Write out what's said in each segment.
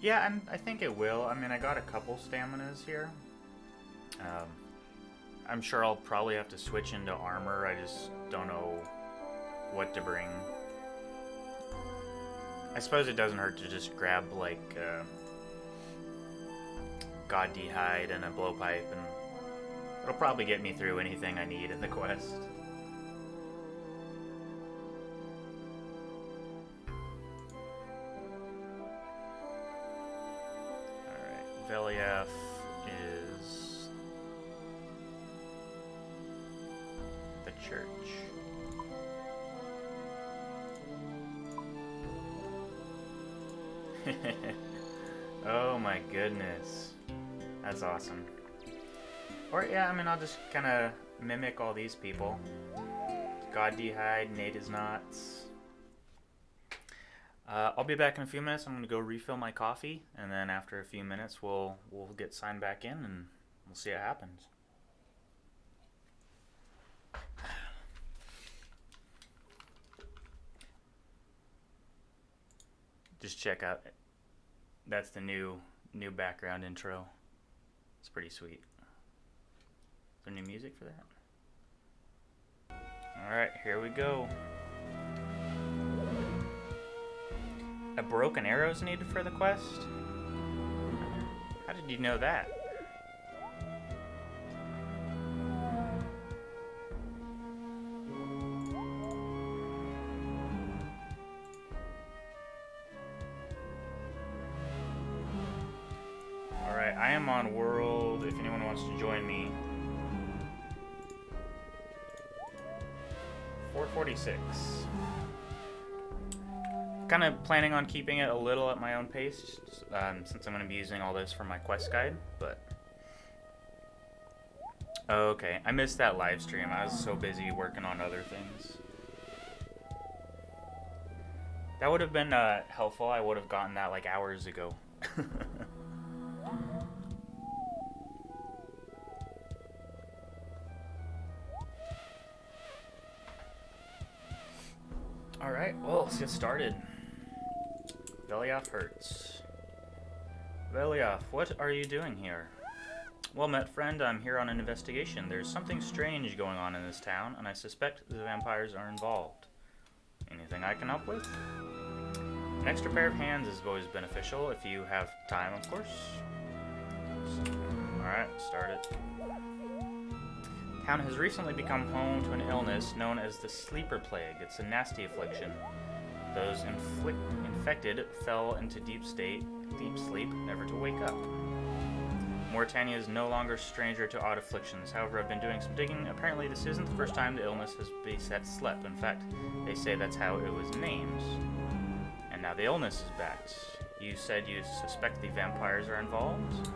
Yeah, I think it will. I mean, I got a couple staminas here. I'm sure I'll probably have to switch into armor. I just don't know what to bring. I suppose it doesn't hurt to just grab, like, God Hide and a blowpipe, and it'll probably get me through anything I need in the quest. Alright, Veliath is the church. Oh my goodness. That's awesome. Or, yeah, I mean, I'll just kind of mimic all these people. God Hide, Nate is Knots. I'll be back in a few minutes. I'm going to go refill my coffee, and then after a few minutes, we'll get signed back in, and we'll see what happens. Just check out. That's the new background intro. It's pretty sweet. Is there new music for that? Alright, here we go. A broken arrow is needed for the quest? How did you know that? Alright, I am on world, if anyone wants to join me. 446. Kind of planning on keeping it a little at my own pace, since I'm going to be using all this for my quest guide, but... Okay, I missed that live stream. I was so busy working on other things. That would have been helpful. I would have gotten that like hours ago. Alright, well, let's get started. Veliath hurts. Veliath, what are you doing here? Well met, friend, I'm here on an investigation. There's something strange going on in this town, and I suspect the vampires are involved. Anything I can help with? An extra pair of hands is always beneficial, if you have time, of course. Alright, start it. Town has recently become home to an illness known as the Sleeper Plague. It's a nasty affliction. Those infected fell into deep sleep, never to wake up. Mauritania is no longer a stranger to odd afflictions. However, I've been doing some digging. Apparently, this isn't the first time the illness has beset Slep. In fact, they say that's how it was named. And now the illness is back. You said you suspect the vampires are involved?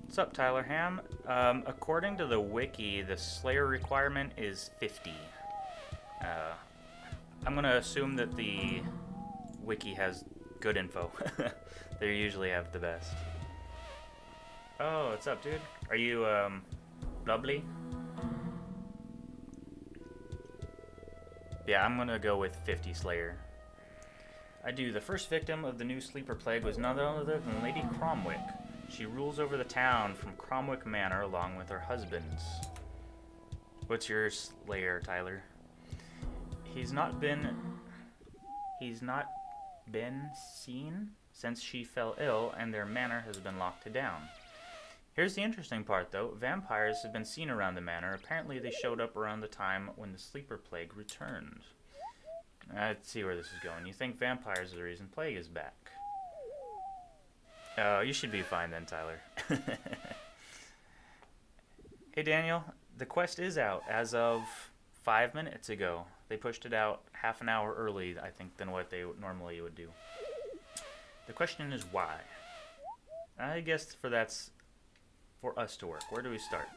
What's up, Tyler Ham? According to the wiki, the Slayer requirement is 50. I'm gonna assume that the wiki has good info. They usually have the best. Oh, what's up, dude? Are you, bubbly? Yeah, I'm gonna go with 50 Slayer. I do. The first victim of the new Sleeper Plague was none other than Lady Cromwick. She rules over the town from Cromwick Manor along with her husbands. What's your Slayer, Tyler? He's not been seen since she fell ill and their manor has been locked down. Here's the interesting part, though. Vampires have been seen around the manor. Apparently they showed up around the time when the Sleeper Plague returned. Let's see where this is going. You think vampires are the reason Plague is back? Oh, you should be fine then, Tyler. Hey, Daniel. The quest is out as of 5 minutes ago. They pushed it out half an hour early, I think, than what they normally would do. The question is why? I guess that's for us to work. Where do we start?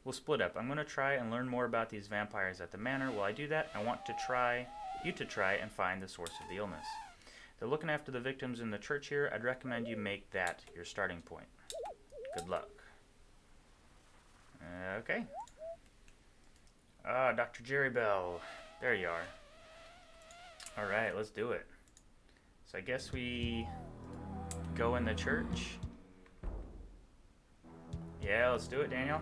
We'll split up. I'm going to try and learn more about these vampires at the manor. While I do that, I want you to try and find the source of the illness. They're looking after the victims in the church here. I'd recommend you make that your starting point. Good luck. Okay. Ah, Dr. Jerry Bell. There you are. Alright, let's do it. So I guess we go in the church. Yeah, let's do it, Daniel.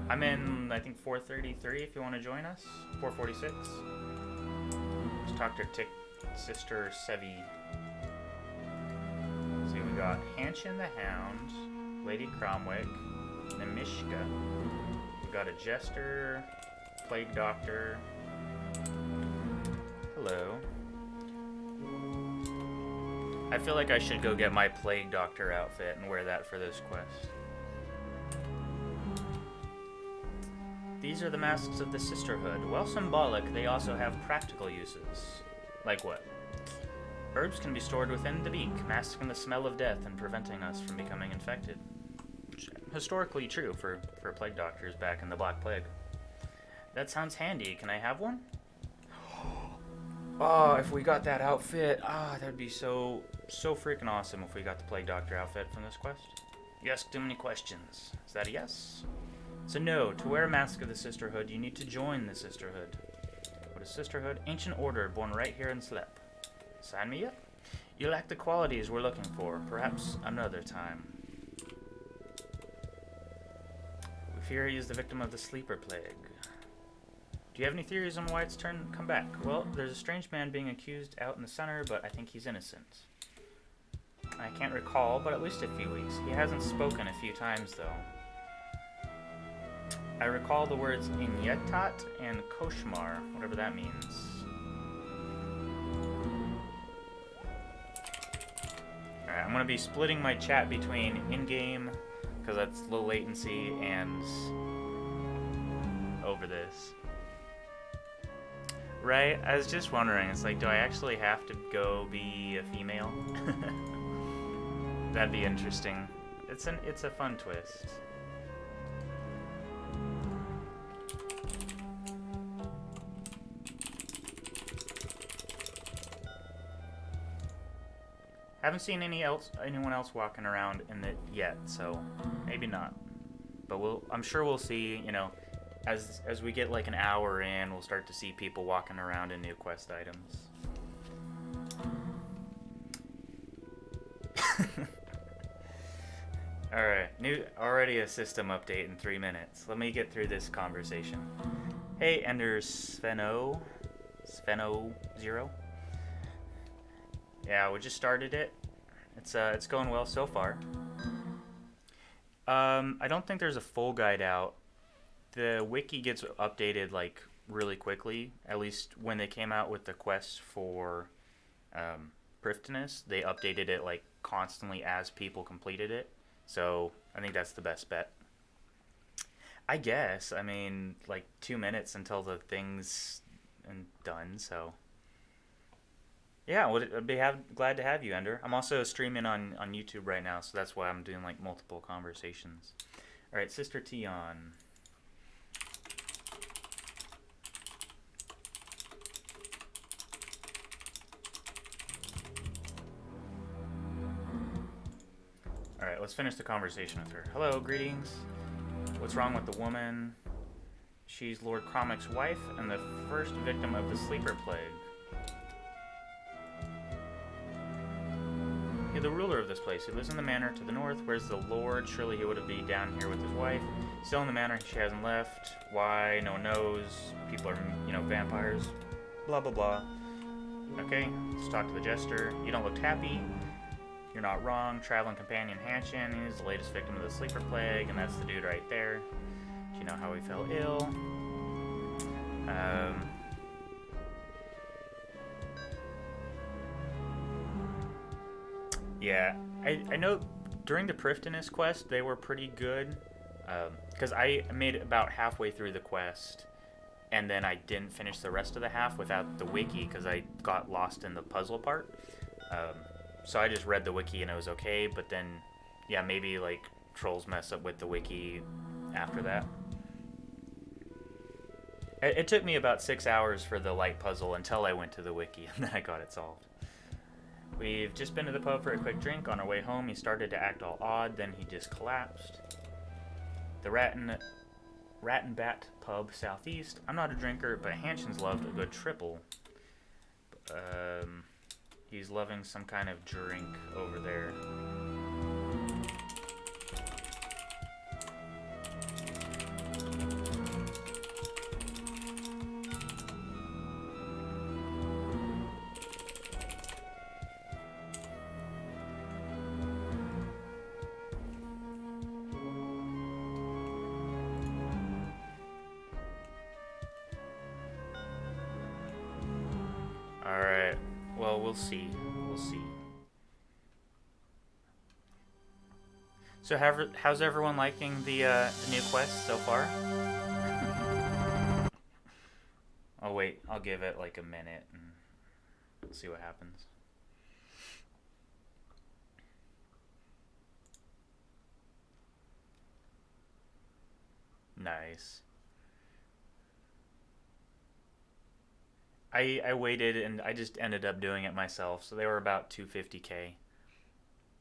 I'm in, I think, 433 if you want to join us. 446. Let's talk to Sister Sevi. See, we got Hanshin the Hound, Lady Cromweg, Nemishka. We got a Jester, Plague Doctor. Hello. I feel like I should go get my Plague Doctor outfit and wear that for this quest. These are the masks of the Sisterhood. While symbolic, they also have practical uses. Like what? Herbs can be stored within the beak, masking the smell of death and preventing us from becoming infected. Historically true for plague doctors back in the Black Plague. That sounds handy. Can I have one? Oh, if we got that outfit, that'd be so freaking awesome if we got the Plague Doctor outfit from this quest. You ask too many questions. Is that a yes? So no, to wear a mask of the Sisterhood, you need to join the Sisterhood. What is Sisterhood? Ancient order born right here in Slep. Sign me up? You lack the qualities we're looking for. Perhaps another time. We fear he is the victim of the Sleeper Plague. Do you have any theories on why it's come back? Well, there's a strange man being accused out in the center, but I think he's innocent. I can't recall, but at least a few weeks. He hasn't spoken a few times, though. I recall the words Inyetat and Koshmar, whatever that means. Alright, I'm going to be splitting my chat between in-game, because that's low latency, and over this. Right? I was just wondering, it's like, do I actually have to go be a female? That'd be interesting. It's a fun twist. Haven't seen anyone else walking around in it yet, so maybe not. But I'm sure we'll see, you know, as we get like an hour in, we'll start to see people walking around in new quest items. Alright, already a system update in 3 minutes. Let me get through this conversation. Hey, Ender Sveno 0. Yeah, we just started it. It's going well so far. I don't think there's a full guide out. The wiki gets updated like really quickly. At least when they came out with the quest for Prifddinas, they updated it like constantly as people completed it. So I think that's the best bet. I guess. I mean, like 2 minutes until the thing's done. So yeah, I'd be glad to have you, Ender. I'm also streaming on YouTube right now, so that's why I'm doing like multiple conversations. All right, Sister Tion. Alright, let's finish the conversation with her. Hello, greetings. What's wrong with the woman? She's Lord Cromweg's wife and the first victim of the Sleeper Plague. He's the ruler of this place. He lives in the manor to the north. Where's the Lord? Surely he would be down here with his wife. Still in the manor, she hasn't left. Why? No one knows. People are, vampires. Blah, blah, blah. Okay, let's talk to the Jester. You don't look happy. You're not wrong. Traveling companion Hanshin is the latest victim of the Sleeper Plague, and that's the dude right there. Do you know how he fell ill? Yeah, I know during the Prifddinas quest, they were pretty good, because I made it about halfway through the quest, and then I didn't finish the rest of the half without the wiki, because I got lost in the puzzle part. So I just read the wiki and it was okay, but then, yeah, maybe like trolls mess up with the wiki after that. It took me about 6 hours for the light puzzle until I went to the wiki, and then I got it solved. We've just been to the pub for a quick drink. On our way home, he started to act all odd, then he just collapsed. The Rat and Bat pub southeast. I'm not a drinker, but Hanshin's loved a good triple. He's loving some kind of drink over there. Alright, well, we'll see. We'll see. So, how's everyone liking the new quest so far? Oh, wait, I'll give it like a minute and see what happens. Nice. I waited and I just ended up doing it myself, so they were about 250k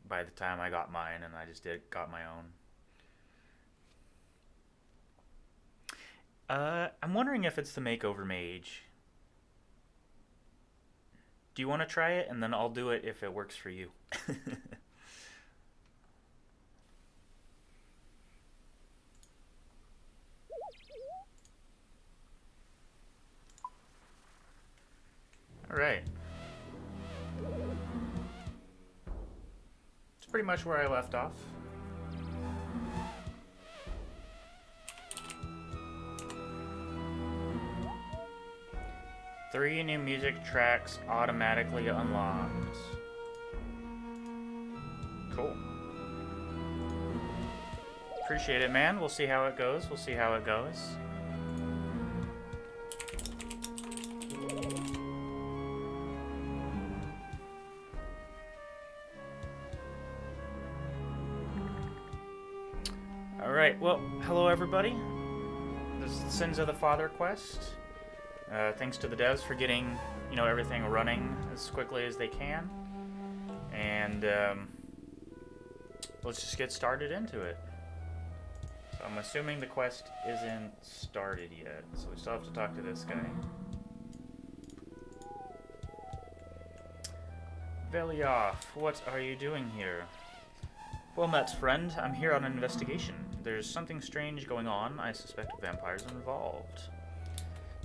by the time I got mine, and I just got my own. I'm wondering if it's the makeover mage. Do you want to try it, and then I'll do it if it works for you? Alright. It's pretty much where I left off. Three new music tracks automatically unlocked. Cool. Appreciate it, man. We'll see how it goes. We'll see how it goes. Alright, well, hello everybody. This is the Sins of the Father quest. Thanks to the devs for getting, everything running as quickly as they can. And let's just get started into it. So I'm assuming the quest isn't started yet, so we still have to talk to this guy. Velioff, what are you doing here? Well met, friend. I'm here on an investigation. There's something strange going on. I suspect vampires are involved.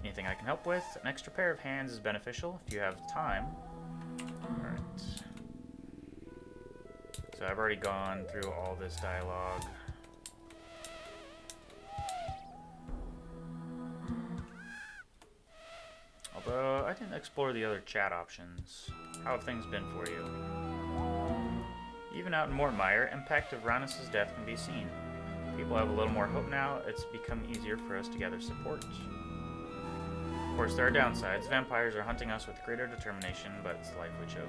Anything I can help with? An extra pair of hands is beneficial if you have time. Alright. So I've already gone through all this dialogue. Although, I didn't explore the other chat options. How have things been for you? Even out in Mortmire, impact of Ranus' death can be seen. People have a little more hope now. It's become easier for us to gather support. Of course, there are downsides. Vampires are hunting us with greater determination, but it's the life we chose.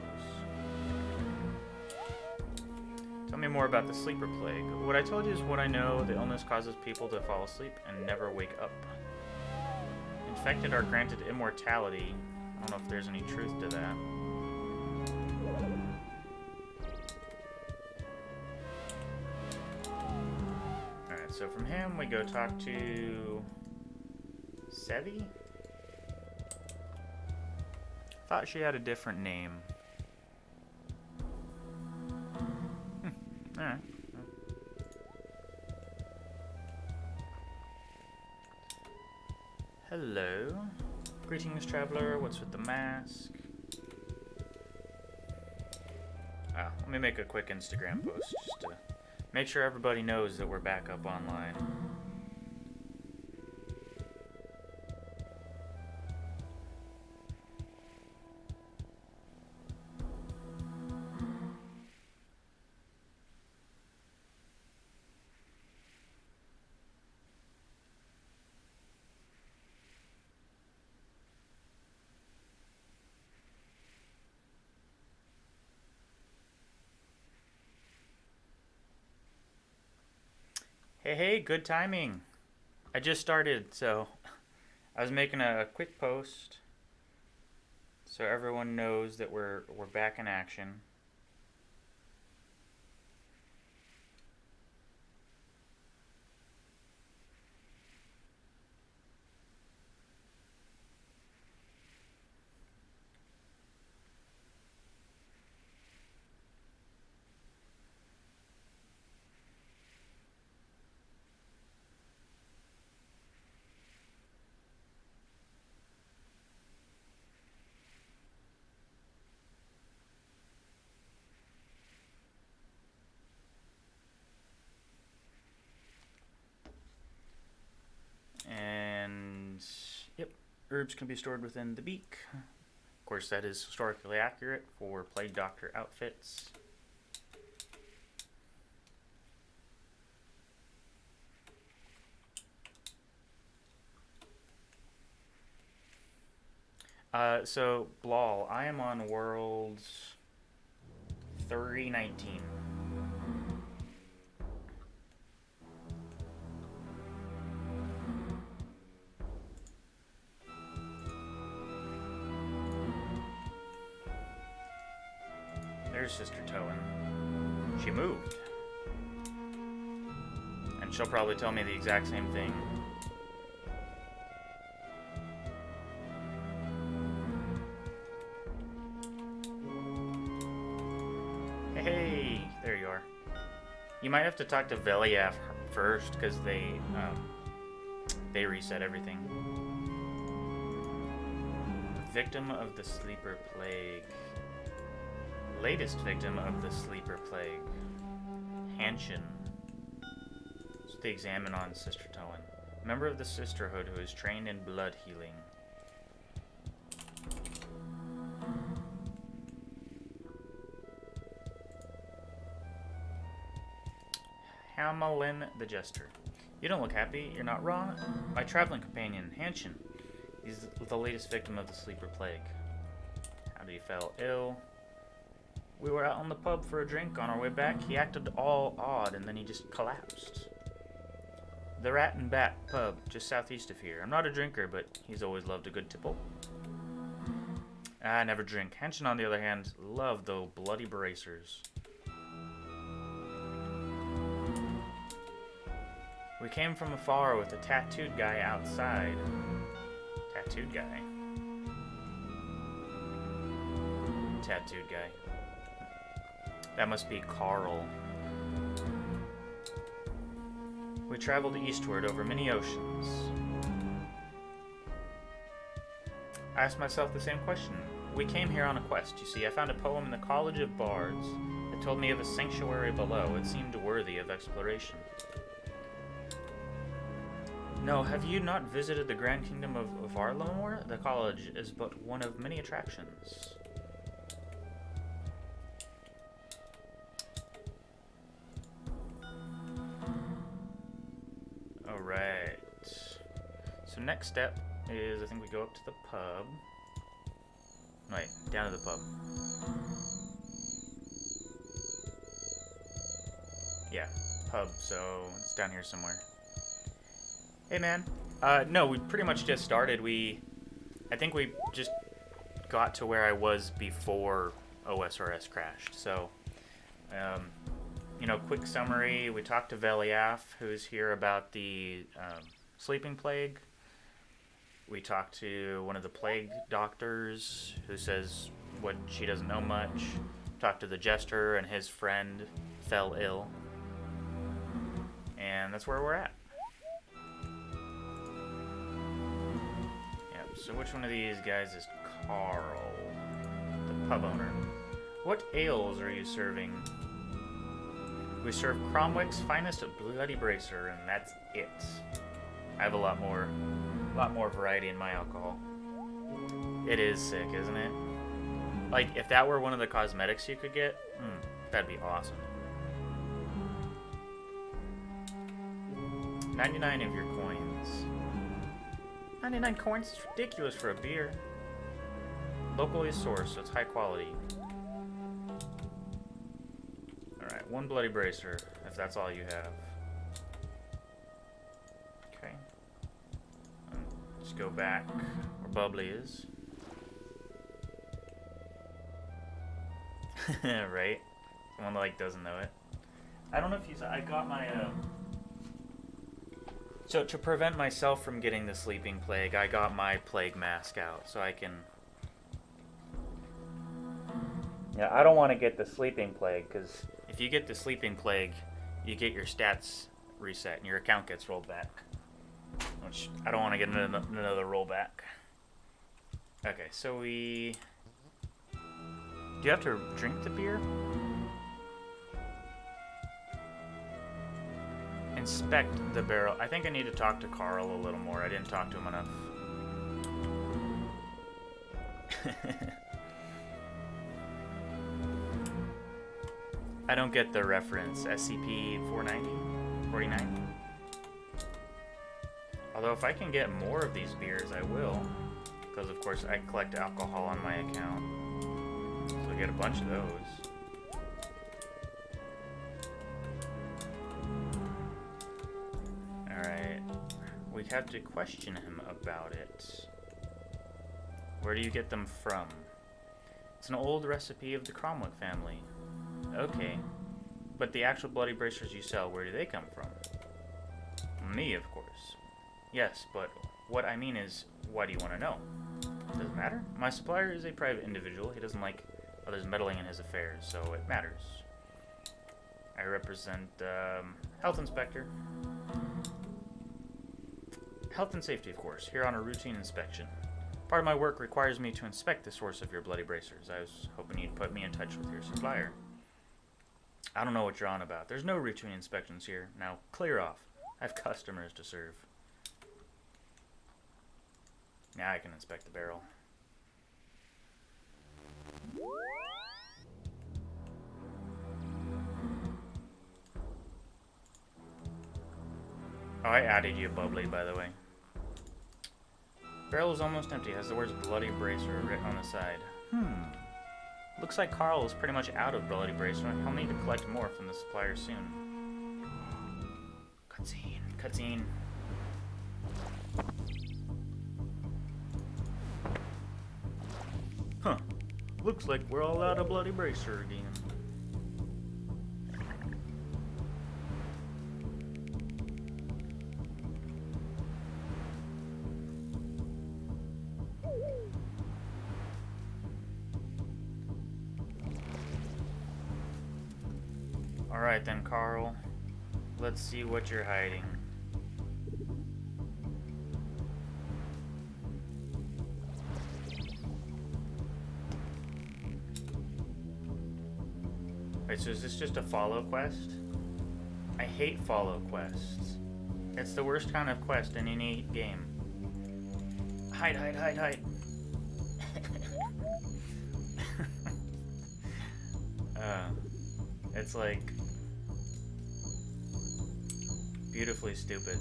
Tell me more about the sleeper plague. What I told you is what I know. The illness causes people to fall asleep and never wake up. Infected are granted immortality. I don't know if there's any truth to that. Alright, so from him we go talk to Sevi? Thought she had a different name. Alright. Hello. Greetings, traveler. What's with the mask? Let me make a quick Instagram post just to make sure everybody knows that we're back up online. Hey, good timing. I just started, so I was making a quick post so everyone knows that we're back in action. Herbs can be stored within the beak. Of course, that is historically accurate for Plague Doctor outfits. So, Blal, I am on world 319. There's Sister Toan. She moved. And she'll probably tell me the exact same thing. Hey, there you are. You might have to talk to Veliath first, because they reset everything. Victim of the Sleeper Plague. Latest victim of the Sleeper Plague. Hanshin. So they examine on Sister Toan. Member of the Sisterhood who is trained in blood healing. Hamelin the Jester. You don't look happy. You're not wrong. My traveling companion, Hanshin. He's the latest victim of the Sleeper Plague. How did he fell ill? We were out on the pub for a drink. On our way back, he acted all odd, and then he just collapsed. The Rat and Bat pub, just southeast of here. I'm not a drinker, but he's always loved a good tipple. I never drink. Hanshin, on the other hand, loved the bloody bracers. We came from afar with a tattooed guy outside. Tattooed guy? Tattooed guy. That must be Carl. We traveled eastward over many oceans. I asked myself the same question. We came here on a quest, you see. I found a poem in the College of Bards that told me of a sanctuary below. It seemed worthy of exploration. No, have you not visited the Grand Kingdom of Varlonor? The college is but one of many attractions. Alright. So next step is, I think we go up to the pub. Wait, down to the pub. Yeah, pub, so it's down here somewhere. Hey, man. No, we pretty much just started. I think we just got to where I was before OSRS crashed. So, you know, quick summary. We talked to Veliath, who's here about the sleeping plague. We talked to one of the plague doctors, who says what she doesn't know much. Talked to the jester, and his friend fell ill. And that's where we're at. So which one of these guys is Carl, the pub owner? What ales are you serving? We serve Cromwick's finest bloody bracer, and that's it. I have a lot more variety in my alcohol. It is sick, isn't it? Like, if that were one of the cosmetics you could get, that'd be awesome. 99 of your coins. 99 coins is ridiculous for a beer. Locally sourced, so it's high quality. Alright, one bloody bracer, if that's all you have. Okay. Let's go back where Bubbly is. Right? Someone like doesn't know it. I don't know if you saw, I got my So to prevent myself from getting the sleeping plague, I got my plague mask out so I can... Yeah, I don't want to get the sleeping plague, because if you get the sleeping plague, you get your stats reset and your account gets rolled back. Which, I don't want to get another rollback. Okay, so we... Do you have to drink the beer? Inspect the barrel. I think I need to talk to Carl a little more. I didn't talk to him enough. I don't get the reference. SCP-490? 49? Although if I can get more of these beers, I will. Because of course I collect alcohol on my account. So I get a bunch of those. Alright. We have to question him about it. Where do you get them from? It's an old recipe of the Cromwell family. Okay. But the actual bloody bracers you sell, where do they come from? Me, of course. Yes, but what I mean is, why do you want to know? Does it matter? My supplier is a private individual. He doesn't like others meddling in his affairs, so it matters. I represent, Health Inspector. Health and safety, of course, here on a routine inspection. Part of my work requires me to inspect the source of your bloody bracers. I was hoping you'd put me in touch with your supplier. I don't know what you're on about. There's no routine inspections here. Now, clear off. I have customers to serve. Now I can inspect the barrel. Oh, I added you bubbly, by the way. Barrel is almost empty. Has the words bloody bracer written on the side. Looks like Carl is pretty much out of bloody bracer. He'll need to collect more from the supplier soon. Cutscene. Cutscene. Huh. Looks like we're all out of bloody bracer again. Alright then, Carl. Let's see what you're hiding. Wait, so is this just a follow quest? I hate follow quests. It's the worst kind of quest in any game. Hide, hide, hide, hide. It's like beautifully stupid.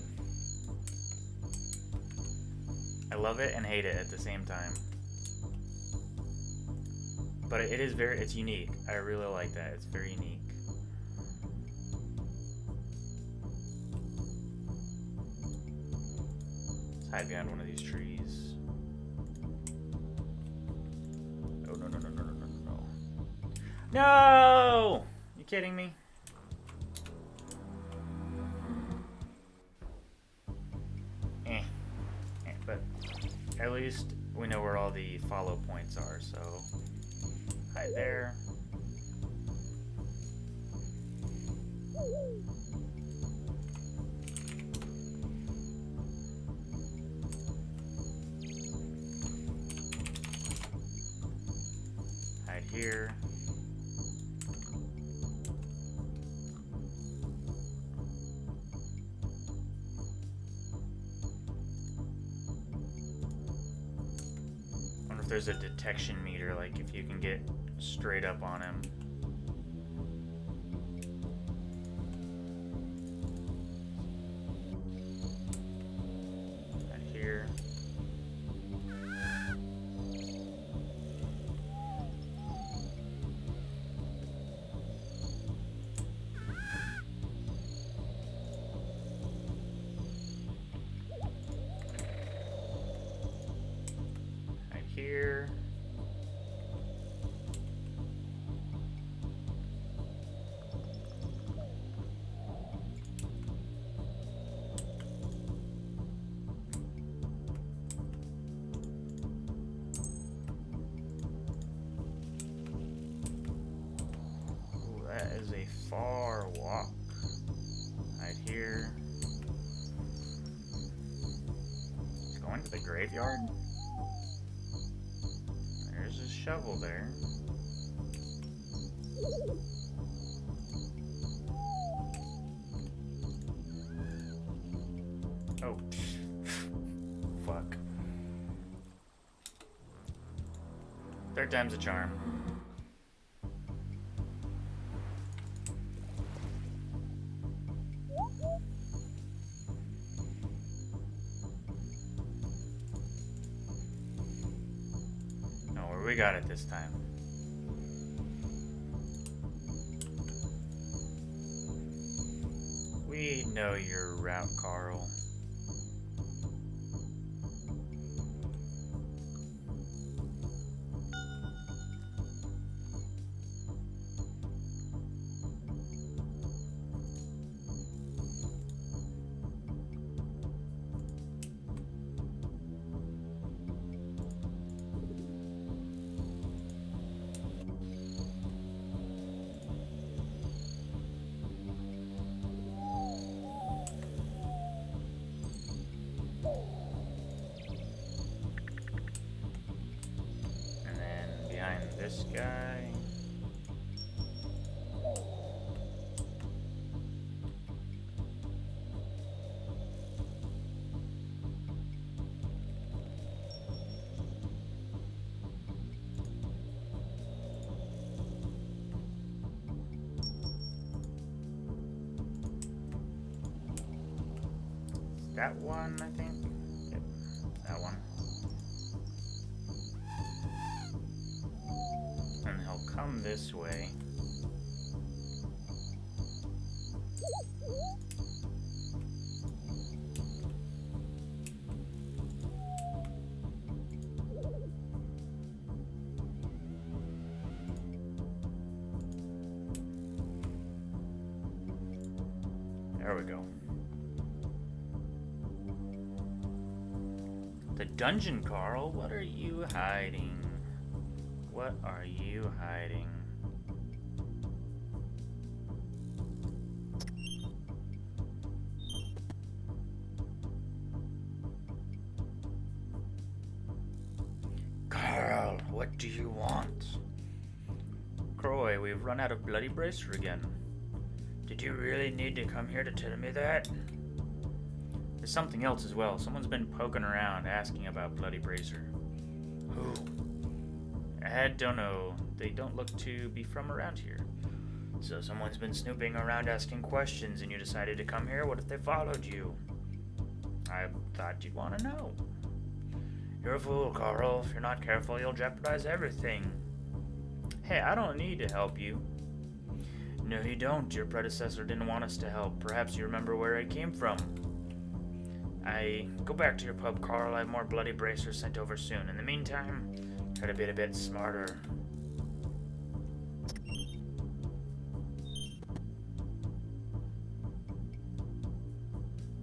I love it and hate it at the same time. But it is it's unique. I really like that. It's very unique. Let's hide behind one of these trees. Oh, no, no, no, no, no, no, no. No! You kidding me? But at least we know where all the follow points are, so hide there. Hide here. There's a detection meter, like if you can get straight up on him. Right here. Here. Ooh, that is a far walk. Right here. Let's go into the graveyard. There's a shovel there. Oh. Fuck. Third time's a charm. Oh, we got it this time. We know your route, Carl. This guy. That one, I think. Yep, that one. And he'll come this way. There we go. The dungeon, Carl. What are you hiding? What are you hiding? Carl, what do you want? Croy, we've run out of Bloody Bracer again. Did you really need to come here to tell me that? There's something else as well. Someone's been poking around asking about Bloody Bracer. Who? I don't know. They don't look to be from around here. So someone's been snooping around asking questions and you decided to come here? What if they followed you? I thought you'd want to know. You're a fool, Carl. If you're not careful, you'll jeopardize everything. Hey, I don't need to help you. No, you don't. Your predecessor didn't want us to help. Perhaps you remember where I came from. Go back to your pub, Carl. I have more Bloody Bracers sent over soon. In the meantime, try to be a bit smarter.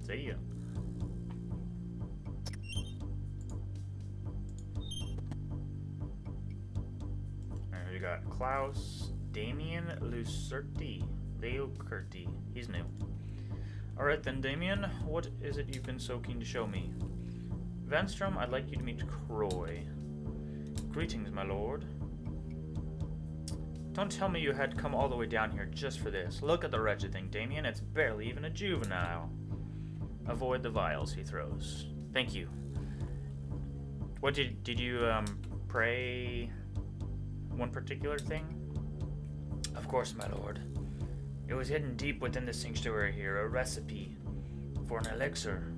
See ya. Alright, we got Klaus, Damien Lucerti. Leocerti. He's new. Alright then, Damien, what is it you've been so keen to show me? Vanstrom, I'd like you to meet Croy. Greetings, my lord. Don't tell me you had come all the way down here just for this. Look at the wretched thing, Damien. It's barely even a juvenile. Avoid the vials he throws. Thank you. What did you pray one particular thing? Of course, my lord. It was hidden deep within the sanctuary here, a recipe for an elixir.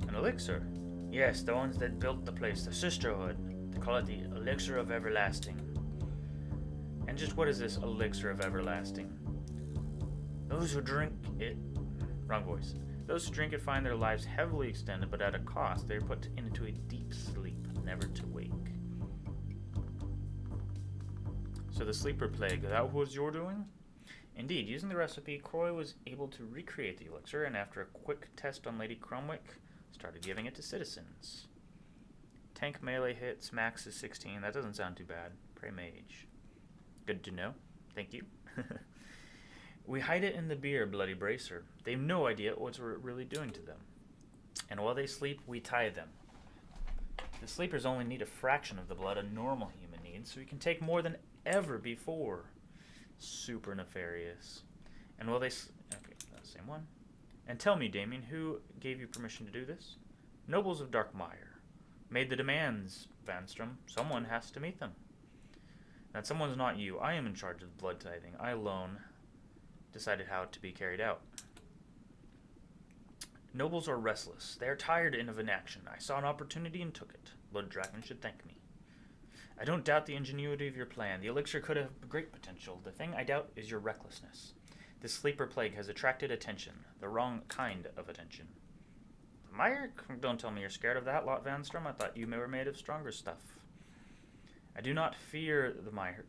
An elixir? Yes, the ones that built the place, the sisterhood. They call it the elixir of everlasting. And just what is this elixir of everlasting? Those who drink it... Wrong voice. Those who drink it find their lives heavily extended, but at a cost. They are put into a deep sleep, never to wake. So the sleeper plague, that was your doing? Indeed, using the recipe, Croy was able to recreate the elixir, and after a quick test on Lady Cromwick, started giving it to citizens. Tank melee hits, max is 16. That doesn't sound too bad. Pray mage. Good to know. Thank you. We hide it in the beer, Bloody Bracer. They have no idea what we're really doing to them. And while they sleep, we tie them. The sleepers only need a fraction of the blood a normal human needs, so we can take more than ever before. Super nefarious. And while they... Okay, same one. And tell me, Damien, who gave you permission to do this? Nobles of Darkmeyer. made the demands, Vanstrom. Someone has to meet them. That someone's not you. I am in charge of the blood tithing. I alone decided how it to be carried out. Nobles are restless. They are tired of inaction. I saw an opportunity and took it. Lord Drakan should thank me. I don't doubt the ingenuity of your plan. The elixir could have great potential. The thing I doubt is your recklessness. This sleeper plague has attracted attention. The wrong kind of attention. Meyer? Don't tell me you're scared of that lot, Vanstrom. I thought you were made of stronger stuff. I do not fear the Meyer.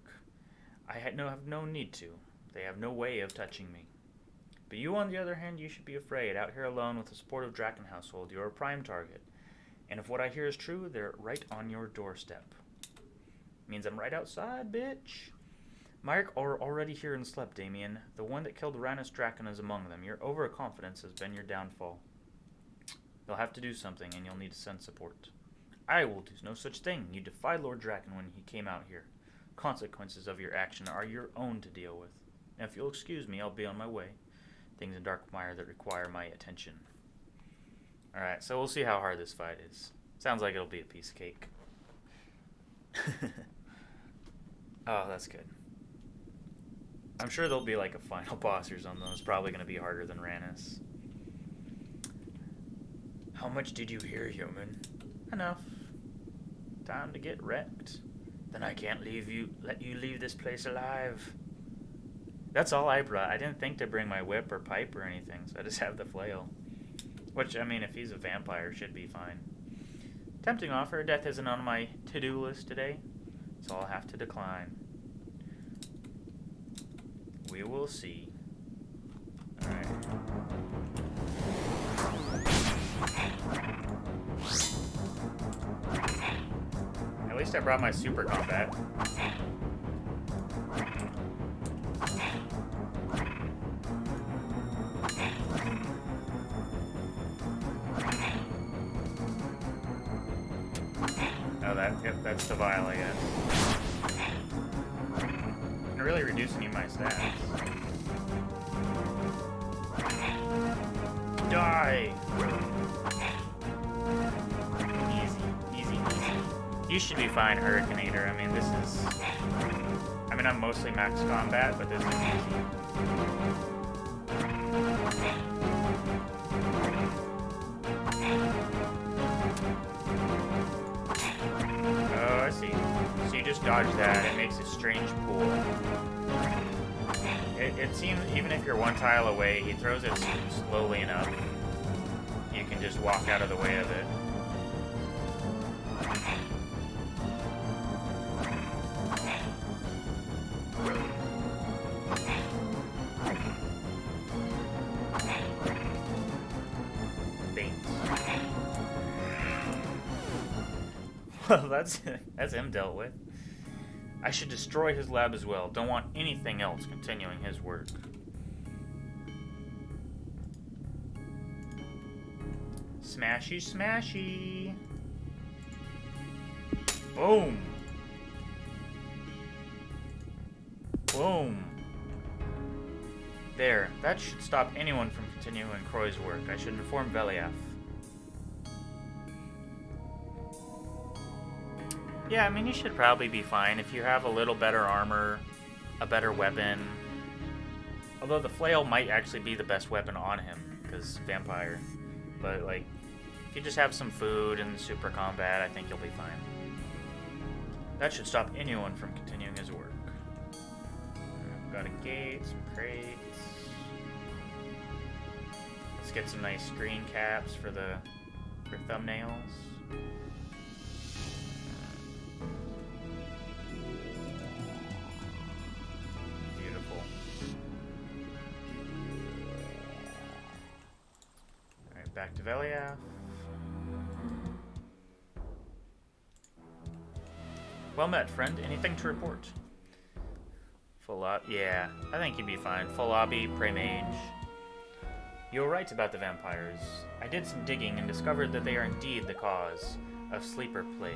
I have no need to. They have no way of touching me. But you, on the other hand, you should be afraid. Out here alone with the supportive Drakan household, you're a prime target. And if what I hear is true, they're right on your doorstep. Means I'm right outside, bitch. Myrick are already here and slept, Damien. The one that killed Ranus Drakan is among them. Your overconfidence has been your downfall. You'll have to do something, and you'll need to send support. I will do no such thing. You defied Lord Drakan when he came out here. Consequences of your action are your own to deal with. Now, if you'll excuse me, I'll be on my way. Things in Darkmeyer that require my attention. Alright, so we'll see how hard this fight is. Sounds like it'll be a piece of cake. Oh, that's good. I'm sure there'll be like a final boss or something that's probably going to be harder than Ranus. How much did you hear, human? Enough. Time to get wrecked. Then I can't let you leave this place alive. That's all I brought. I didn't think to bring my whip or pipe or anything, so I just have the flail. Which, I mean, if he's a vampire, should be fine. Tempting offer. Death isn't on my to-do list today, so I'll have to decline. We will see. Alright. At least I brought my super combat. Yep, that's the vial, I guess. And really reducing you my stats. Die! Easy, easy, easy. You should be fine, Hurricaneator. I mean, this is... I mean, I'm mostly max combat, but this is easy. Dodge that, it makes a strange pool. It seems even if you're one tile away, he throws it slowly enough. You can just walk out of the way of it. Well, that's him dealt with. I should destroy his lab as well. Don't want anything else continuing his work. Smashy, smashy. Boom. Boom. There. That should stop anyone from continuing Croy's work. I should inform Veliath. Yeah, I mean, you should probably be fine if you have a little better armor, a better weapon. Although the flail might actually be the best weapon on him, because vampire. But, like, if you just have some food and super combat, I think you'll be fine. That should stop anyone from continuing his work. We've got a gate, some crates. Let's get some nice screen caps for thumbnails. Back to Veliath. Well met, friend. Anything to report? Full lobby. Yeah, I think you'd be fine. Full lobby, prey mage. You were right about the vampires. I did some digging and discovered that they are indeed the cause of sleeper plague.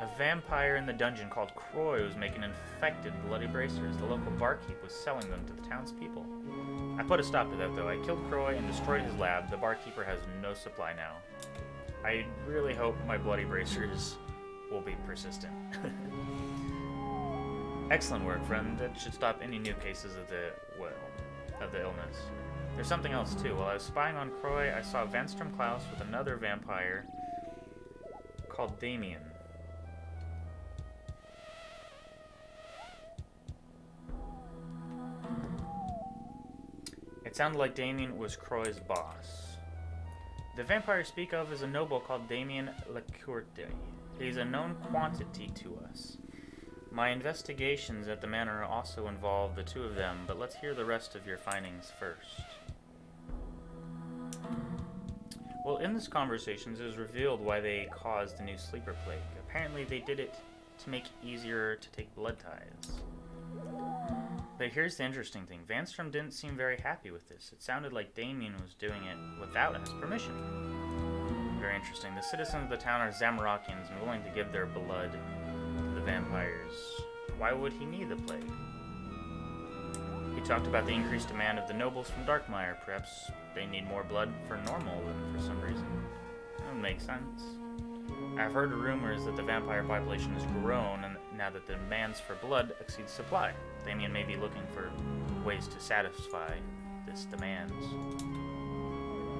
A vampire in the dungeon called Croy was making infected bloody bracers. The local barkeep was selling them to the townspeople. I put a stop to that, though. I killed Croy and destroyed his lab. The barkeeper has no supply now. I really hope my bloody bracers will be persistent. Excellent work, friend. That should stop any new cases of the illness. There's something else, too. While I was spying on Croy, I saw Vanstrom Klaus with another vampire called Damien. It sounded like Damien was Croy's boss. The vampire I speak of is a noble called Damien Lecourte. He's a known quantity to us. My investigations at the manor also involve the two of them, but let's hear the rest of your findings first. Well, in this conversation, it was revealed why they caused the new sleeper plague. Apparently, they did it to make it easier to take blood ties. But here's the interesting thing. Vanstrom didn't seem very happy with this. It sounded like Damien was doing it without his permission. Very interesting. The citizens of the town are Zamorakians and willing to give their blood to the vampires. Why would he need the plague? He talked about the increased demand of the nobles from Darkmeyer. Perhaps they need more blood for normal than for some reason. That would make sense. I've heard rumors that the vampire population has grown, and now that the demands for blood exceed supply. Damien may be looking for ways to satisfy this demands.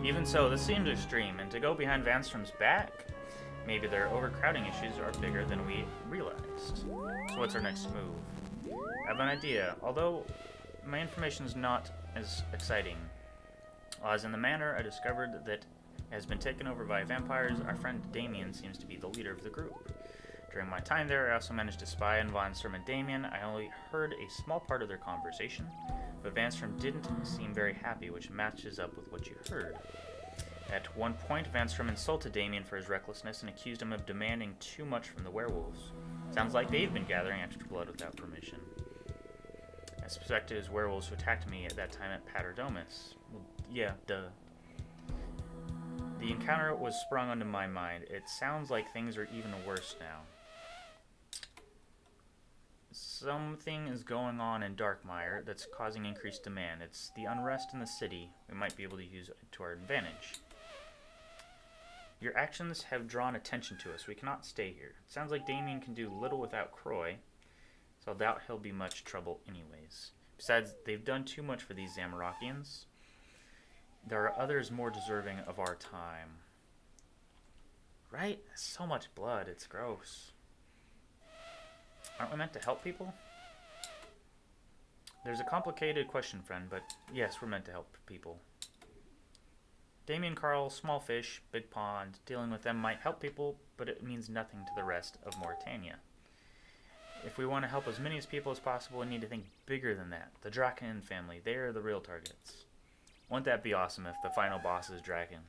Even so, this seems extreme, and to go behind Vanstrom's back, maybe their overcrowding issues are bigger than we realized. So what's our next move? I have an idea, although my information is not as exciting. While I was in the manor, I discovered that it has been taken over by vampires. Our friend Damien seems to be the leader of the group. During my time there, I also managed to spy on Vanstrom and Damien. I only heard a small part of their conversation, but Vanstrom didn't seem very happy, which matches up with what you heard. At one point, Vanstrom insulted Damien for his recklessness and accused him of demanding too much from the werewolves. Sounds like they've been gathering extra blood without permission. I suspect it was werewolves who attacked me at that time at Paterdomus. Well, yeah, duh. The encounter was sprung onto my mind. It sounds like things are even worse now. Something is going on in Darkmeyer that's causing increased demand. It's the unrest in the city. We might be able to use it to our advantage. Your actions have drawn attention to us. We cannot stay here. It sounds like Damien can do little without Croy, so I doubt he'll be much trouble anyways. Besides, they've done too much for these Zamorakians. There are others more deserving of our time. Right? So much blood. It's gross. Aren't we meant to help people? There's a complicated question, friend, but yes, we're meant to help people. Damien, Carl, small fish, big pond. Dealing with them might help people, but it means nothing to the rest of Mauritania. If we want to help as many people as possible, we need to think bigger than that. The Drakan family, they are the real targets. Wouldn't that be awesome if the final boss is Drakan?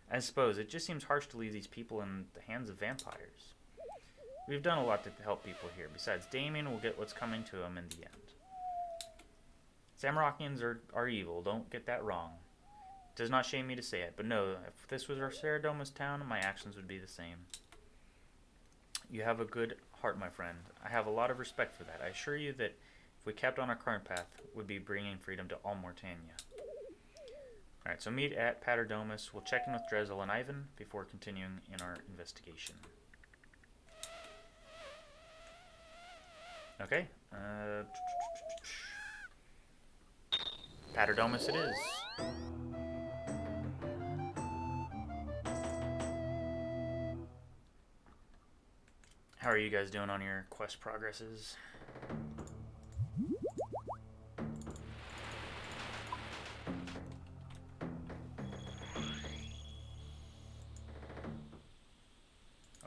I suppose it just seems harsh to leave these people in the hands of vampires. We've done a lot to help people here. Besides, Damien will get what's coming to him in the end. Zamorakians are evil, don't get that wrong. It does not shame me to say it, but no, if this was our Saradomus town, my actions would be the same. You have a good heart, my friend. I have a lot of respect for that. I assure you that if we kept on our current path, we'd be bringing freedom to all Mauritania. Alright, so meet at Paterdomus. We'll check in with Drezel and Ivan before continuing in our investigation. Okay. Paterdomus it is. How are you guys doing on your quest progresses?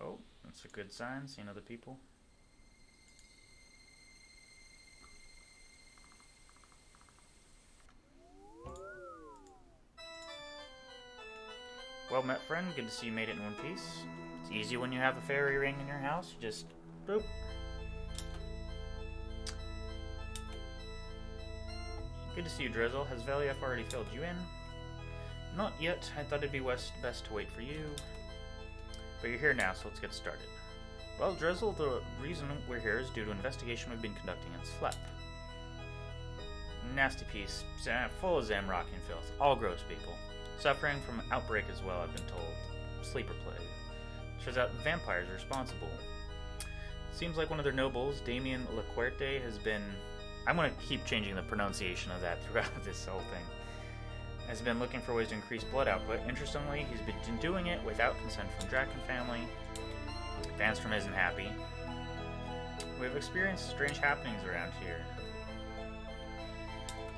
Oh, that's a good sign, seeing other people. Well met, friend. Good to see you made it in one piece. It's easy when you have a fairy ring in your house. You just boop. Good to see you, Drezel. Has Valief already filled you in? Not yet. I thought it'd be best to wait for you. But you're here now, so let's get started. Well, Drezel, the reason we're here is due to an investigation we've been conducting in Slep. nasty piece, full of Zamrock and filth. All gross people. Suffering from outbreak as well, I've been told. Sleeper plague. Turns out vampires are responsible. Seems like one of their nobles, Damien Laquerte, has been... I'm going to keep changing the pronunciation of that throughout this whole thing. Has been looking for ways to increase blood output. Interestingly, he's been doing it without consent from Drakan family. Vanstrom isn't happy. We've experienced strange happenings around here.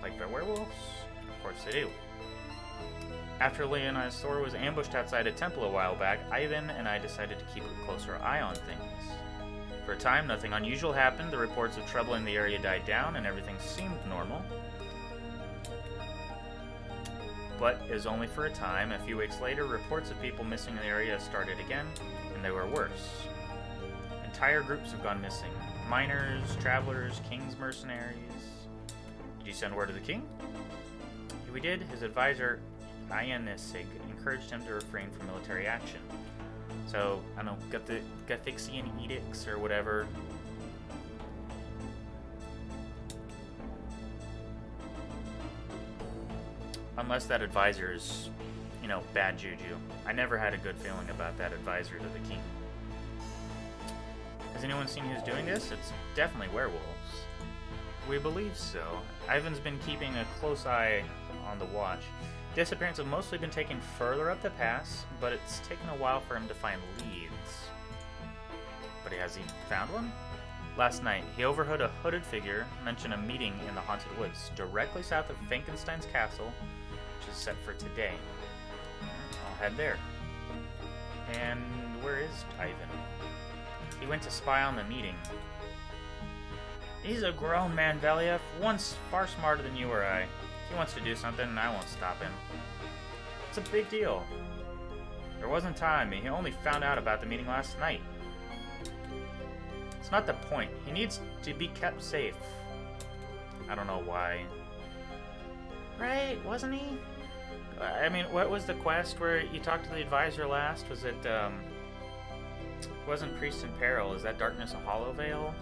Like their werewolves? Of course they do. After Leoni's Thor was ambushed outside a temple a while back, Ivan and I decided to keep a closer eye on things. For a time, nothing unusual happened. The reports of trouble in the area died down, and everything seemed normal. But it was only for a time. A few weeks later, reports of people missing in the area started again, and they were worse. Entire groups have gone missing. Miners, travelers, king's mercenaries. Did you send word to the king? We did. His advisor, Ionisig, encouraged him to refrain from military action. So, I don't know, got the Gathixian edicts or whatever. Unless that advisor is, you know, bad juju. I never had a good feeling about that advisor to the king. Has anyone seen who's doing this? It's definitely werewolves. We believe so. Ivan's been keeping a close eye on the watch. Disappearance have mostly been taken further up the pass, but it's taken a while for him to find leads. But has he found one? Last night, he overheard a hooded figure mention a meeting in the Haunted Woods, directly south of Frankenstein's castle, which is set for today. I'll head there. And where is Ivan? He went to spy on the meeting. He's a grown man, Valiev, once far smarter than you or I. He wants to do something, and I won't stop him. It's a big deal. There wasn't time. He only found out about the meeting last night. It's not the point. He needs to be kept safe. I don't know why. Right, wasn't he? I mean, what was the quest where you talked to the advisor last? Was it, wasn't Priest in Peril. Is that Darkness a Hollow Veil?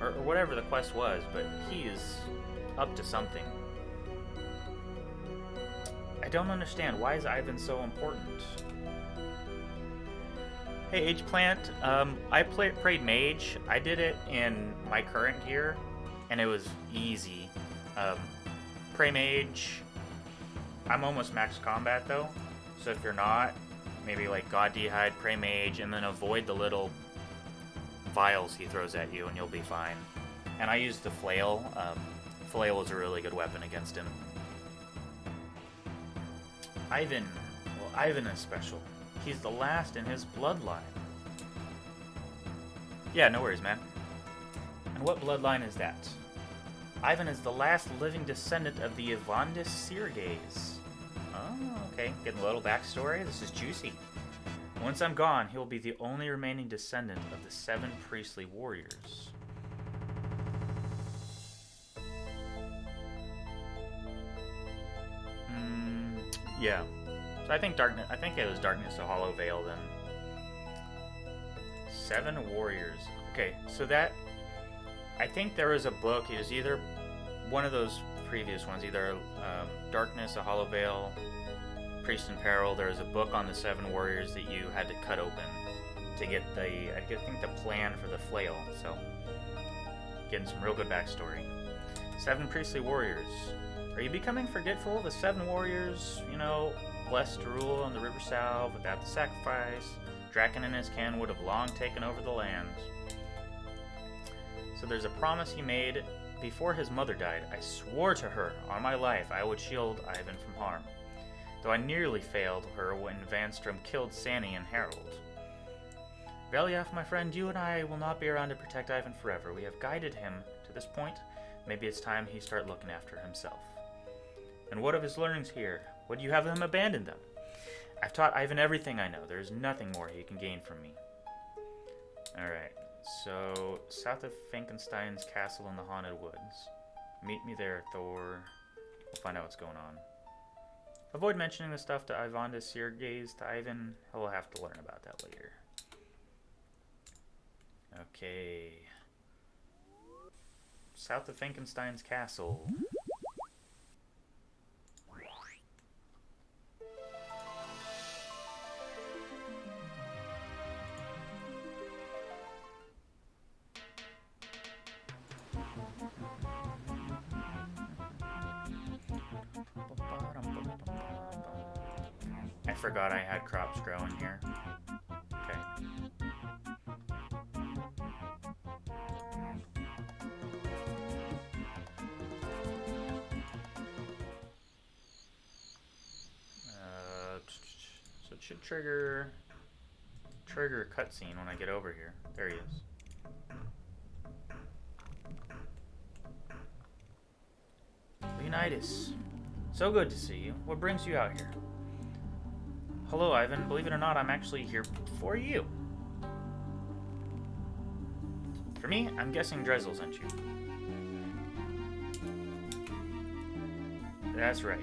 Or whatever the quest was, but he is up to something. I don't understand. Why is Ivan so important? Hey, H-Plant. I prayed Mage. I did it in my current gear, and it was easy. Pray Mage. I'm almost max combat, though. So if you're not, maybe like God D'hide, Pray Mage, and then avoid the little vials he throws at you, and you'll be fine. And I used the Flail. Flail is a really good weapon against him. Ivan. Well, Ivan is special. He's the last in his bloodline. Yeah, no worries, man. And what bloodline is that? Ivan is the last living descendant of the Evandis Sirgaze. Oh, okay. Getting a little backstory. This is juicy. Once I'm gone, he will be the only remaining descendant of the 7 priestly warriors. Yeah. So I think it was Darkness a Hollow Veil then. 7 warriors. Okay, so that... I think there was a book. It was either one of those previous ones, either Darkness a Hollow Veil, Priest in Peril. There was a book on the 7 warriors that you had to cut open to get I think the plan for the flail. So, getting some real good backstory. 7 priestly warriors. Are you becoming forgetful? The 7 warriors, you know, blessed to rule on the River Salve without the sacrifice. Drakan and his kin would have long taken over the land. So there's a promise he made before his mother died. I swore to her, on my life, I would shield Ivan from harm. Though I nearly failed her when Vanstrom killed Sanny and Harold. Valiev, my friend, you and I will not be around to protect Ivan forever. We have guided him to this point. Maybe it's time he start looking after himself. And what of his learnings here? Would you have him abandon them? I've taught Ivan everything I know. There is nothing more he can gain from me. Alright, so south of Frankenstein's castle in the Haunted Woods. Meet me there, Thor. We'll find out what's going on. Avoid mentioning the stuff to Ivandis Sirgaze to Ivan. He'll have to learn about that later. Okay. South of Frankenstein's castle. I forgot I had crops growing here. Okay. So it should trigger a cutscene when I get over here. There he is. Leonidas, so good to see you. What brings you out here? Hello, Ivan. Believe it or not, I'm actually here for you. For me, I'm guessing Drezel sent you. That's right.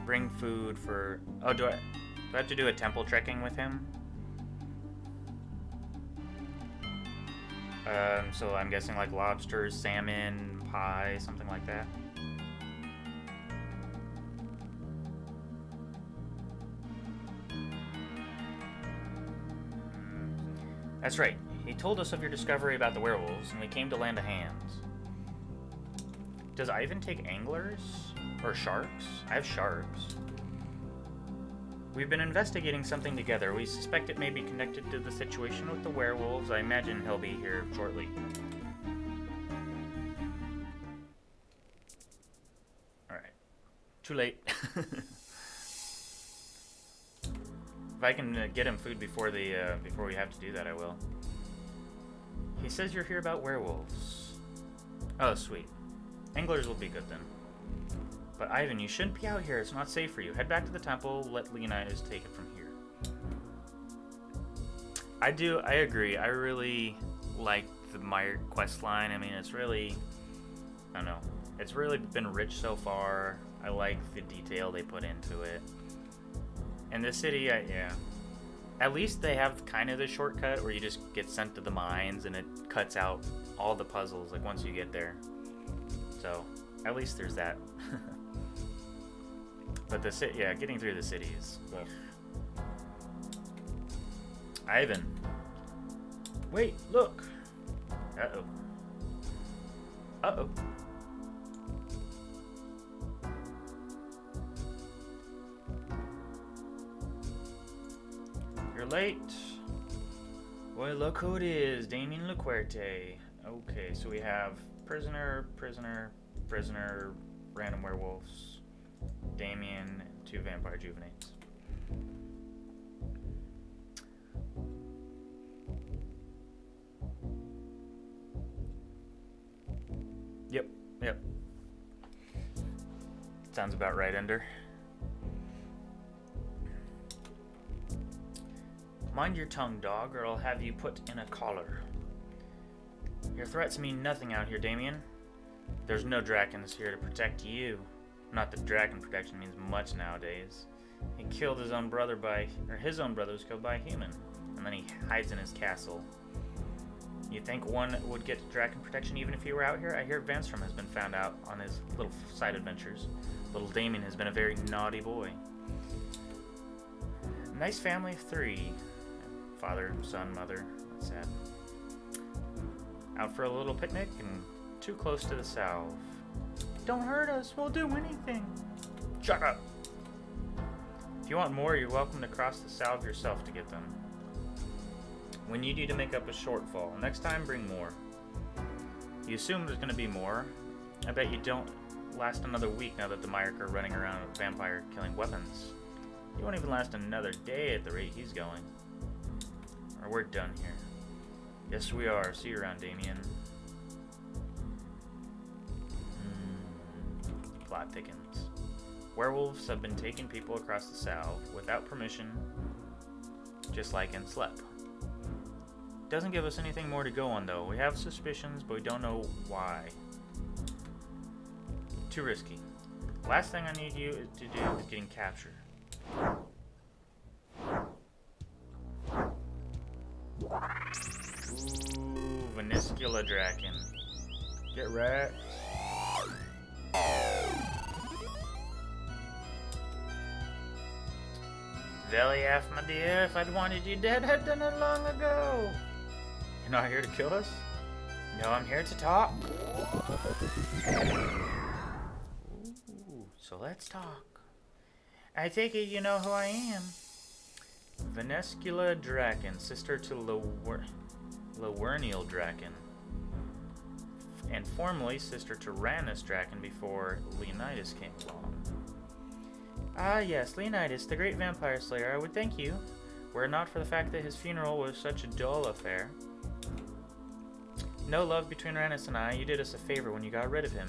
Bring food for... Oh, do I have to do a temple trekking with him? So I'm guessing like lobsters, salmon, pie, something like that. That's right. He told us of your discovery about the werewolves, and we came to lend a hand. Does Ivan take anglers? Or sharks? I have sharks. We've been investigating something together. We suspect it may be connected to the situation with the werewolves. I imagine he'll be here shortly. Alright. Too late. If I can get him food before we have to do that, I will. He says you're here about werewolves. Oh, sweet. Anglers will be good then. But Ivan, you shouldn't be out here. It's not safe for you. Head back to the temple. Let Leonidas take it from here. I agree. I really like the Meyer quest line. I mean, it's really... I don't know. It's really been rich so far. I like the detail they put into it. And the city, yeah. At least they have kind of the shortcut where you just get sent to the mines and it cuts out all the puzzles, like, once you get there. So, at least there's that. But the city, yeah, getting through the city is rough. Ivan. Wait, look. Uh-oh. Uh-oh. You're late. Well, look who it is. Damien Lequerte. Okay, so we have prisoner, random werewolves. Damien, 2 vampire juvenates. Yep. Sounds about right, Ender. Mind your tongue, dog, or I'll have you put in a collar. Your threats mean nothing out here, Damien. There's no Drakans here to protect you. Not that Drakan protection means much nowadays. He killed his own brother his own brother was killed by a human, and then he hides in his castle. You think one would get Drakan protection even if he were out here? I hear Vanstrom has been found out on his little side adventures. Little Damien has been a very naughty boy. Nice family of 3. Father, son, mother. That's sad. Out for a little picnic and too close to the salve. Don't hurt us, we'll do anything. Shut up. If you want more, you're welcome to cross the salve yourself to get them. We need you to make up a shortfall. Next time, bring more. You assume there's going to be more. I bet you don't last another week now that the Myrick are running around with vampire killing weapons. You won't even last another day at the rate he's going. Or we're done here. Yes, we are. See you around, Damien. Plot thickens. Werewolves have been taking people across the salve without permission, just like in Slep. Doesn't give us anything more to go on, though. We have suspicions, but we don't know why. Too risky. Last thing I need you to do is getting captured. Ooh, Vaniscula Draken. Get wrecked. Veliaf, my dear, if I'd wanted you dead, I'd done it long ago. You're not here to kill us? No, I'm here to talk. Ooh, so let's talk. I take it you know who I am. Vanescula Drakan, sister to Lawernial Drakan, and formerly sister to Ranus Drakan before Leonidas came along. Ah yes, Leonidas, the great vampire slayer, I would thank you, were it not for the fact that his funeral was such a dull affair. No love between Ranus and I, you did us a favor when you got rid of him.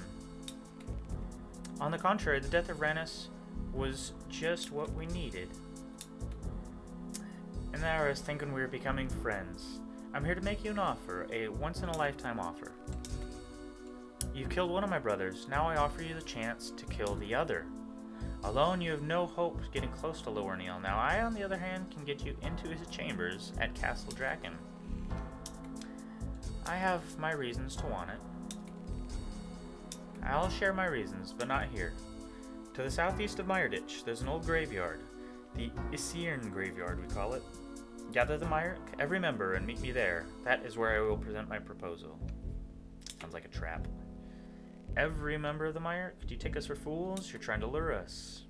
On the contrary, the death of Ranus was just what we needed. And now I was thinking we were becoming friends. I'm here to make you an offer, a once-in-a-lifetime offer. You've killed one of my brothers, now I offer you the chance to kill the other. Alone, you have no hope of getting close to Lawernial. Now I, on the other hand, can get you into his chambers at Castle Drakan. I have my reasons to want it. I'll share my reasons, but not here. To the southeast of Meyerditch, there's an old graveyard. The Isirn graveyard, we call it. Gather the Myrick, every member, and meet me there. That is where I will present my proposal. Sounds like a trap. Every member of the Myrick? Do you take us for fools? You're trying to lure us.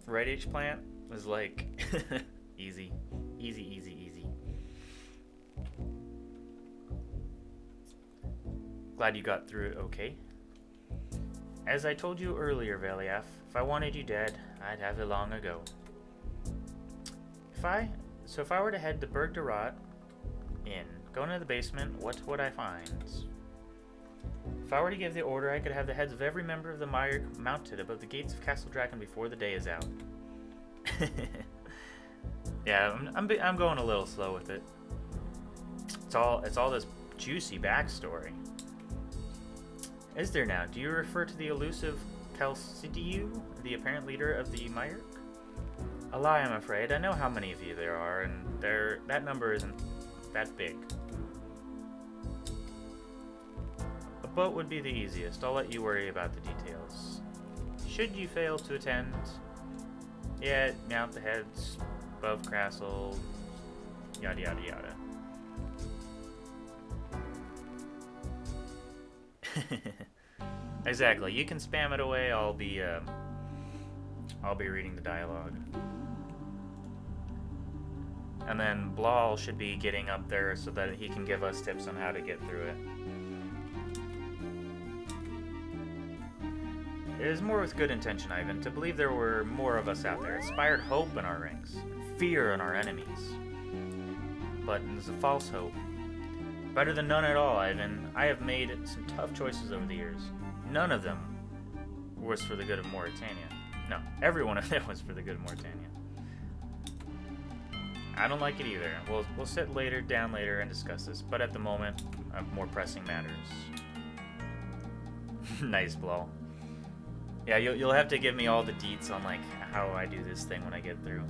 Right H plant was like easy. Easy, easy, easy. Glad you got through it okay. As I told you earlier, Veliaf, if I wanted you dead, I'd have it long ago. If I were to head to Berg de Rot Inn, go into the basement, what would I find? If I were to give the order, I could have the heads of every member of the Myrick mounted above the gates of Castle Drakan before the day is out. Yeah, I'm going a little slow with it. It's all this juicy backstory. Is there now? Do you refer to the elusive Calcidiu, the apparent leader of the Myrick? A lie, I'm afraid. I know how many of you there are, and that number isn't that big. A boat would be the easiest. I'll let you worry about the details. Should you fail to attend, yeah, mount the heads above castle, yada yada yada. Exactly. You can spam it away. I'll be reading the dialogue. And then Blal should be getting up there so that he can give us tips on how to get through it. It is more with good intention, Ivan, to believe there were more of us out there. It inspired hope in our ranks, fear in our enemies. But it's a false hope. Better than none at all, Ivan. I have made some tough choices over the years. None of them was for the good of Mauritania. No, every one of them was for the good of Mauritania. I don't like it either. We'll sit down later and discuss this, but at the moment, I have more pressing matters. Nice, Blow. Yeah, you'll have to give me all the deets on like how I do this thing when I get through.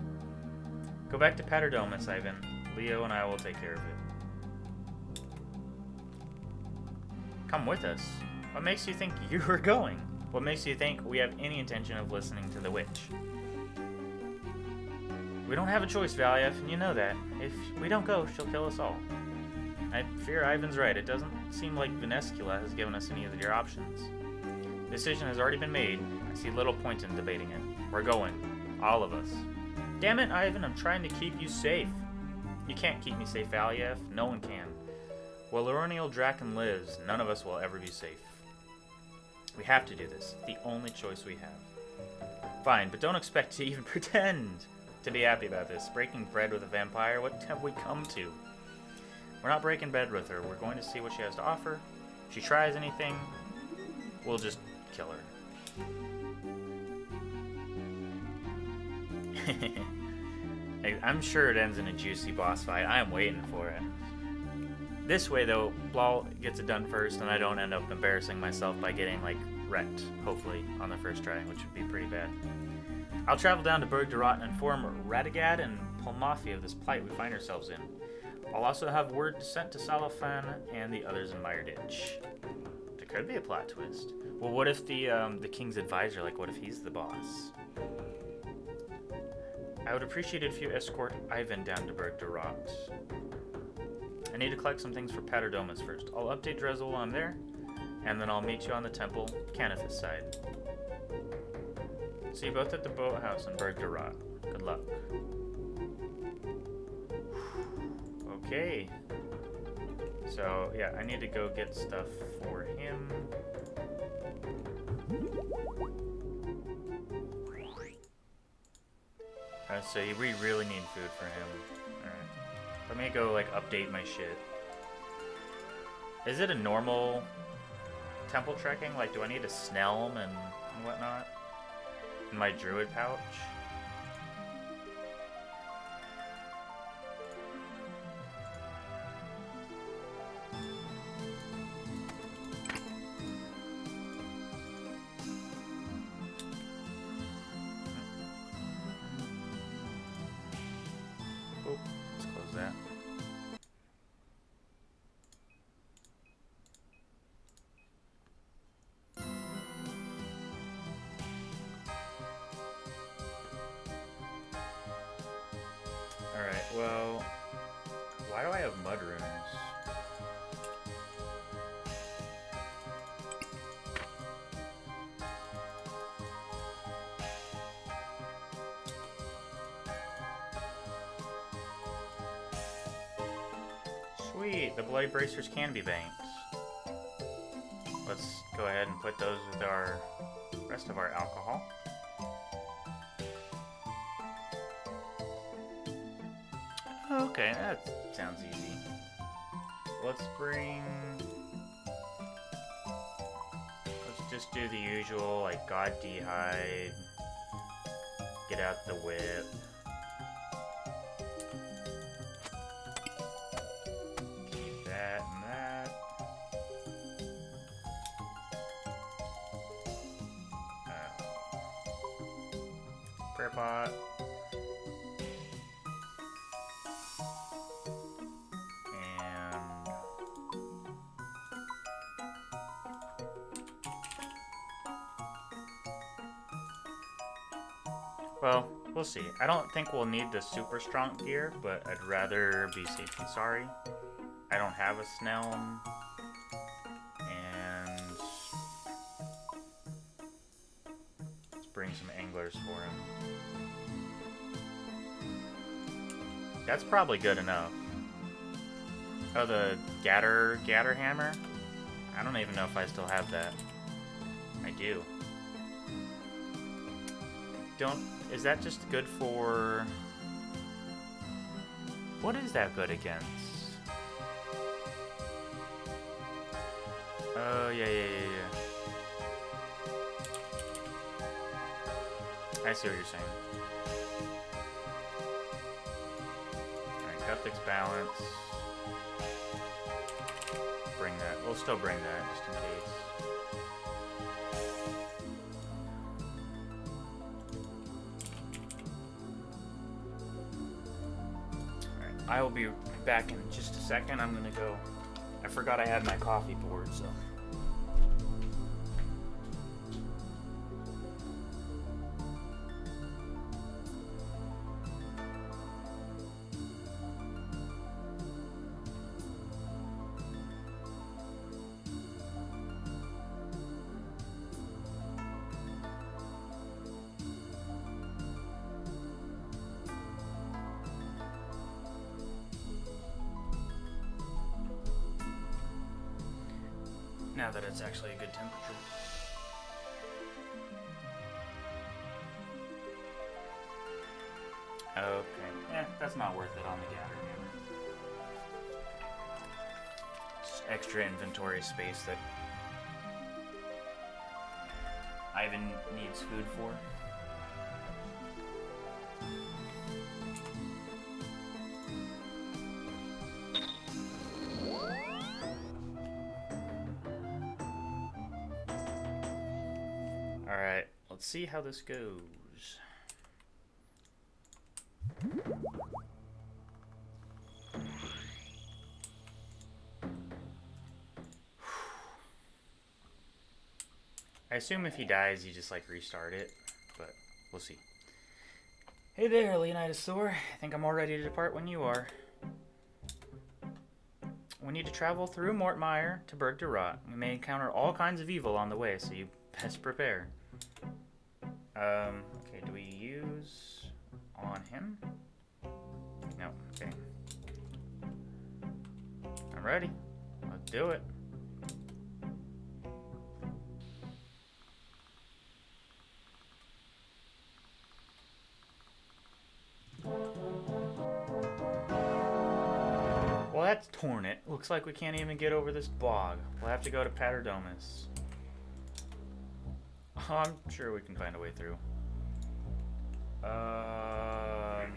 Go back to Paterdomus, Ivan. Leo and I will take care of it. Come with us. What makes you think you were going? What makes you think we have any intention of listening to the witch? We don't have a choice, Valiaf, and you know that. If we don't go, she'll kill us all. I fear Ivan's right. It doesn't seem like Vanescula has given us any of your options. The decision has already been made. I see little point in debating it. We're going. All of us. Damn it, Ivan, I'm trying to keep you safe. You can't keep me safe, Valiaf. No one can. While Lawernial Drakan lives, none of us will ever be safe. We have to do this. The only choice we have. Fine, but don't expect to even pretend to be happy about this. Breaking bread with a vampire? What have we come to? We're not breaking bread with her. We're going to see what she has to offer. If she tries anything, we'll just kill her. I'm sure it ends in a juicy boss fight. I'm waiting for it. This way, though, Blal gets it done first, and I don't end up embarrassing myself by getting, like, wrecked, hopefully, on the first try, which would be pretty bad. I'll travel down to Berg de Rot and inform Radagad and Polmafi of this plight we find ourselves in. I'll also have word sent to Safalaan and the others in Meyerditch. There could be a plot twist. Well, what if the king's advisor, like, what if he's the boss? I would appreciate it if you escort Ivan down to Berg de Rocks. I need to collect some things for Paterdomus first. I'll update Drezel while I'm there, and then I'll meet you on the temple, Canifus side. See you both at the boathouse in Berg de Rot. Good luck. Okay. So, yeah, I need to go get stuff for him. So we really need food for him. Alright. Let me go, like, update my shit. Is it a normal temple trekking? Like, do I need a Snelm and whatnot? In my druid pouch? Oh, let's close that. Alright, well, why do I have mud runes? Sweet, the bloody bracers can be banked. Let's go ahead and put those with our rest of our alcohol. Okay, that sounds easy. Let's just do the usual, like, God D'hide, get out the whip. Keep that and that. Prayer pot. Well, we'll see. I don't think we'll need the super strong gear, but I'd rather be safe than sorry. I don't have a Snelm, and let's bring some anglers for him. That's probably good enough. Oh, the Gatter Hammer? I don't even know if I still have that. I do. Is that just good for... What is that good against? Oh, yeah. I see what you're saying. Alright, Guthix balance. Bring that. We'll still bring that, just in case. I will be back in just a second. I'm gonna go. I forgot I had my coffee poured, so. Now that it's actually a good temperature. Okay, that's not worth it on the Gatter Hammer. Just extra inventory space that Ivan needs food for. Alright, let's see how this goes. I assume if he dies, you just like restart it, but we'll see. Hey there, Leonidasaur. I think I'm all ready to depart when you are. We need to travel through Mortmire to Berg de Rot. We may encounter all kinds of evil on the way, so you best prepare. Okay, do we use on him? No, okay. I'm ready. Let's do it. Well, that's torn it. Looks like we can't even get over this bog. We'll have to go to Paterdomus. Oh, I'm sure we can find a way through. Alright.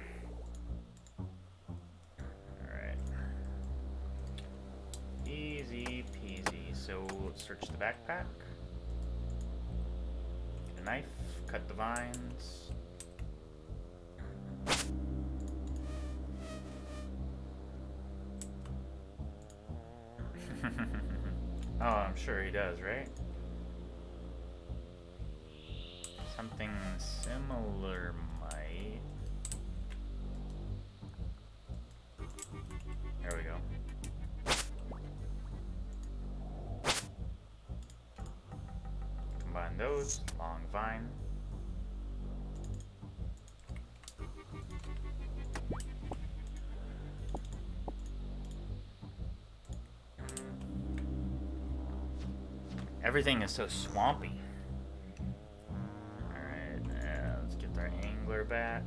Easy peasy. So, let's search the backpack. Get a knife. Cut the vines. Oh, I'm sure he does, right? Something similar might. There we go. Combine those. Long vine. Everything is so swampy. Alright, let's get our angler back.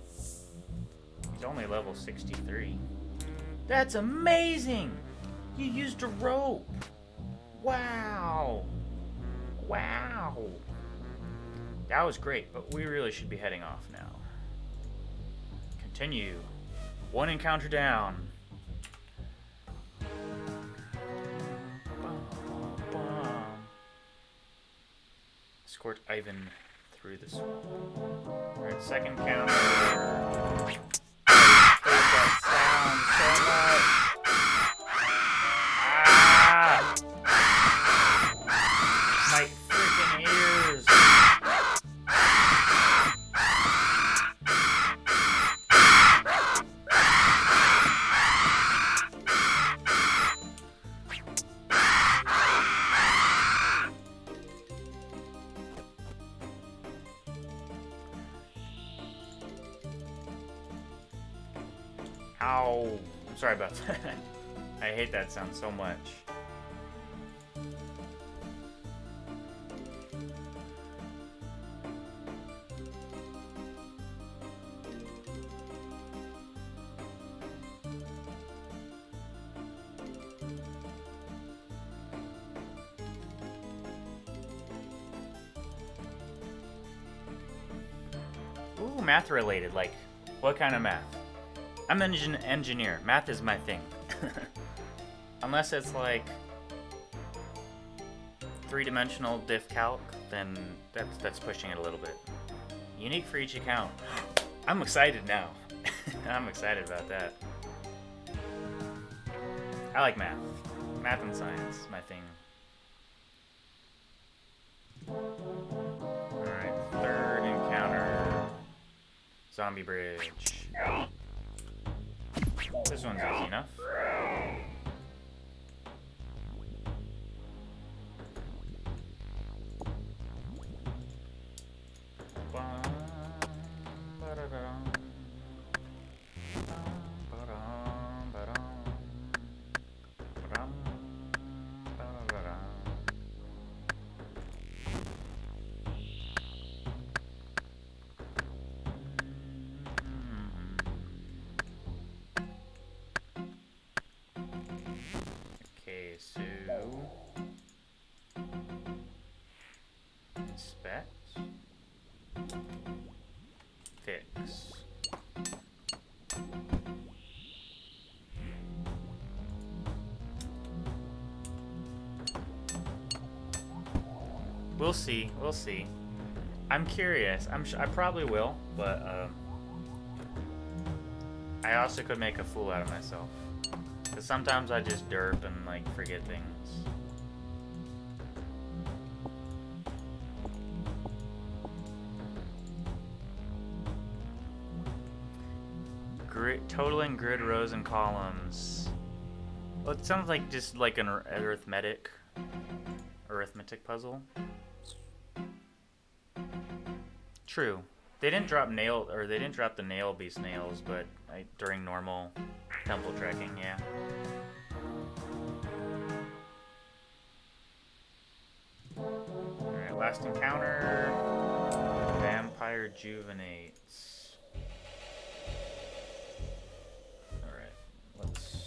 He's only level 63. That's amazing! You used a rope! Wow! Wow! That was great, but we really should be heading off now. Continue. One encounter down. Escort Ivan through the swamp. Alright, second counter. I hate that sound so much. Ah! My freaking ears. Ow. I'm sorry about that. I hate that sound so much. Ooh, math related. Like, what kind of math? I'm an engineer. Math is my thing. Unless it's like three-dimensional diff calc, then that's pushing it a little bit. Unique for each account. I'm excited now. I'm excited about that. I like math. Math and science, my thing. Alright, third encounter. Zombie bridge. This one's easy enough. So inspect, fix. We'll see. We'll see. I'm curious. I probably will, but I also could make a fool out of myself. Because sometimes I just derp and, like, forget things. totaling grid rows and columns. Well, it sounds like just like an arithmetic puzzle. True. They didn't drop the nail beast nails, but during normal temple trekking, yeah. Alright, last encounter. Vampire Juvenates. Alright, let's...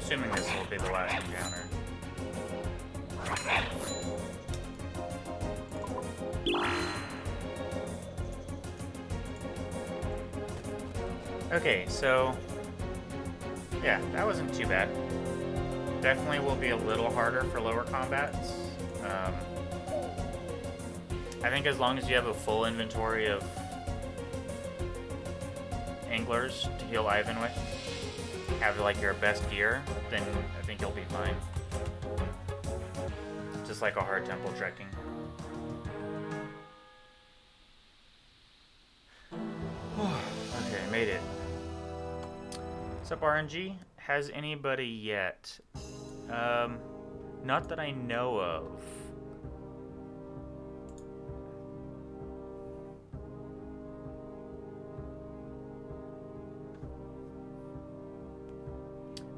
assuming this will be the last encounter. Okay, so yeah, that wasn't too bad. Definitely will be a little harder for lower combats. I think as long as you have a full inventory of anglers to heal Ivan with, have like your best gear, then I think you'll be fine. Just like a hard temple trekking. Okay, made it. What's up, RNG? Has anybody yet? Not that I know of.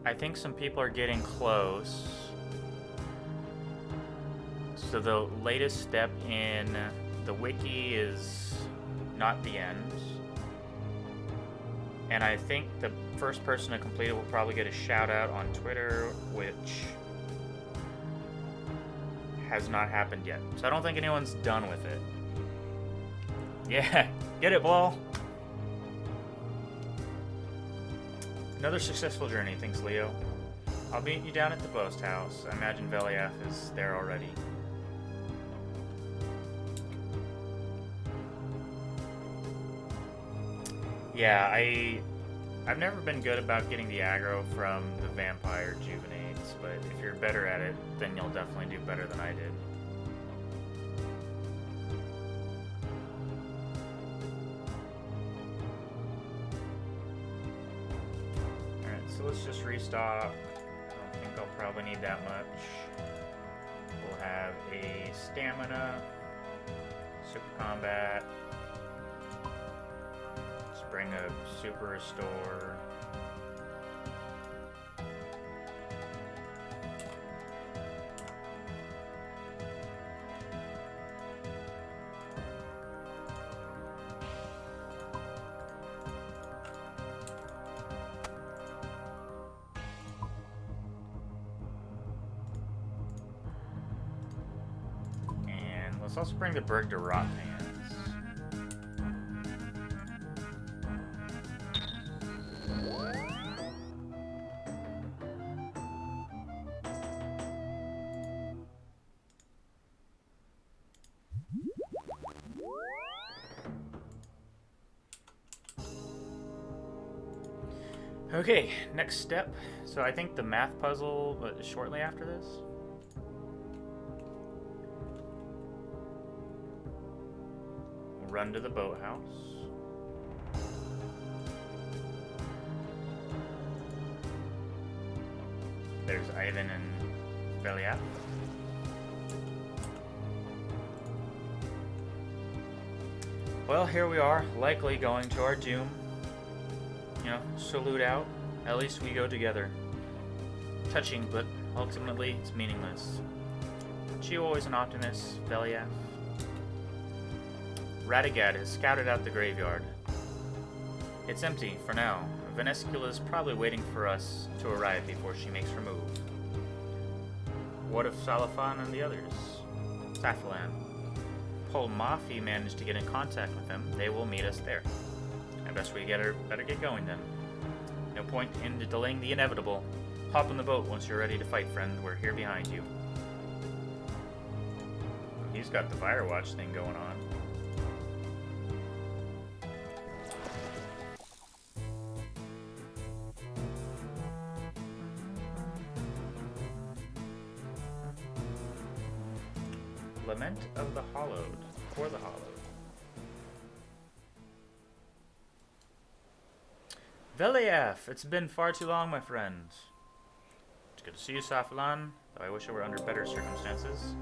I think some people are getting close. So the latest step in the wiki is not the end. And I think the first person to complete it will probably get a shout out on Twitter, which has not happened yet. So I don't think anyone's done with it. Yeah, get it, Ball. Another successful journey, thanks, Leo. I'll meet you down at the post house. I imagine Veliath is there already. Yeah, I've never been good about getting the aggro from the vampire juvenates, but if you're better at it, then you'll definitely do better than I did. So let's just restock. I don't think I'll probably need that much. We'll have a stamina, super combat. Let's bring a super restore. Let's also bring the Berg to Rot Pants. Okay, next step. So I think the math puzzle shortly after this. Run to the boathouse. There's Ivan and Veliath. Well, here we are, likely going to our doom. You know, salute out. At least we go together. Touching, but ultimately it's meaningless. Aren't you always an optimist, Veliath? Radagad has scouted out the graveyard. It's empty for now. Venescula's probably waiting for us to arrive before she makes her move. What of Safalaan and the others? Safalaan. Pol Mafi managed to get in contact with them. They will meet us there. I guess we better get going then. No point in delaying the inevitable. Hop on the boat once you're ready to fight, friend. We're here behind you. He's got the Firewatch thing going on. Lament of the Hallowed, for the Hallowed. Veliaf, it's been far too long, my friend. It's good to see you, Safalaan, though I wish it were under better circumstances.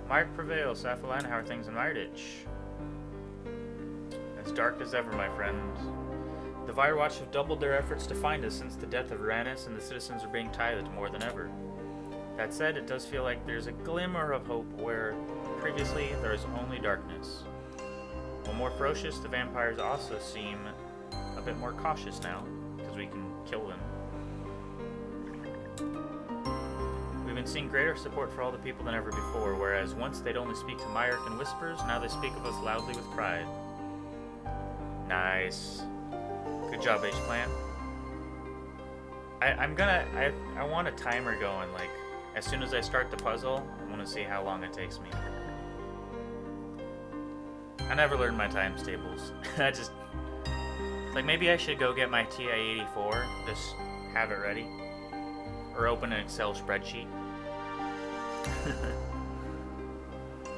Might prevail, Safalaan. How are things in Mirditch? As dark as ever, my friend. The Firewatch have doubled their efforts to find us since the death of Rannis, and the citizens are being tithed more than ever. That said, it does feel like there's a glimmer of hope where previously there was only darkness. While more ferocious, the vampires also seem a bit more cautious now, because we can kill them. We've been seeing greater support for all the people than ever before, whereas once they'd only speak to Myrick in whispers, now they speak of us loudly with pride. Nice. Good job, H-Plant. I want a timer going, like, as soon as I start the puzzle, I want to see how long it takes me. I never learned my times tables. It's like, maybe I should go get my TI-84, just have it ready. Or open an Excel spreadsheet.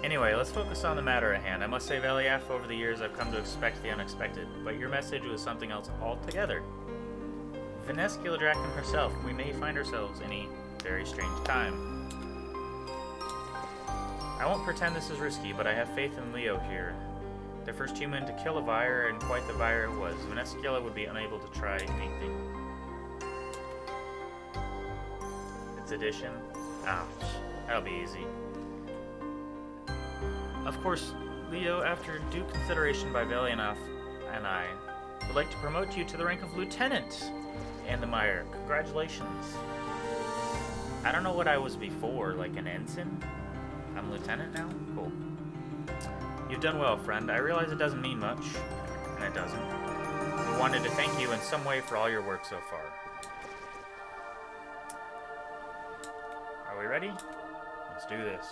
Anyway, let's focus on the matter at hand. I must say, Veliaf, over the years I've come to expect the unexpected, but your message was something else altogether. Vanescula Drakan herself, we may find ourselves in a very strange time. I won't pretend this is risky, but I have faith in Leo here. The first human to kill a vampyre, and quite the vampyre it was. Vanescula would be unable to try anything. It's addition. Ouch. That'll be easy. Of course, Leo, after due consideration by Velianoff and I, would like to promote you to the rank of Lieutenant and the Meyer. Congratulations. I don't know what I was before, like an ensign? I'm Lieutenant now? Cool. You've done well, friend. I realize it doesn't mean much, and it doesn't. We wanted to thank you in some way for all your work so far. Are we ready? Let's do this.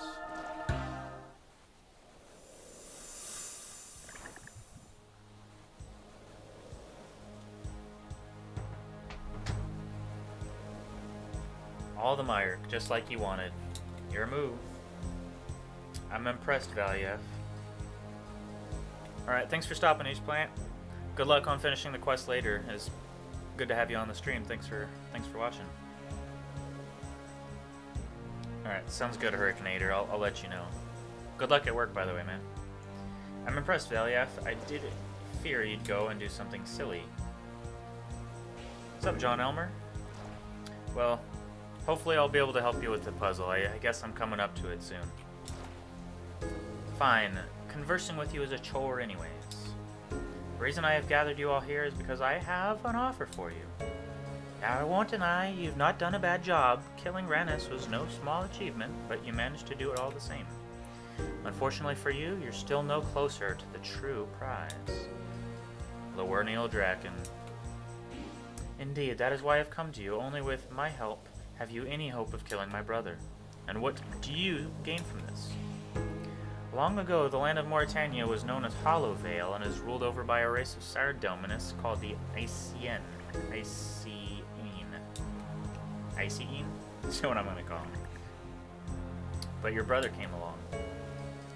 All the mire, just like you wanted. Your move. I'm impressed, Veliaf. Alright, thanks for stopping, H-Plant. Good luck on finishing the quest later. It's good to have you on the stream. Thanks for watching. Alright, sounds good, Hurricaneator. I'll let you know. Good luck at work, by the way, man. I'm impressed, Veliaf. I did fear you'd go and do something silly. What's up, John Elmer? Well, hopefully I'll be able to help you with the puzzle. I guess I'm coming up to it soon. Fine. Conversing with you is a chore anyways. The reason I have gathered you all here is because I have an offer for you. Now, I won't deny you've not done a bad job. Killing Rannis was no small achievement, but you managed to do it all the same. Unfortunately for you, you're still no closer to the true prize. Drakan. Indeed, that is why I've come to you. Only with my help have you any hope of killing my brother. And what do you gain from this? Long ago, the land of Mauritania was known as Hallowed Vale and is ruled over by a race of Sardominus called the Icene. That's what I'm going to call him. But your brother came along.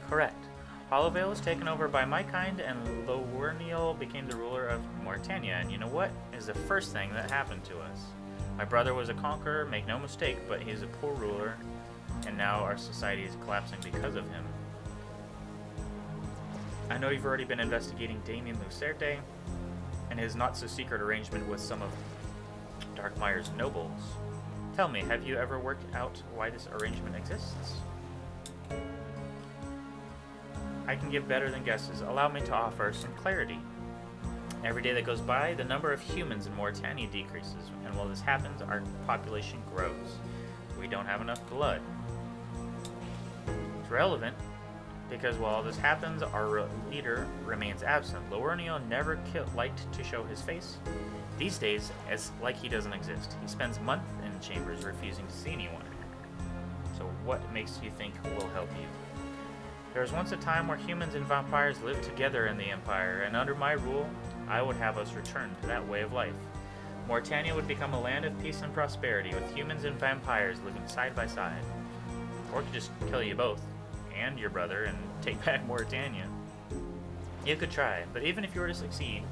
Correct. Hallowed Vale was taken over by my kind, and Lowerniel became the ruler of Mauritania. And you know what is the first thing that happened to us? My brother was a conqueror, make no mistake, but he's a poor ruler, and now our society is collapsing because of him. I know you've already been investigating Damien Lucerte and his not-so-secret arrangement with some of Darkmeyer's nobles. Tell me, have you ever worked out why this arrangement exists? I can give better than guesses. Allow me to offer some clarity. Every day that goes by, the number of humans in Mauritania decreases, and while this happens, our population grows. We don't have enough blood. It's relevant, because while this happens, our leader remains absent. Lowerniel never liked to show his face. These days, it's like he doesn't exist. He spends months in chambers refusing to see anyone. So what makes you think will help you? There was once a time where humans and vampires lived together in the Empire, and under my rule, I would have us return to that way of life. Mauritania would become a land of peace and prosperity, with humans and vampires living side by side. Or I could just kill you both, and your brother, and take back Mauritania. You could try, but even if you were to succeed,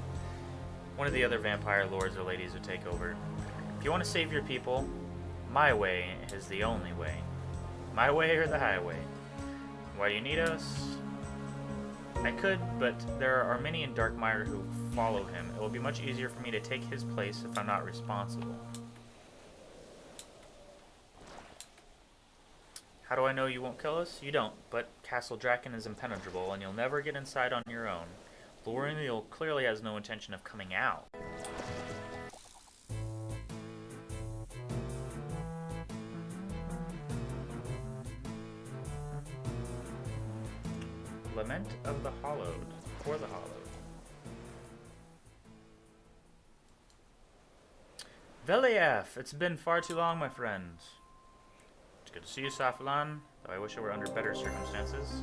one of the other vampire lords or ladies would take over. If you want to save your people, my way is the only way. My way or the highway. Why do you need us? I could, but there are many in Darkmeyer who follow him. It will be much easier for me to take his place if I'm not responsible. How do I know you won't kill us? You don't, but Castle Drakan is impenetrable, and you'll never get inside on your own. Lowerniel clearly has no intention of coming out. Lament of the Hallowed, for the Hallowed. Veliaf, it's been far too long, my friend. It's good to see you, Safalaan, though I wish it were under better circumstances.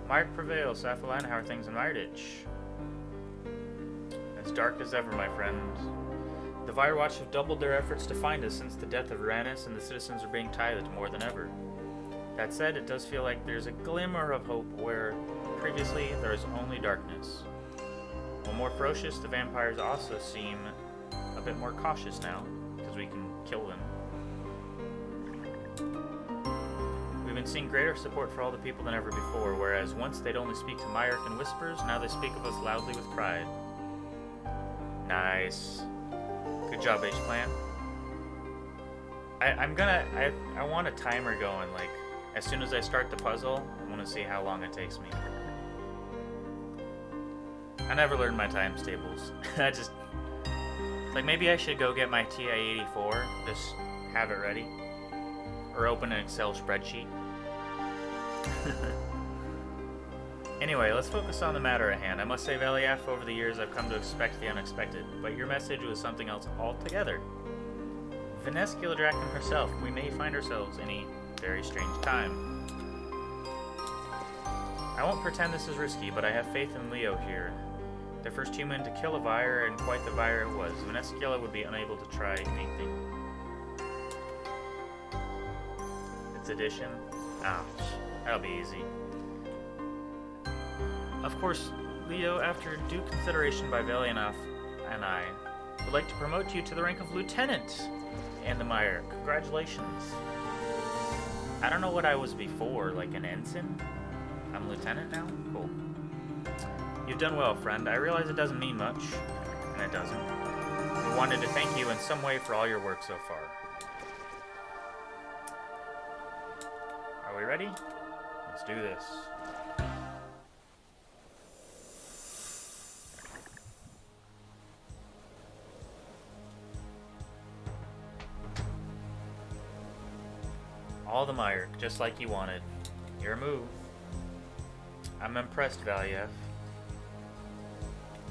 Might prevail, Safalaan. How are things in Mireditch? As dark as ever, my friend. The Firewatch have doubled their efforts to find us since the death of Rannis, and the citizens are being tithed more than ever. That said, it does feel like there's a glimmer of hope where previously there was only darkness. While more ferocious, the vampires also seem a bit more cautious now, because we can kill them. We've been seeing greater support for all the people than ever before, whereas once they'd only speak to Myrick in whispers, now they speak of us loudly with pride. Nice. Good job, H-Plan. I want a timer going, like, as soon as I start the puzzle, I want to see how long it takes me. I never learned my times tables. It's like, maybe I should go get my TI-84, just have it ready. Or open an Excel spreadsheet. Anyway, let's focus on the matter at hand. I must say, Veliaf, over the years I've come to expect the unexpected, but your message was something else altogether. Vanescula Drakan herself, we may find ourselves in a very strange time. I won't pretend this is risky, but I have faith in Leo here. The first human to kill a Vampire, and quite the Vampire it was. Vanescula would be unable to try anything. It's addition. Ouch. That'll be easy. Of course, Leo, after due consideration by Velianoff and I, would like to promote you to the rank of Lieutenant and the Meyer. Congratulations. I don't know what I was before, like an ensign? I'm Lieutenant now? Cool. You've done well, friend. I realize it doesn't mean much, and it doesn't. We wanted to thank you in some way for all your work so far. Are we ready? Let's do this. All the mire, just like you wanted. Your move. I'm impressed, Valief.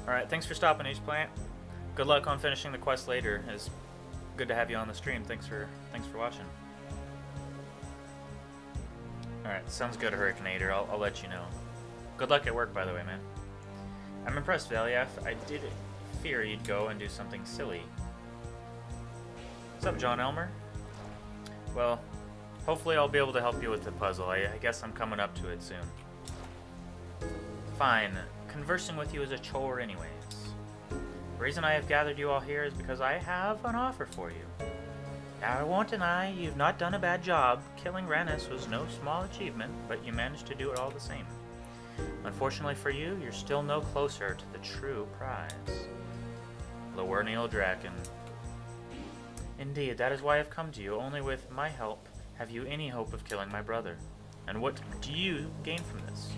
Alright, thanks for stopping, H-Plant. Good luck on finishing the quest later. It's good to have you on the stream. Thanks for watching. Alright, sounds good, Hurricaneator. I'll let you know. Good luck at work, by the way, man. I'm impressed, Valief. I did fear you'd go and do something silly. What's up, John Elmer? Well, hopefully I'll be able to help you with the puzzle. I guess I'm coming up to it soon. Fine. Conversing with you is a chore anyways. The reason I have gathered you all here is because I have an offer for you. Now, I won't deny you've not done a bad job. Killing Rannis was no small achievement, but you managed to do it all the same. Unfortunately for you, you're still no closer to the true prize. Lowerniel Drakan. Indeed, that is why I've come to you. Only with my help have you any hope of killing my brother. And what do you gain from this?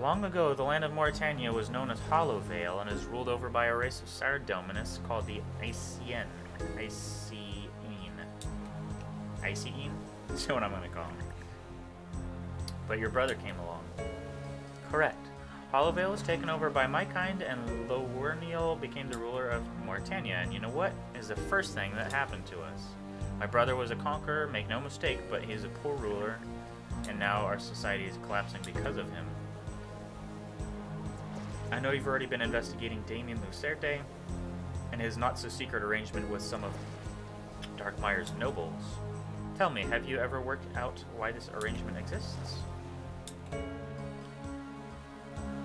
Long ago, the land of Mauritania was known as Hollow Vale and is ruled over by a race of Sardominists called the Icene. Icene? That's what I'm going to call them. But your brother came along. Correct. Hollow Vale was taken over by my kind, and Lowerniel became the ruler of Mauritania. And you know what is the first thing that happened to us? My brother was a conqueror, make no mistake, but he is a poor ruler, and now our society is collapsing because of him. I know you've already been investigating Damien Lucerte and his not-so-secret arrangement with some of Darkmeyer's nobles. Tell me, have you ever worked out why this arrangement exists?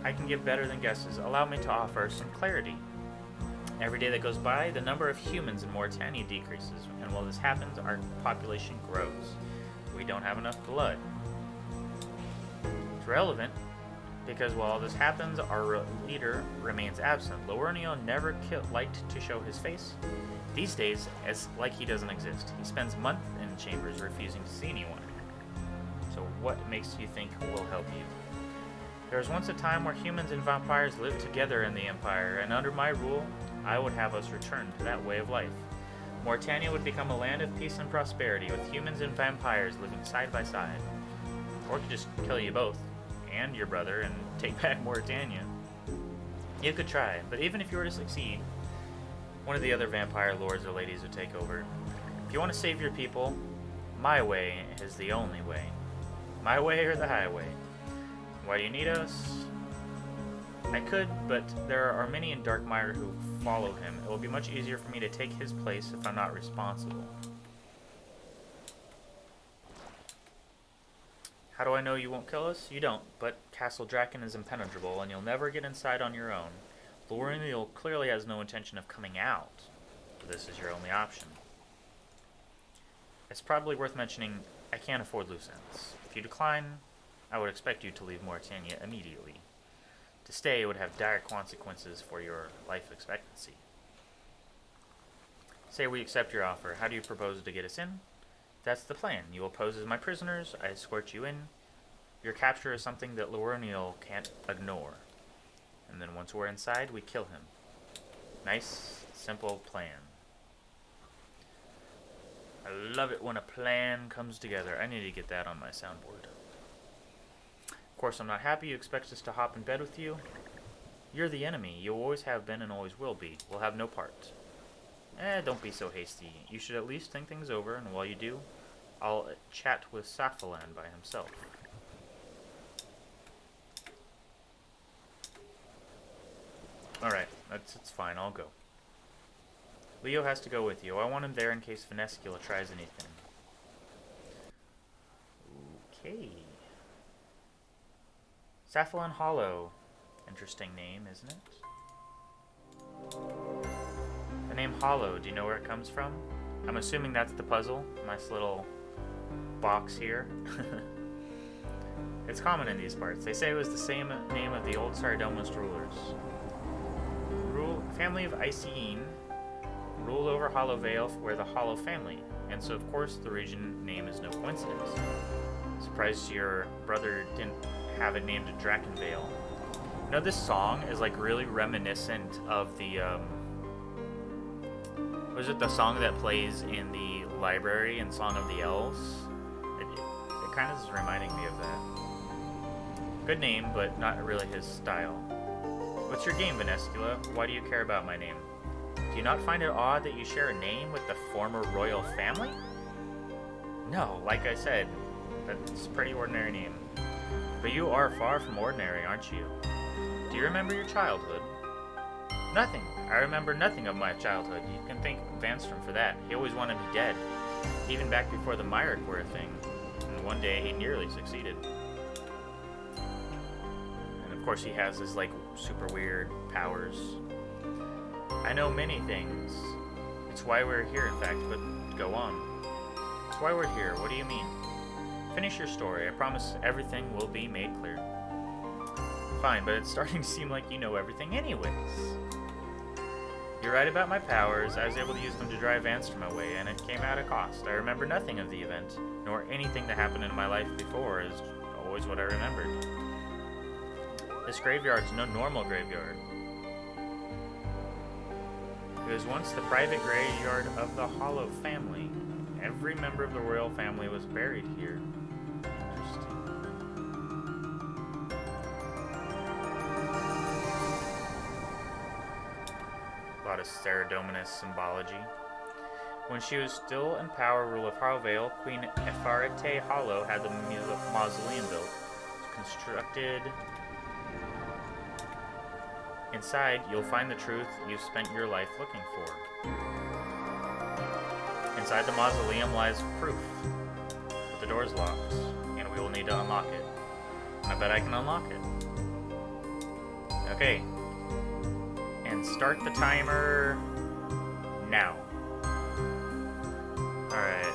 I can give better than guesses. Allow me to offer some clarity. Every day that goes by, the number of humans in Mauritania decreases, and while this happens, our population grows. We don't have enough blood. It's relevant, because while this happens, our leader remains absent. Lowerniel never liked to show his face. These days, it's like he doesn't exist. He spends months in chambers refusing to see anyone. So what makes you think will help you? There was once a time where humans and vampires lived together in the Empire, and under my rule, I would have us return to that way of life. Mauritania would become a land of peace and prosperity, with humans and vampires living side by side. Or we could just kill you both, and your brother, and take back Mauritania. You could try, but even if you were to succeed, one of the other vampire lords or ladies would take over. If you want to save your people, my way is the only way. My way or the highway. Why do you need us? I could, but there are many in Darkmeyer who follow him. It will be much easier for me to take his place if I'm not responsible. How do I know you won't kill us? You don't, but Castle Drakan is impenetrable, and you'll never get inside on your own. Lowerniel clearly has no intention of coming out. This is your only option. It's probably worth mentioning I can't afford loose ends. If you decline, I would expect you to leave Mauritania immediately. To stay would have dire consequences for your life expectancy. Say we accept your offer. How do you propose to get us in? That's the plan. You will pose as my prisoners, I escort you in. Your capture is something that Lowerniel can't ignore. And then once we're inside, we kill him. Nice, simple plan. I love it when a plan comes together. I need to get that on my soundboard. Of course, I'm not happy you expect us to hop in bed with you. You're the enemy. You always have been and always will be. We'll have no part. Don't be so hasty. You should at least think things over, and while you do, I'll chat with Safalaan by himself. Alright, it's fine. I'll go. Leo has to go with you. I want him there in case Vanescula tries anything. Okay. Safalaan Hollow. Interesting name, isn't it? The name Hollow, do you know where it comes from? I'm assuming that's the puzzle. Nice little box here. It's common in these parts. They say it was the same name of the old Sardomist rulers. Family of Icene ruled over Hollow Vale where the Hollow family, and so of course the region name is no coincidence. Surprised your brother didn't have it named Drakan Vale. You know, this song is like really reminiscent of the was it the song that plays in the library in Song of the Elves? It kind of is reminding me of that. Good name, but not really his style. What's your game, Vanescula? Why do you care about my name? Do you not find it odd that you share a name with the former royal family? No, like I said, that's a pretty ordinary name. But you are far from ordinary, aren't you? Do you remember your childhood? Nothing. I remember nothing of my childhood. You can thank Vanstrom for that. He always wanted me dead. Even back before the Myrick were a thing. And one day he nearly succeeded. And of course he has his, like, super weird powers. I know many things. It's why we're here, in fact, but go on. It's why we're here. What do you mean? Finish your story. I promise everything will be made clear. Fine, but it's starting to seem like you know everything anyways. You're right about my powers. I was able to use them to drive Vanstrom away, and it came at a cost. I remember nothing of the event, nor anything that happened in my life before is always what I remembered. This graveyard's no normal graveyard. It was once the private graveyard of the Hallowed family. Every member of the royal family was buried here. Interesting. A lot of Saradominus symbology. When she was still in power, ruler of Harvale, Queen Efarete Hollow had the mausoleum built. Constructed. Inside, you'll find the truth you've spent your life looking for. Inside the mausoleum lies proof, but the door's locked, and we will need to unlock it. And I bet I can unlock it. Okay. And start the timer now. Alright.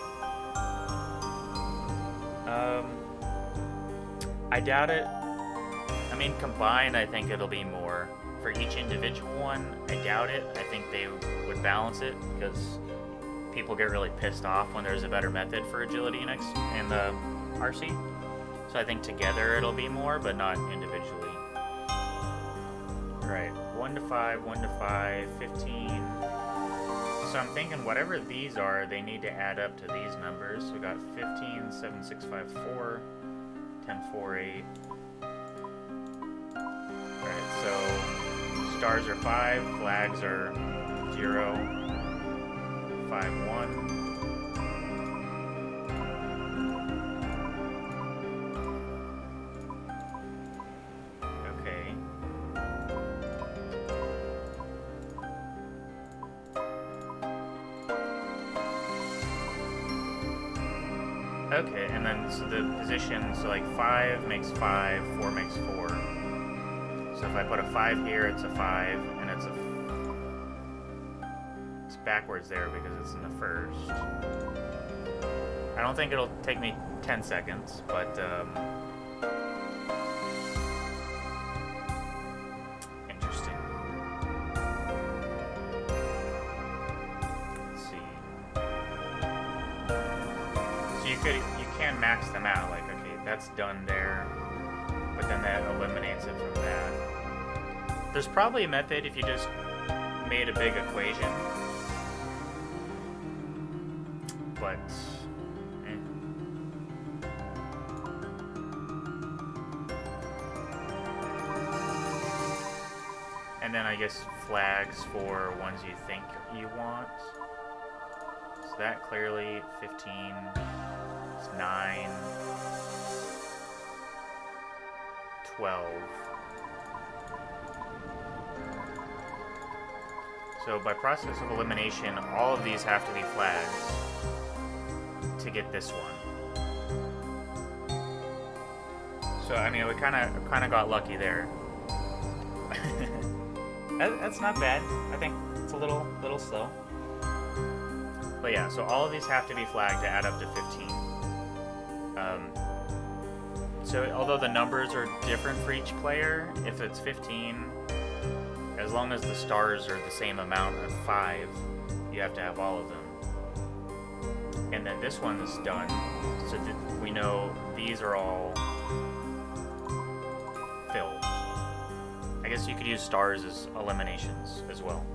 I doubt it. I mean, combined, I think it'll be more. For each individual one, I doubt it. I think they would balance it because people get really pissed off when there's a better method for agility in the RC. So I think together it'll be more, but not individually. Alright, 1 to 5, 1 to 5, 15. So I'm thinking whatever these are, they need to add up to these numbers. So we got 15, 7, 6, 5, 4, 10, 4, 8. Alright, so stars are 5, flags are 0, 5, 1. Okay. Okay, and then so the position, so like 5 makes 5, 4 makes 4. So if I put a 5 here, it's a 5, and it's backwards there because it's in the first. I don't think it'll take me 10 seconds, but interesting. Let's see. So you can max them out, like, okay, that's done there, but then that eliminates it from that. There's probably a method if you just made a big equation, but and then I guess flags for ones you think you want. So that clearly 15 is 9, 12. So by process of elimination, all of these have to be flags to get this one. So I mean, we kind of got lucky there. That's not bad. I think it's a little slow. But yeah, so all of these have to be flagged to add up to 15. So although the numbers are different for each player, if it's 15, as long as the stars are the same amount of 5, you have to have all of them. And then this one is done, so that we know these are all filled. I guess you could use stars as eliminations as well.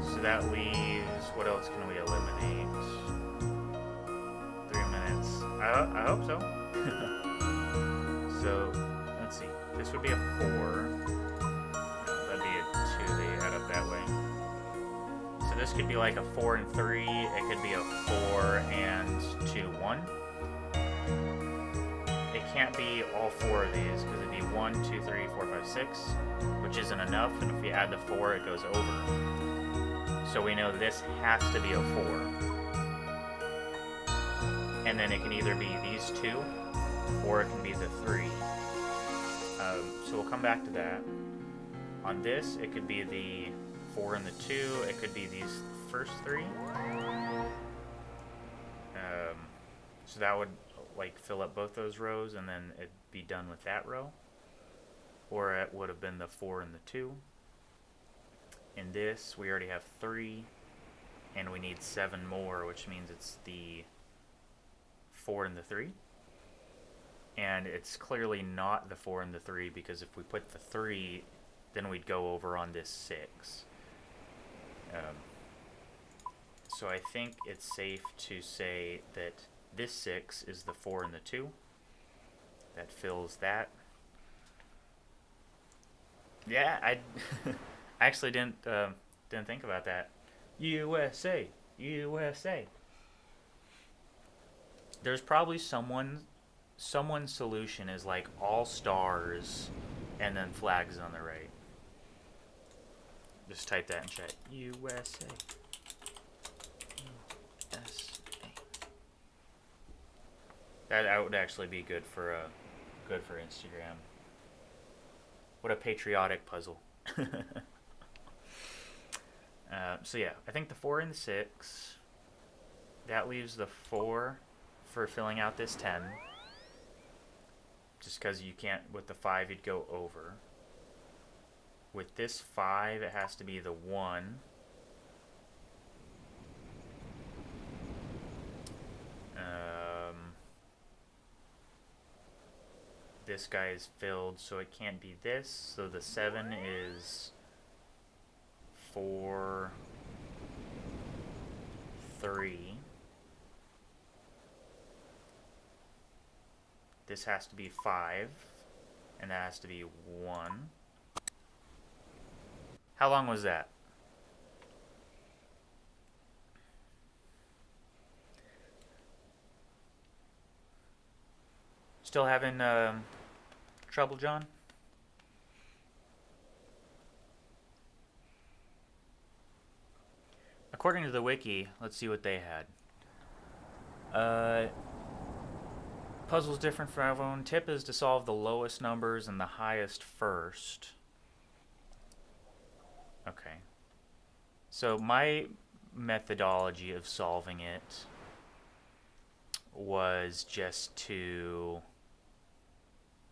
So that leaves, what else can we eliminate? 3 minutes. I hope so. So, let's see. This would be a 4. No, that'd be a 2. They add up that way. So this could be like a 4 and 3. It could be a 4 and 2, 1. It can't be all 4 of these because it'd be 1, 2, 3, 4, 5, 6, which isn't enough. And if we add the 4, it goes over. So we know this has to be a 4. And then it can either be these 2, or it can be the 3. So we'll come back to that. On this, it could be the 4 and the 2. It could be these first 3. So that would like fill up both those rows, and then it'd be done with that row. Or it would have been the 4 and the 2. In this, we already have 3, and we need 7 more, which means it's the 4 and the 3. And it's clearly not the 4 and the 3, because if we put the 3, then we'd go over on this 6. So I think it's safe to say that this 6 is the 4 and the 2. That fills that. Yeah, I actually didn't think about that. USA, USA. There's probably someone's solution is like all stars and then flags on the right. Just type that in chat. USA. USA. That would actually be good for Instagram. What a patriotic puzzle. So yeah, I think the 4 and the 6. That leaves the 4 for filling out this 10. Just because you can't, with the 5 you'd go over. With this 5 it has to be the 1. This guy is filled, so it can't be this. So the 7 is 4, 3. This has to be 5, and that has to be 1. How long was that? Still having trouble, John? According to the wiki, let's see what they had. Puzzle's different for everyone. Tip is to solve the lowest numbers and the highest first. Okay. So my methodology of solving it was just to...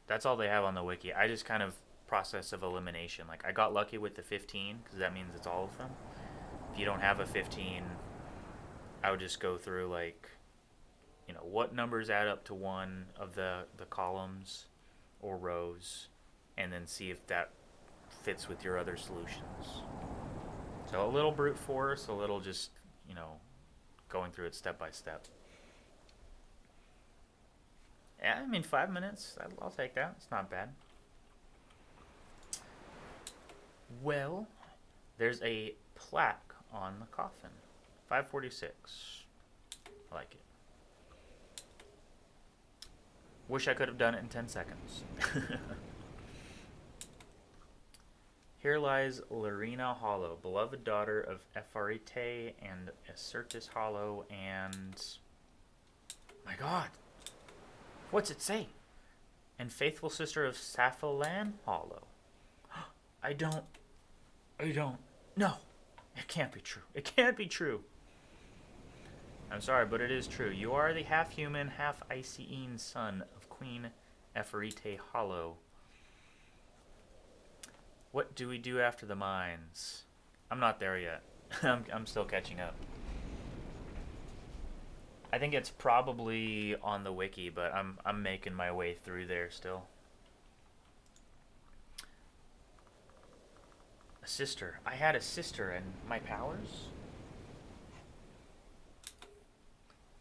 That's all they have on the wiki. I just kind of process of elimination. Like, I got lucky with the 15, because that means it's all of them. If you don't have a 15, I would just go through, like, you know, what numbers add up to one of the columns or rows, and then see if that fits with your other solutions. So a little brute force, a little just, you know, going through it step by step. Yeah, I mean, 5 minutes, I'll take that. It's not bad. Well, there's a plaque on the coffin. 546. I like it. Wish I could have done it in 10 seconds. Here lies Larina Hollow, beloved daughter of Ephorite and Acertus Hollow, and... My god! What's it say? And faithful sister of Safalaan Hollow. I don't... No! It can't be true. It can't be true. I'm sorry, but it is true. You are the half-human, half-Icean son of Queen Ephorite Hollow. What do we do after the mines? I'm not there yet. I'm still catching up. I think it's probably on the wiki, but I'm making my way through there still. A sister. I had a sister, and my powers?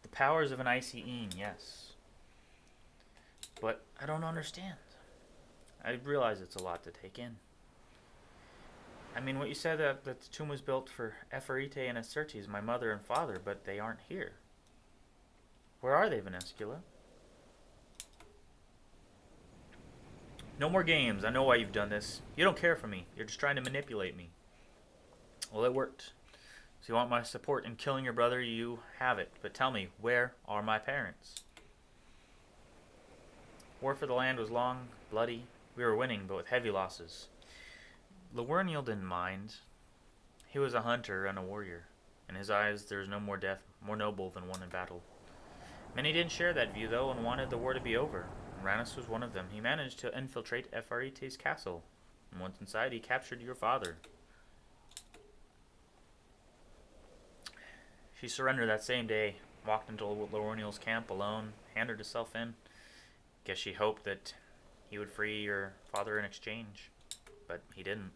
The powers of an Icean, yes. But I don't understand. I realize it's a lot to take in. I mean, what you said that the tomb was built for Ephorite and Acertes, my mother and father, but they aren't here. Where are they, Venescula? No more games. I know why you've done this. You don't care for me. You're just trying to manipulate me. Well, it worked. So you want my support in killing your brother? You have it. But tell me, where are my parents? War for the land was long, bloody. We were winning, but with heavy losses. Lawerniel didn't mind. He was a hunter and a warrior. In his eyes, there is no more death more noble than one in battle. Many didn't share that view, though, and wanted the war to be over. Ranus was one of them. He managed to infiltrate Ephorite's castle, and once inside, he captured your father. She surrendered that same day, walked into Lawerniel's camp alone, handed herself in. Guess she hoped that he would free your father in exchange, but he didn't.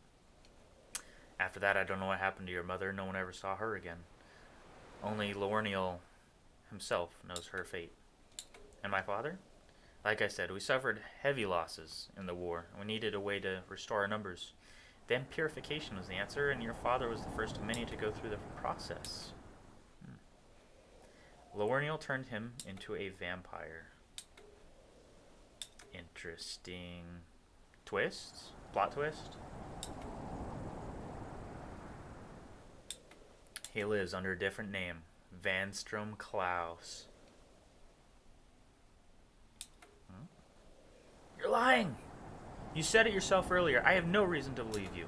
After that, I don't know what happened to your mother. No one ever saw her again. Only Lorniel himself knows her fate. And my father? Like I said, we suffered heavy losses in the war, and we needed a way to restore our numbers. Vampirification was the answer, and your father was the first of many to go through the process. Lorniel turned him into a vampire. Interesting twist? Plot twist? He lives under a different name. Vanstrom Klaus. You're lying! You said it yourself earlier. I have no reason to believe you.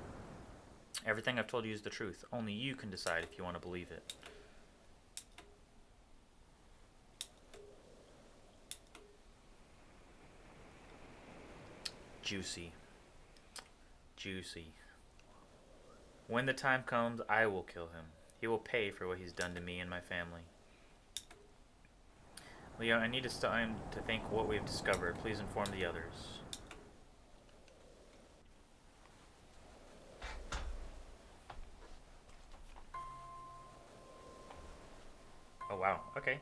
Everything I've told you is the truth. Only you can decide if you want to believe it. Juicy. Juicy. When the time comes, I will kill him. He will pay for what he's done to me and my family. Leo, I need time to think what we've discovered. Please inform the others. Oh, wow. Okay.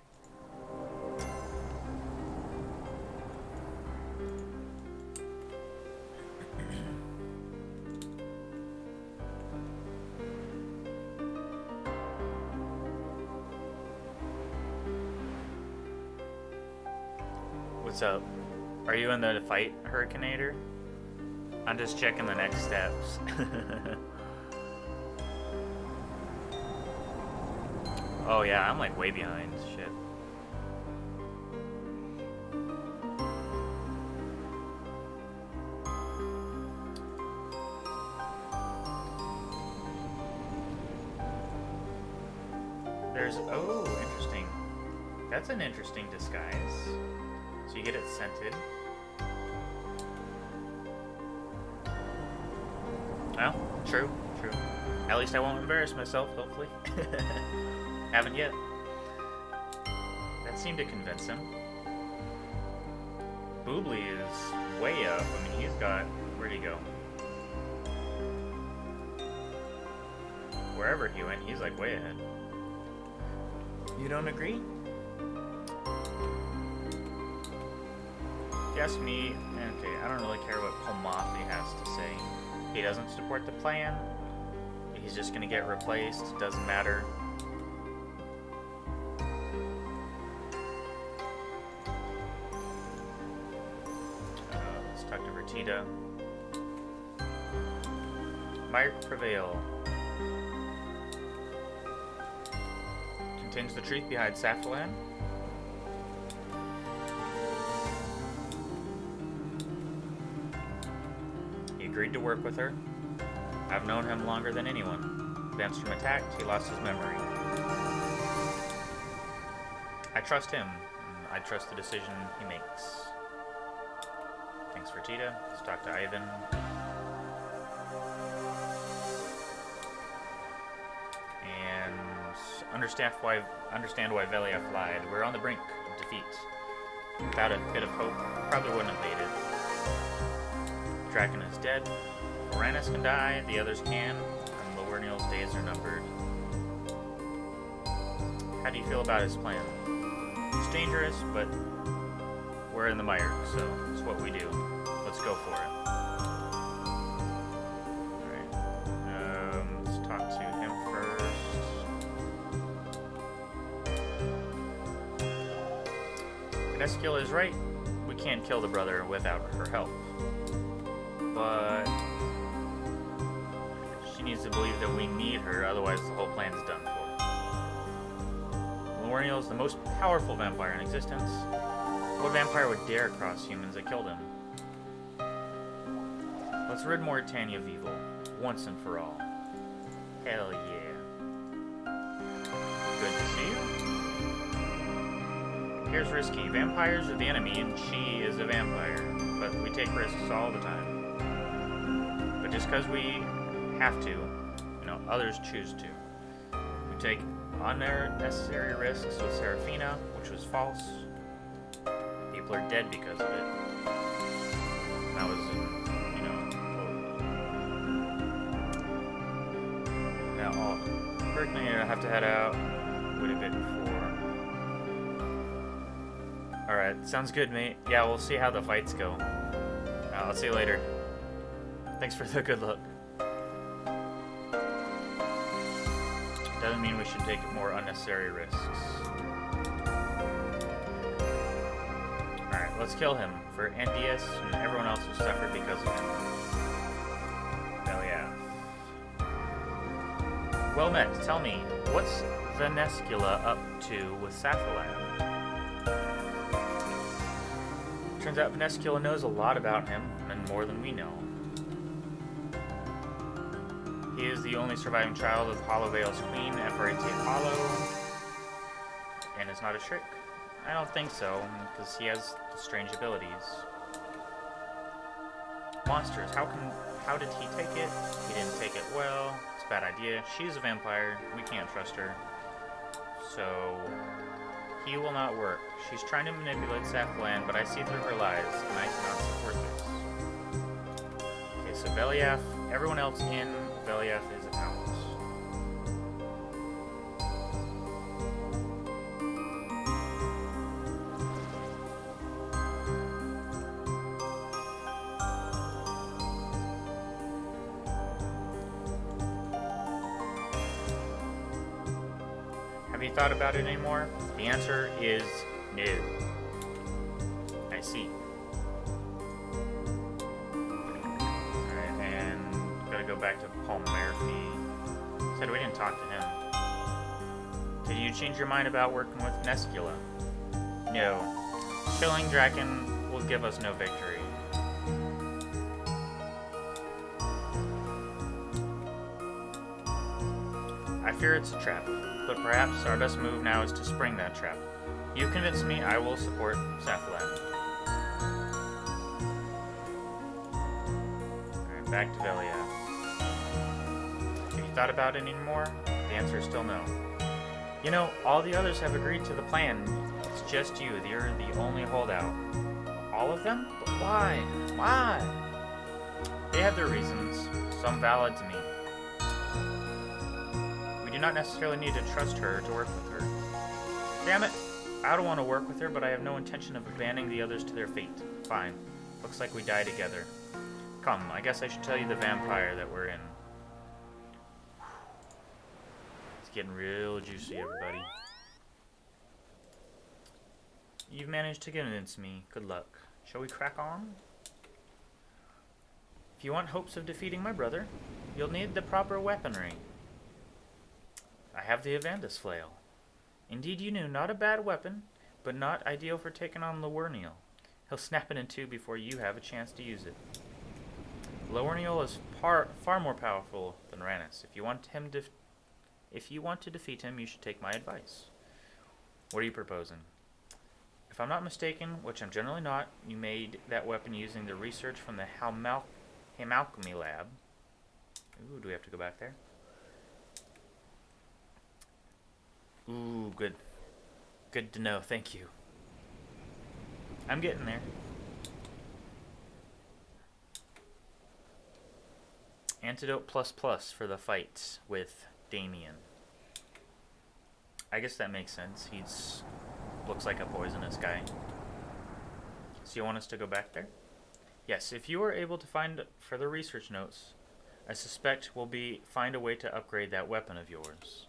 What's up? Are you in the fight, Hurricaneator? I'm just checking the next steps. Oh yeah, I'm like way behind. Shit. Oh, interesting. That's an interesting disguise. So you get it scented. Well, true. At least I won't embarrass myself, hopefully. Haven't yet. That seemed to convince him. Boobly is way up. I mean, he's got... Where'd he go? Wherever he went, he's like way ahead. You don't agree? If you ask me, okay, I don't really care what Polmothi has to say. He doesn't support the plan. He's just gonna get replaced. Doesn't matter. Let's talk to Vertida. Might prevail. Contains the truth behind Safalaan. He agreed to work with her. I've known him longer than anyone. Vanstrom attacked, he lost his memory. I trust him. I trust the decision he makes. Thanks, Vertida. Let's talk to Ivan. And understand why Veliath lied. We're on the brink of defeat. Without a bit of hope, probably wouldn't have made it. Drakan is dead. Uranus can die, the others can, and Lorniel's days are numbered. How do you feel about his plan? It's dangerous, but we're in the mire, so it's what we do. Let's go for it. Alright, let's talk to him first. Eskiel is right. We can't kill the brother without her help. But she needs to believe that we need her, otherwise the whole plan's done for. Lorniel is the most powerful vampire in existence. What vampire would dare cross humans that killed him? Let's rid Mauritania of evil, once and for all. Hell yeah. Good to see you. Here's risky. Vampires are the enemy, and she is a vampire. But we take risks all the time. But just because we have to, others choose to. We take unnecessary risks with Seraphina, which was false. The people are dead because of it. That was, you know, now, personally, I have to head out. Wait a bit before. Alright, sounds good, mate. Yeah, we'll see how the fights go. I'll see you later. Thanks for the good luck. Doesn't mean we should take more unnecessary risks. Alright, let's kill him for NDS and everyone else who suffered because of him. Hell yeah. Well met. Tell me, what's Vanescula up to with Safalaan? Turns out Vanescula knows a lot about him, and more than we know. He is the only surviving child of Hollowvale's queen, Ephraim Hollow, and is not a trick. I don't think so, because he has strange abilities. Monsters, how did he take it? He didn't take it well. It's a bad idea. She's a vampire. We can't trust her. So, he will not work. She's trying to manipulate Safalaan, but I see through her lies, and I cannot support this. Okay, so Veliath, everyone else in, Veliath is out. Have you thought about it anymore? The answer is no. I see. Alright, and gotta go back to Paul Murphy. Said we didn't talk to him. Did you change your mind about working with Vanescula? No. Killing Drakan will give us no victory. I fear it's a trap. But perhaps our best move now is to spring that trap. You convinced me, I will support Safalaan. Alright, back to Veliath. Have you thought about it anymore? The answer is still no. You know, all the others have agreed to the plan. It's just you. You're the only holdout. All of them? But why? Why? They have their reasons, some valid to me. We do not necessarily need to trust her to work with her. Damn it! I don't want to work with her, but I have no intention of abandoning the others to their fate. Fine. Looks like we die together. Come, I guess I should tell you the vampire that we're in. It's getting real juicy, everybody. You've managed to convince me. Good luck. Shall we crack on? If you want hopes of defeating my brother, you'll need the proper weaponry. I have the Avandus flail. Indeed you knew, not a bad weapon, but not ideal for taking on Lowerniel. He'll snap it in two before you have a chance to use it. Lowerniel is far more powerful than Rannis. If you want to defeat him, you should take my advice. What are you proposing? If I'm not mistaken, which I'm generally not, you made that weapon using the research from the Alchemy lab. Ooh, do we have to go back there? Ooh, good. Good to know, thank you. I'm getting there. Antidote ++ for the fight with Damien. I guess that makes sense. He's looks like a poisonous guy. So you want us to go back there? Yes, if you are able to find further research notes, I suspect we'll find a way to upgrade that weapon of yours.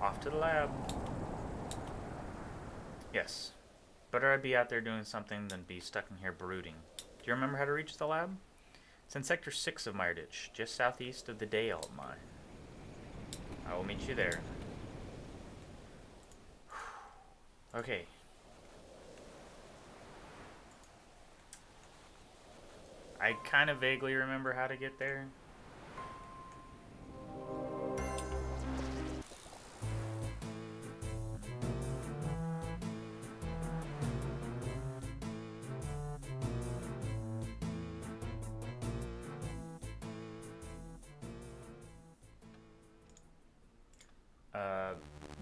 Off to the lab. Yes. Better I'd be out there doing something than be stuck in here brooding. Do you remember how to reach the lab? It's in Sector 6 of Meyerditch, just southeast of the Dayalt mine. I will meet you there. Okay. I kind of vaguely remember how to get there.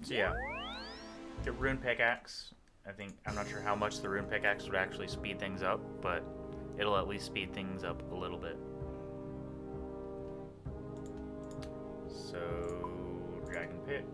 So yeah, get rune pickaxe, I'm not sure how much the rune pickaxe would actually speed things up, but it'll at least speed things up a little bit. So, dragon pick.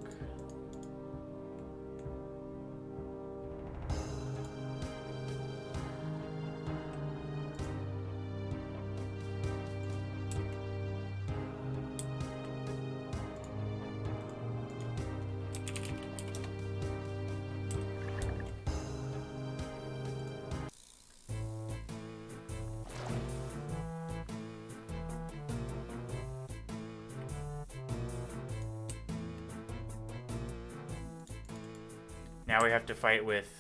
Now we have to fight with...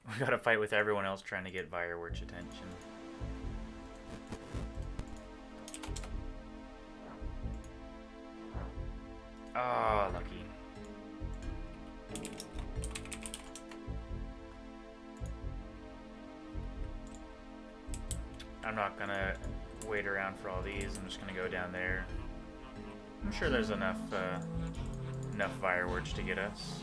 We gotta fight with everyone else trying to get Firewatch attention. Oh, lucky. I'm not gonna wait around for all these. I'm just gonna go down there. I'm sure there's enough Firewatch to get us.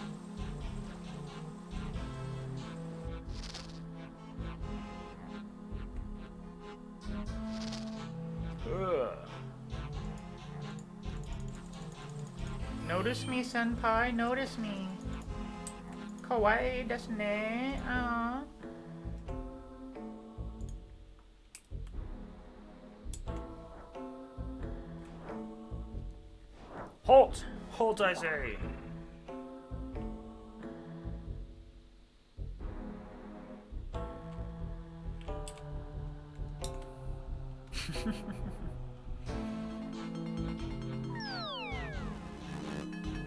Notice me, senpai, notice me. Kawaii desu ne. Halt! Halt, I say!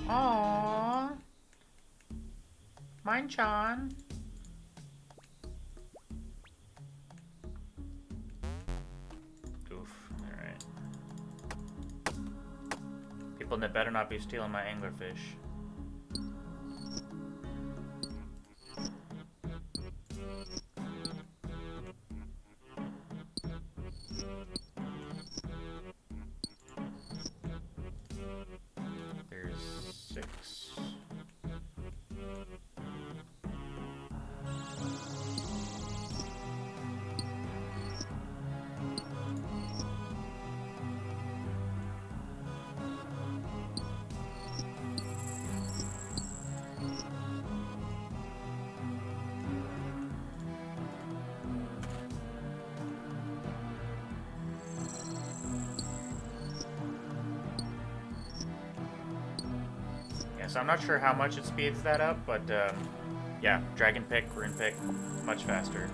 Aww. Mine-chan. Oof. Alright. People that better not be stealing my anglerfish. So I'm not sure how much it speeds that up, but yeah, dragon pick, rune pick, much faster.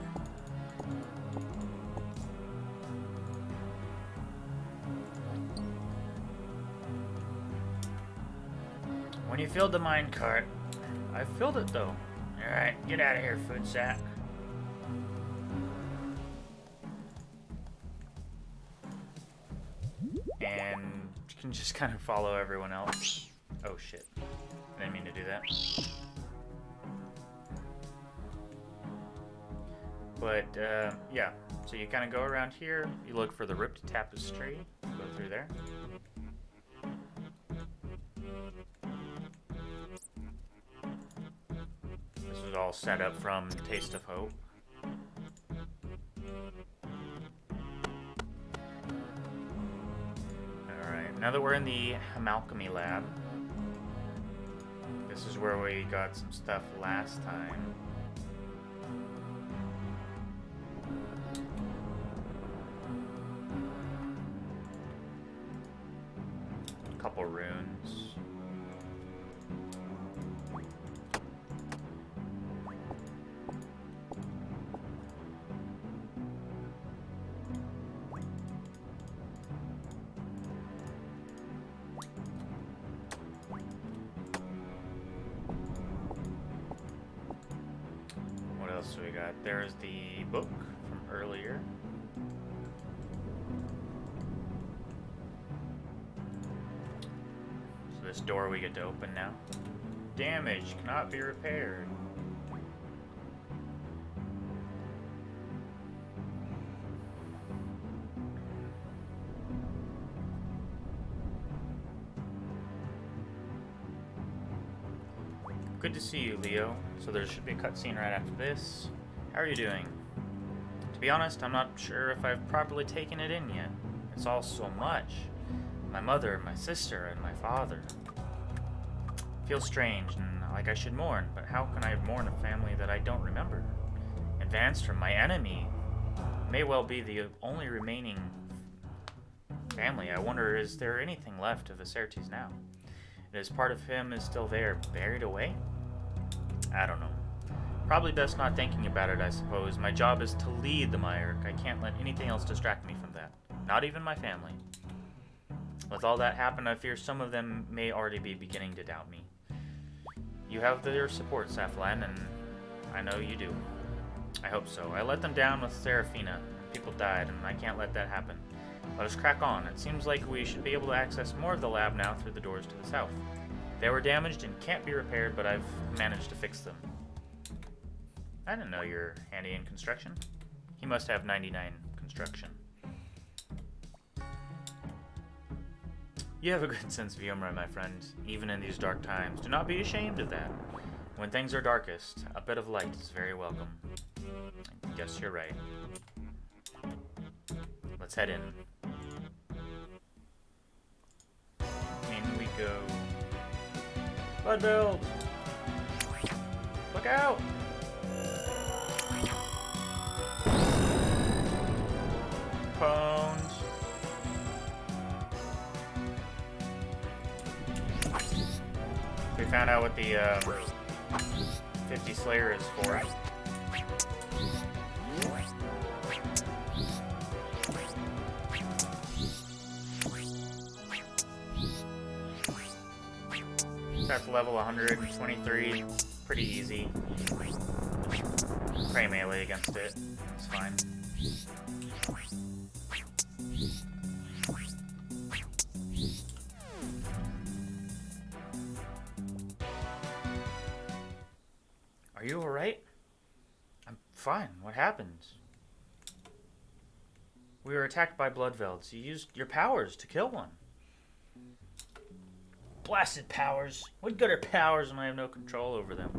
When you filled the minecart, I filled it though. Alright, get out of here, food sack. And you can just kind of follow everyone else. Oh shit. I didn't mean to do that. But, yeah. So you kind of go around here, you look for the ripped tapestry, go through there. This is all set up from Taste of Hope. Alright, now that we're in the Alchemy lab, this is where we got some stuff last time. A couple runes. So we got, there's the book from earlier. So this door we get to open now. Damage cannot be repaired. Good to see you, Leo. So there should be a cutscene right after this. How are you doing? To be honest, I'm not sure if I've properly taken it in yet. It's all so much. My mother, my sister, and my father. Feels strange and like I should mourn, but how can I mourn a family that I don't remember? Advanced from my enemy may well be the only remaining family. I wonder, is there anything left of Acertes now? Is part of him is still there, buried away? I don't know. Probably best not thinking about it, I suppose. My job is to lead the Myrick. I can't let anything else distract me from that. Not even my family. With all that happened, I fear some of them may already be beginning to doubt me. You have their support, Safalaan, and I know you do. I hope so. I let them down with Seraphina. People died, and I can't let that happen. Let us crack on. It seems like we should be able to access more of the lab now through the doors to the south. They were damaged and can't be repaired, but I've managed to fix them. I didn't know you're handy in construction. He must have 99 construction. You have a good sense of humor, my friend, even in these dark times. Do not be ashamed of that. When things are darkest, a bit of light is very welcome. I guess you're right. Let's head in. In we go. Bloodbuild! Look out! Pwned. We found out what the 50 Slayer is for. That's level 123. Pretty easy. Pray melee against it. It's fine. Are you alright? I'm fine. What happened? We were attacked by Bloodvelds. You used your powers to kill one. Blasted powers. What good are powers when I have no control over them?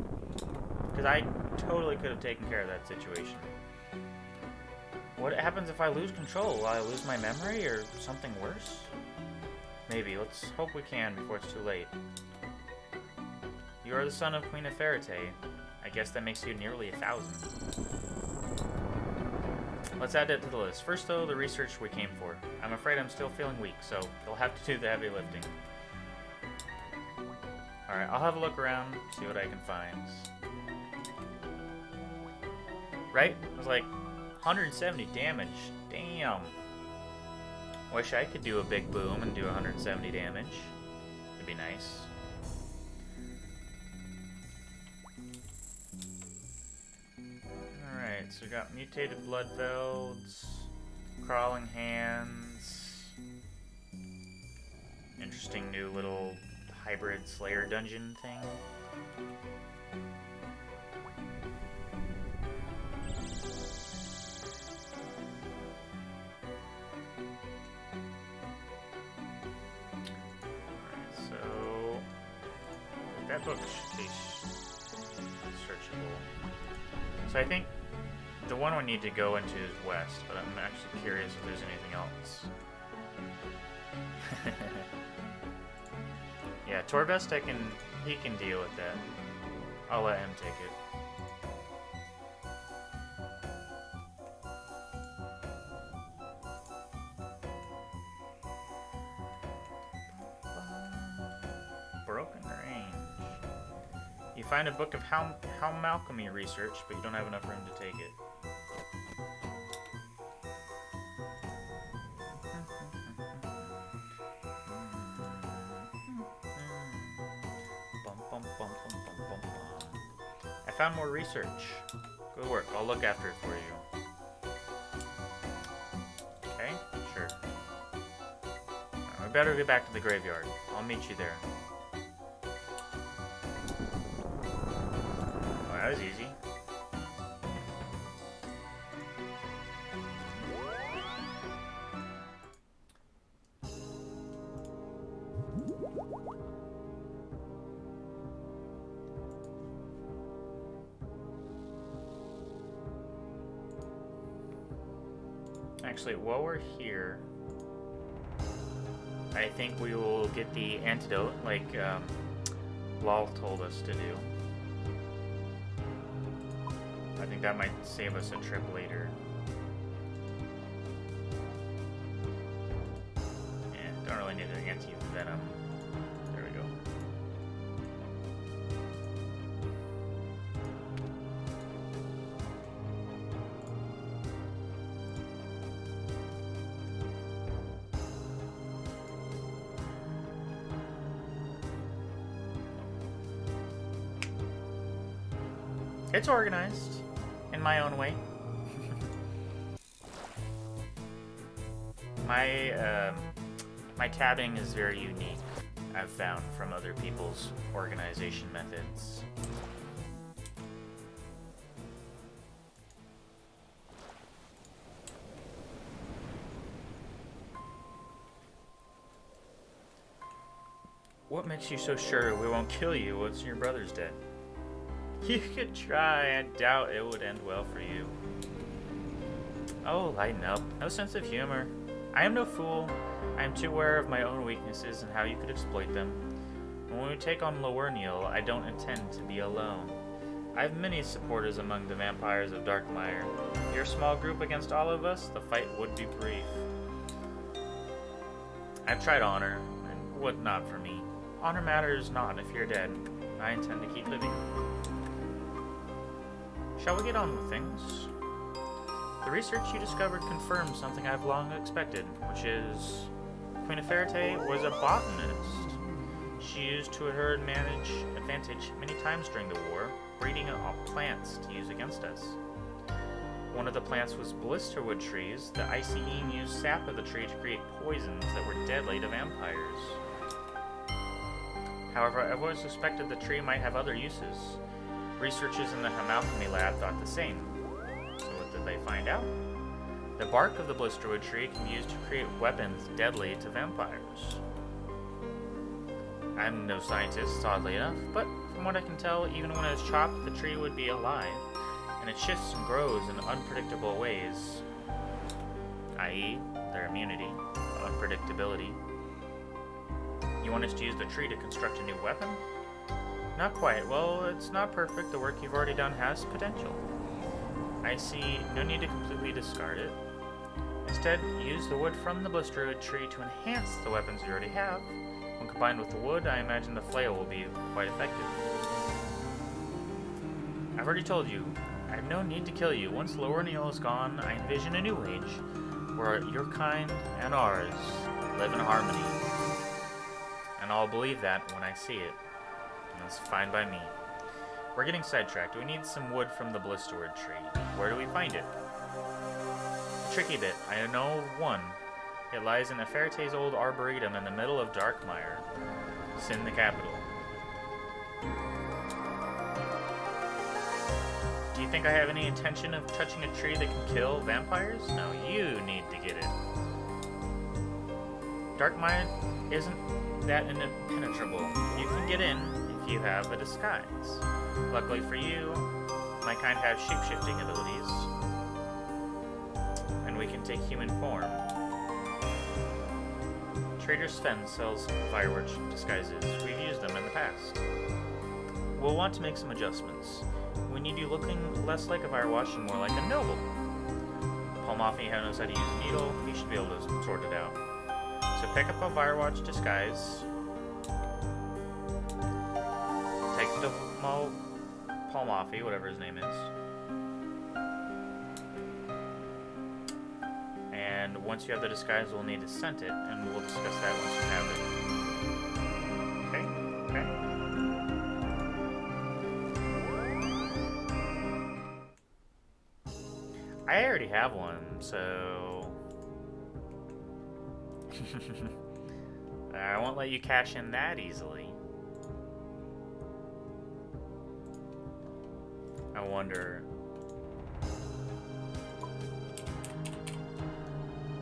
Because I totally could have taken care of that situation. What happens if I lose control? Will I lose my memory or something worse? Maybe. Let's hope we can before it's too late. You are the son of Queen Nefertiti. I guess that makes you nearly 1,000. Let's add it to the list. First, though, the research we came for. I'm afraid I'm still feeling weak, so you'll have to do the heavy lifting. Alright, I'll have a look around, see what I can find. Right? It was like 170 damage. Damn. Wish I could do a big boom and do 170 damage. It'd be nice. Alright, so we got mutated Bloodvelds, crawling hands, interesting new little hybrid Slayer dungeon thing. Alright, so that book should be searchable. So I think the one we need to go into is west, but I'm actually curious if there's anything else. Yeah, Torbest, he can deal with that. I'll let him take it. Broken Range. You find a book of how alchemy research, but you don't have enough room to take it. I found more research. Good work. I'll look after it for you. Okay, sure. We better get back to the graveyard. I'll meet you there. Oh, that was easy. Actually, while we're here, I think we will get the antidote, like Lal told us to do. I think that might save us a trip later. Yeah, don't really need an anti-venom. There we go. It's organized in my own way. My tabbing is very unique, I've found, from other people's organization methods. What makes you so sure we won't kill you once your brother's dead? You could try. I doubt it would end well for you. Oh, lighten up. No sense of humor. I am no fool. I am too aware of my own weaknesses and how you could exploit them. When we take on Lowerniel, I don't intend to be alone. I have many supporters among the vampires of Darkmeyer. Your small group against all of us, the fight would be brief. I've tried honor, and what not for me. Honor matters not if you're dead. I intend to keep living. Shall we get on with things? The research you discovered confirms something I've long expected, which is Queen Nefertiti was a botanist. She used to her advantage many times during the war, breeding plants to use against us. One of the plants was blisterwood trees. The Icene used sap of the tree to create poisons that were deadly to vampires. However, I've always suspected the tree might have other uses. Researchers in the Alchemy lab thought the same. So what did they find out? The bark of the blisterwood tree can be used to create weapons deadly to vampires. I'm no scientist, oddly enough, but from what I can tell, even when it's chopped, the tree would be alive, and it shifts and grows in unpredictable ways, i.e., their immunity, unpredictability. You want us to use the tree to construct a new weapon? Not quite. Well, it's not perfect. The work you've already done has potential. I see no need to completely discard it. Instead, use the wood from the blisterwood tree to enhance the weapons you already have. When combined with the wood, I imagine the flail will be quite effective. I've already told you, I have no need to kill you. Once Lowerniel is gone, I envision a new age, where your kind and ours live in harmony. And I'll believe that when I see it. That's fine by me. We're getting sidetracked. We need some wood from the blisterwood tree. Where do we find it? Tricky bit. I know of one. It lies in Nefertiti's old arboretum in the middle of Darkmeyer. It's in the capital. Do you think I have any intention of touching a tree that can kill vampires? No, you need to get it. Darkmeyer isn't that impenetrable. You can get in if you have a disguise. Luckily for you, my kind have shape-shifting abilities, and we can take human form. Trader Sven sells fireworks disguises. We've used them in the past. We'll want to make some adjustments. We need you looking less like a firewatch and more like a noble. Palmafi knows how to use a needle. He should be able to sort it out. So pick up a firewatch disguise. Take it to Palmafi, whatever his name is. And once you have the disguise, we'll need to scent it, and we'll discuss that once you have it. Okay? Okay. I already have one, so... I won't let you cash in that easily. I wonder...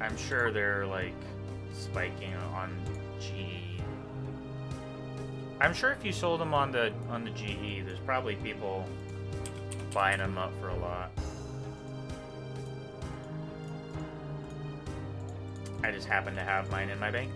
I'm sure they're, like, spiking on GE. I'm sure if you sold them on the GE, there's probably people buying them up for a lot. I just happen to have mine in my bank.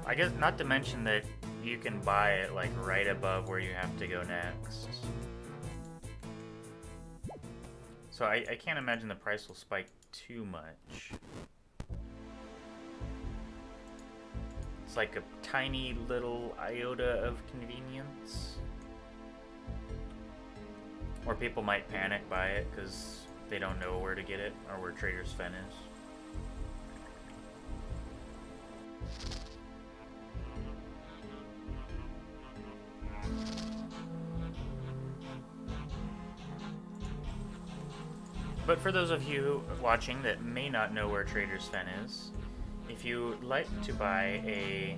I guess not to mention that you can buy it like right above where you have to go next. So I can't imagine the price will spike too much. It's like a tiny little iota of convenience. Or people might panic by it because they don't know where to get it or where Trader's Fen is. But for those of you watching that may not know where Trader's Fen is, if you like to buy a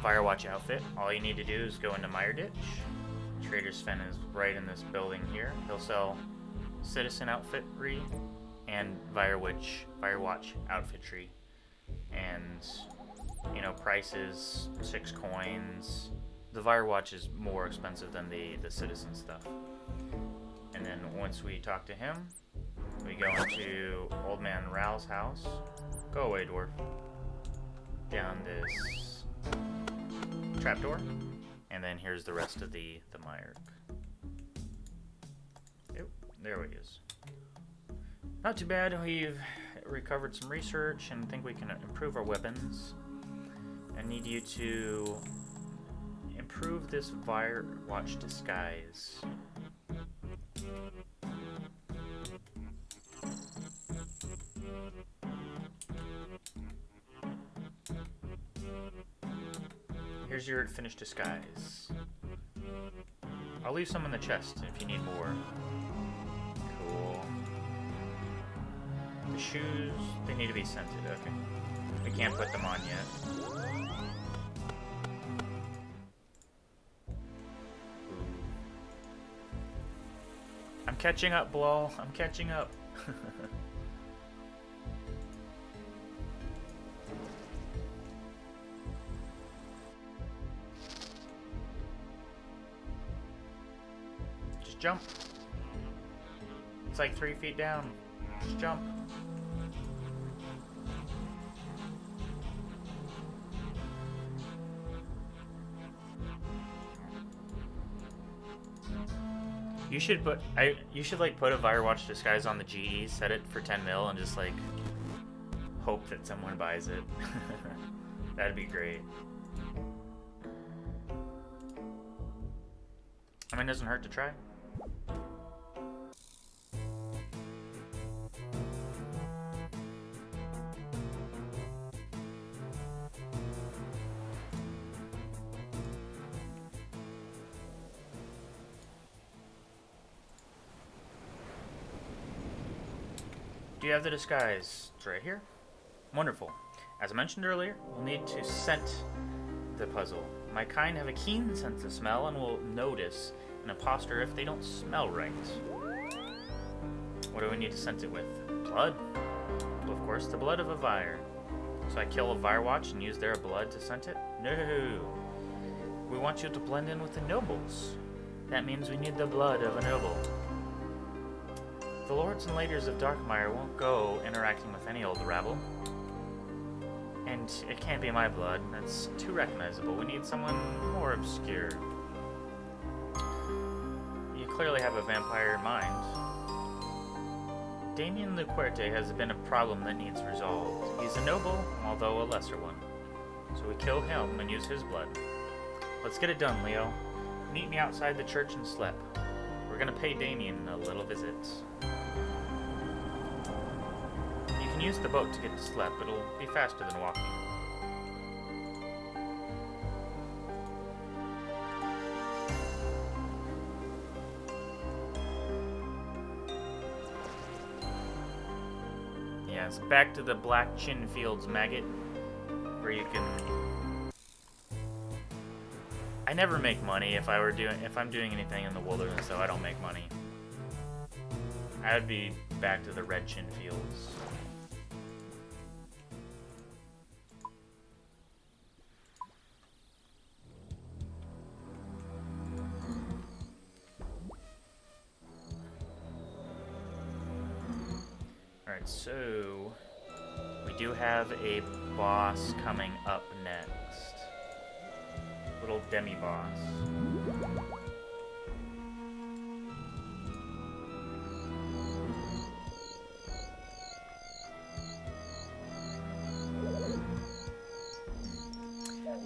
Firewatch outfit, all you need to do is go into Mire Ditch. Trader's Fen is right in this building here. He'll sell Citizen outfitry and Firewatch outfitry. And, you know, prices, 6 coins. The Firewatch is more expensive than the Citizen stuff. And then once we talk to him, we go into Old Man Ral's house. Go away, dwarf. Down this trapdoor. And then here's the rest of the Mire. Oh, there he is. Not too bad. We've recovered some research and think we can improve our weapons. I need you to improve this Firewatch disguise. Here's your finished disguise. I'll leave some in the chest if you need more. Cool. The shoes, they need to be scented, okay. We can't put them on yet. I'm catching up, Blol. I'm catching up. Just jump. It's like 3 feet down. Just jump. You should put like put a Firewatch disguise on the GE, set it for 10 mil, and just like hope that someone buys it. That'd be great. I mean, it doesn't hurt to try. Do you have the disguise? It's right here. Wonderful. As I mentioned earlier, we'll need to scent the puzzle. My kind have a keen sense of smell and will notice an imposter if they don't smell right. What do we need to scent it with? Blood? Well, of course, the blood of a vampyre. So I kill a Firewatch and use their blood to scent it? No. We want you to blend in with the nobles. That means we need the blood of a noble. The lords and ladies of Darkmeyer won't go interacting with any old rabble. And it can't be my blood. That's too recognizable. We need someone more obscure. You clearly have a vampire in mind. Damien the Querte has been a problem that needs resolved. He's a noble, although a lesser one. So we kill him and use his blood. Let's get it done, Leo. Meet me outside the church and slip. We're gonna pay Damien a little visit. You can use the boat to get to Slep. It'll be faster than walking. Yes, back to the Black Chin Fields, maggot, where you can I never make money if I'm doing anything in the wilderness, though. I don't make money. I would be back to the red chin fields. Alright, so we do have a boss coming up next. Little demi-boss.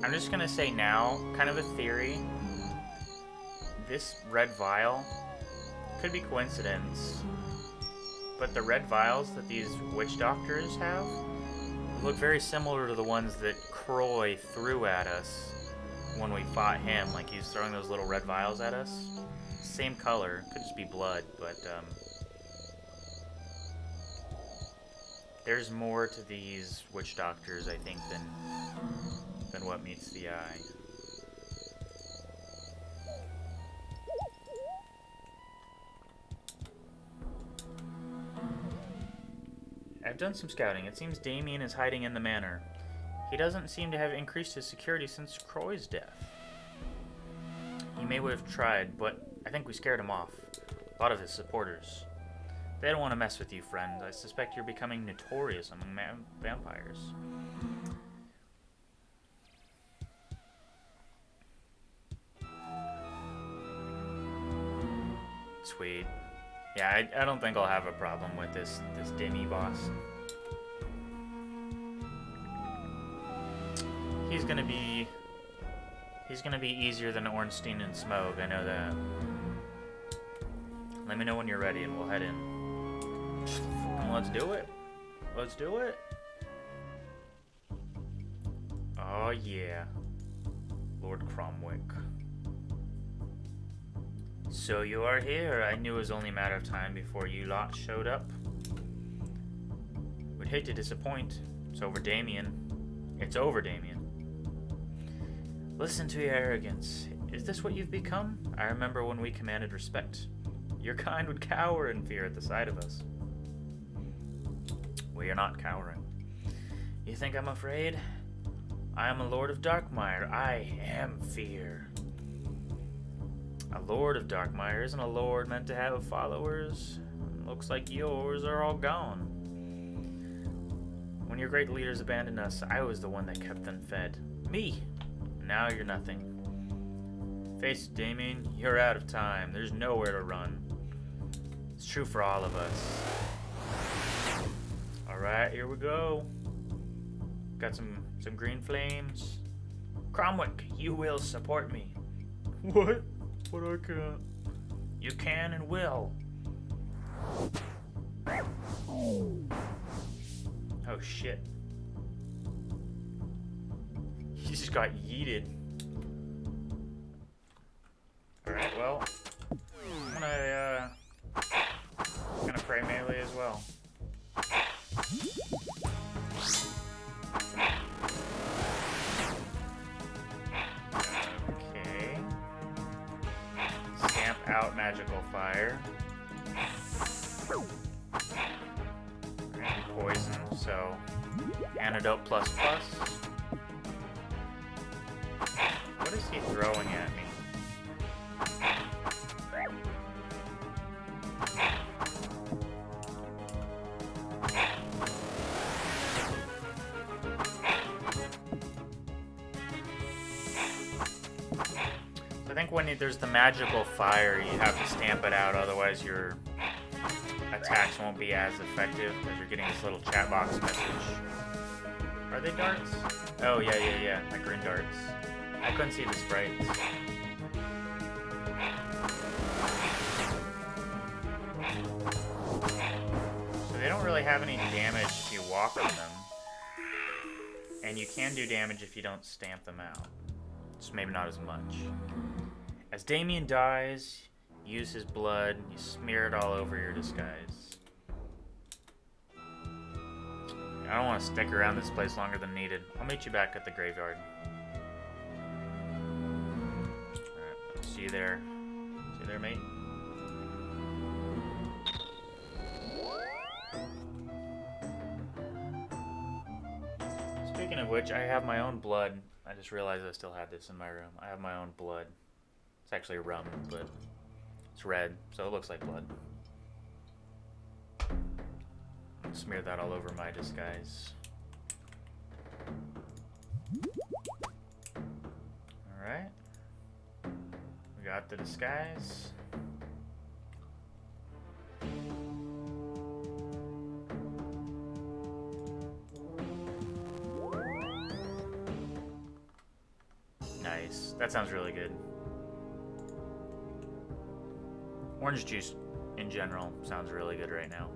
I'm just gonna say now, kind of a theory, this red vial could be coincidence, but the red vials that these witch doctors have look very similar to the ones that Croy threw at us when we fought him. Like, he's throwing those little red vials at us. Same color, could just be blood, but there's more to these witch doctors, I think, than what meets the eye. I've done some scouting. It seems Damien is hiding in the manor. He doesn't seem to have increased his security since Croy's death. He may have tried, but I think we scared him off. A lot of his supporters. They don't want to mess with you, friend. I suspect you're becoming notorious among vampires. Sweet. Yeah, I don't think I'll have a problem with this demi-boss. He's gonna be easier than Ornstein and Smoke, I know that. Let me know when you're ready and we'll head in. Let's do it. Let's do it. Oh yeah. Lord Cromwick. So you are here. I knew it was only a matter of time before you lot showed up. Would hate to disappoint. It's over, Damien. It's over, Damien. Listen to your arrogance. Is this what you've become? I remember when we commanded respect. Your kind would cower in fear at the sight of us. We are not cowering. You think I'm afraid? I am a Lord of Darkmeyer. I am fear. A Lord of Darkmeyer isn't a lord meant to have followers. Looks like yours are all gone. When your great leaders abandoned us, I was the one that kept them fed. Me! Now you're nothing. Face it, Damien, you're out of time. There's nowhere to run. It's true for all of us. Alright, here we go. Got some green flames. Cromwick, you will support me. What? But I can't. You can and will. Oh shit. He just got yeeted. Alright, well. I'm gonna pray melee as well. Okay. Stamp out magical fire. And poison, so antidote plus plus. What is he throwing at me? I think when there's the magical fire, you have to stamp it out, otherwise your attacks won't be as effective because you're getting this little chat box message. Are they darts? Oh, yeah, like green darts. I couldn't see the sprites. So they don't really have any damage if you walk on them. And you can do damage if you don't stamp them out. Just maybe not as much. As Damien dies, use his blood, you smear it all over your disguise. I don't want to stick around this place longer than needed. I'll meet you back at the graveyard. you there. See you there, mate. Speaking of which, I have my own blood. I just realized I still had this in my room. I have my own blood. It's actually rum, but it's red, so it looks like blood. Smear that all over my disguise. Alright. We got the disguise. Nice. That sounds really good. Orange juice in general sounds really good right now.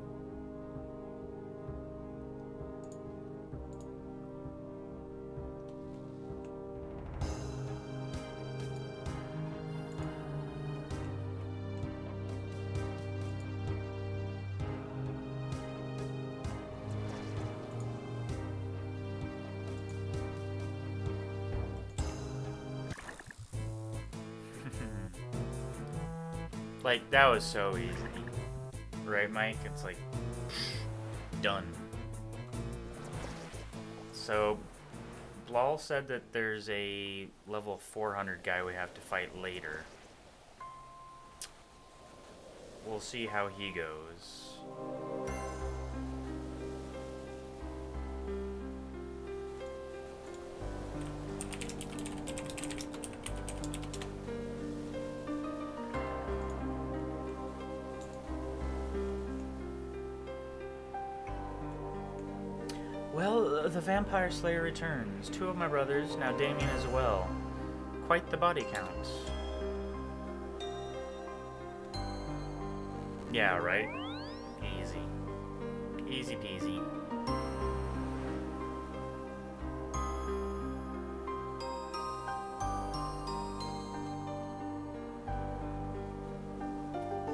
Like, that was so easy. Right, Mike? It's like, done. So, Blal said that there's a level 400 guy we have to fight later. We'll see how he goes. Well, the Vampire Slayer returns. 2 of my brothers, now Damien as well. Quite the body count. Yeah, right? Easy. Easy peasy.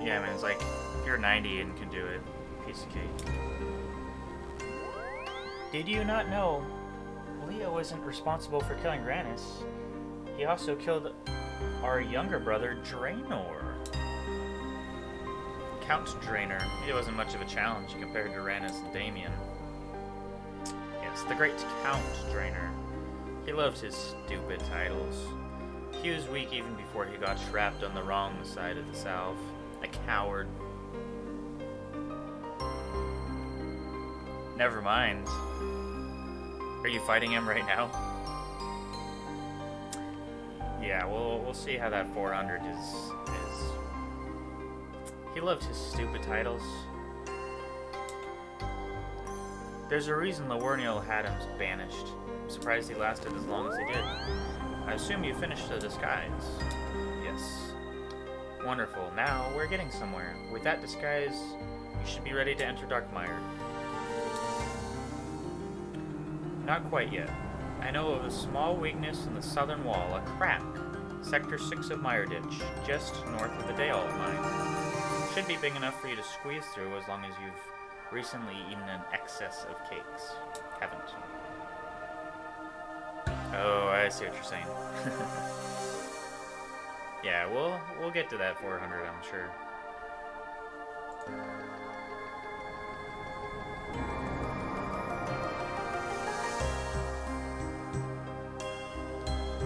Yeah, I mean, it's like, if you're 90 and can do it, piece of cake. Did you not know Leo isn't responsible for killing Rannis? He also killed our younger brother, Draenor. Count Draenor. It wasn't much of a challenge compared to Rannis and Damien. Yes, the great Count Draenor. He loved his stupid titles. He was weak even before he got trapped on the wrong side of the South. A coward. Never mind. Are you fighting him right now? Yeah, we'll see how that 400 is. He loved his stupid titles. There's a reason Lawerniel had him banished. I'm surprised he lasted as long as he did. I assume you finished the disguise. Yes. Wonderful. Now we're getting somewhere. With that disguise, you should be ready to enter Darkmeyer. Not quite yet. I know of a small weakness in the southern wall, a crack. Sector 6 of Mire Ditch, just north of the Dale mine. Should be big enough for you to squeeze through as long as you've recently eaten an excess of cakes. Haven't. Oh, I see what you're saying. Yeah, we'll get to that 400, I'm sure.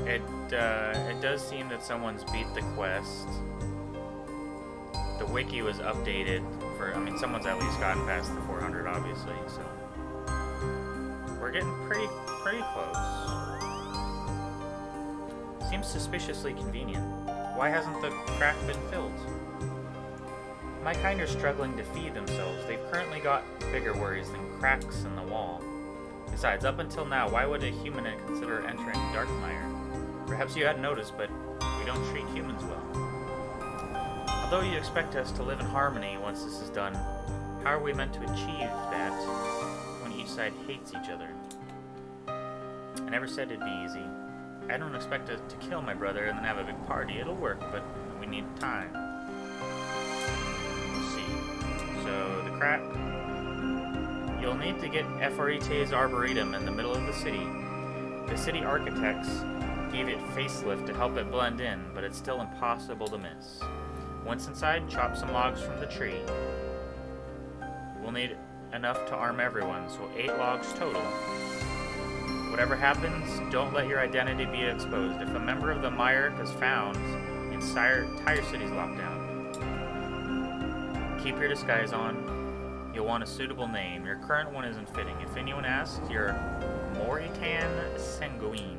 It does seem that someone's beat the quest. The wiki was updated for, I mean, someone's at least gotten past the 400, obviously, so. We're getting pretty close. Seems suspiciously convenient. Why hasn't the crack been filled? My kind are struggling to feed themselves. They've currently got bigger worries than cracks in the wall. Besides, up until now, why would a human consider entering Darkmeyer? Perhaps you hadn't noticed, but we don't treat humans well. Although you expect us to live in harmony once this is done, how are we meant to achieve that when each side hates each other? I never said it'd be easy. I don't expect us to kill my brother and then have a big party. It'll work, but we need time. Let's see. So, the crack. You'll need to get Ephorite's Arboretum in the middle of the city. The city architects gave it facelift to help it blend in, but it's still impossible to miss. Once inside, chop some logs from the tree. We'll need enough to arm everyone, so 8 logs total. Whatever happens, don't let your identity be exposed. If a member of the Myrick is found, entire city's locked down. Keep your disguise on. You'll want a suitable name. Your current one isn't fitting. If anyone asks, you're Moritan Sanguine.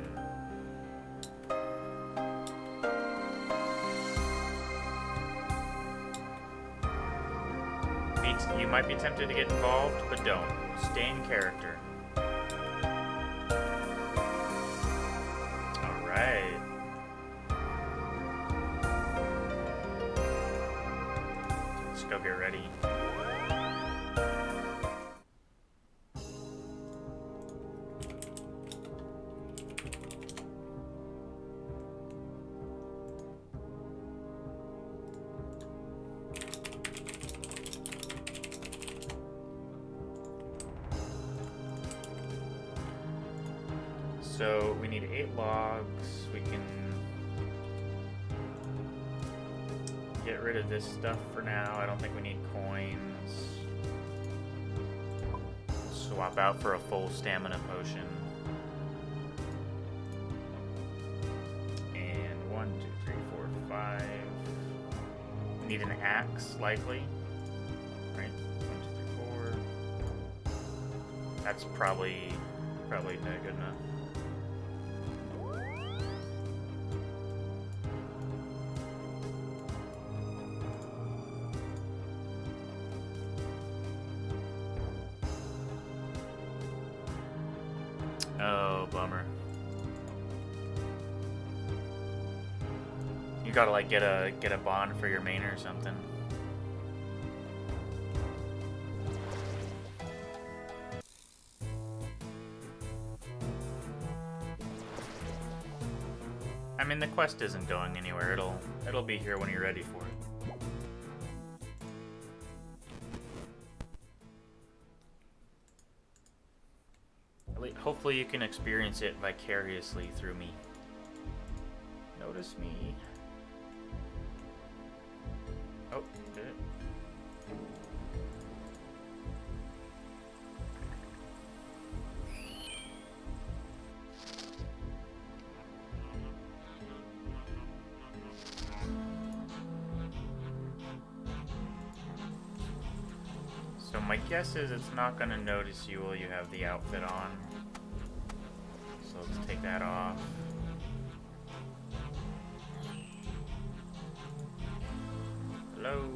You might be tempted to get involved, but don't. Stay in character. Alright. Let's go get ready. So we need 8 logs. We can get rid of this stuff for now. I don't think we need coins. Swap out for a full stamina potion. And 1, 2, 3, 4, 5. We need an axe, likely. Right? 1, 2, 3, 4. That's probably not good enough. Oh, bummer. You gotta like get a bond for your main or something. I mean, the quest isn't going anywhere. It'll be here when you're ready for it. Hopefully you can experience it vicariously through me. Notice me. Oh, did it? So my guess is it's not going to notice you while you have the outfit on. So let's take that off. Hello.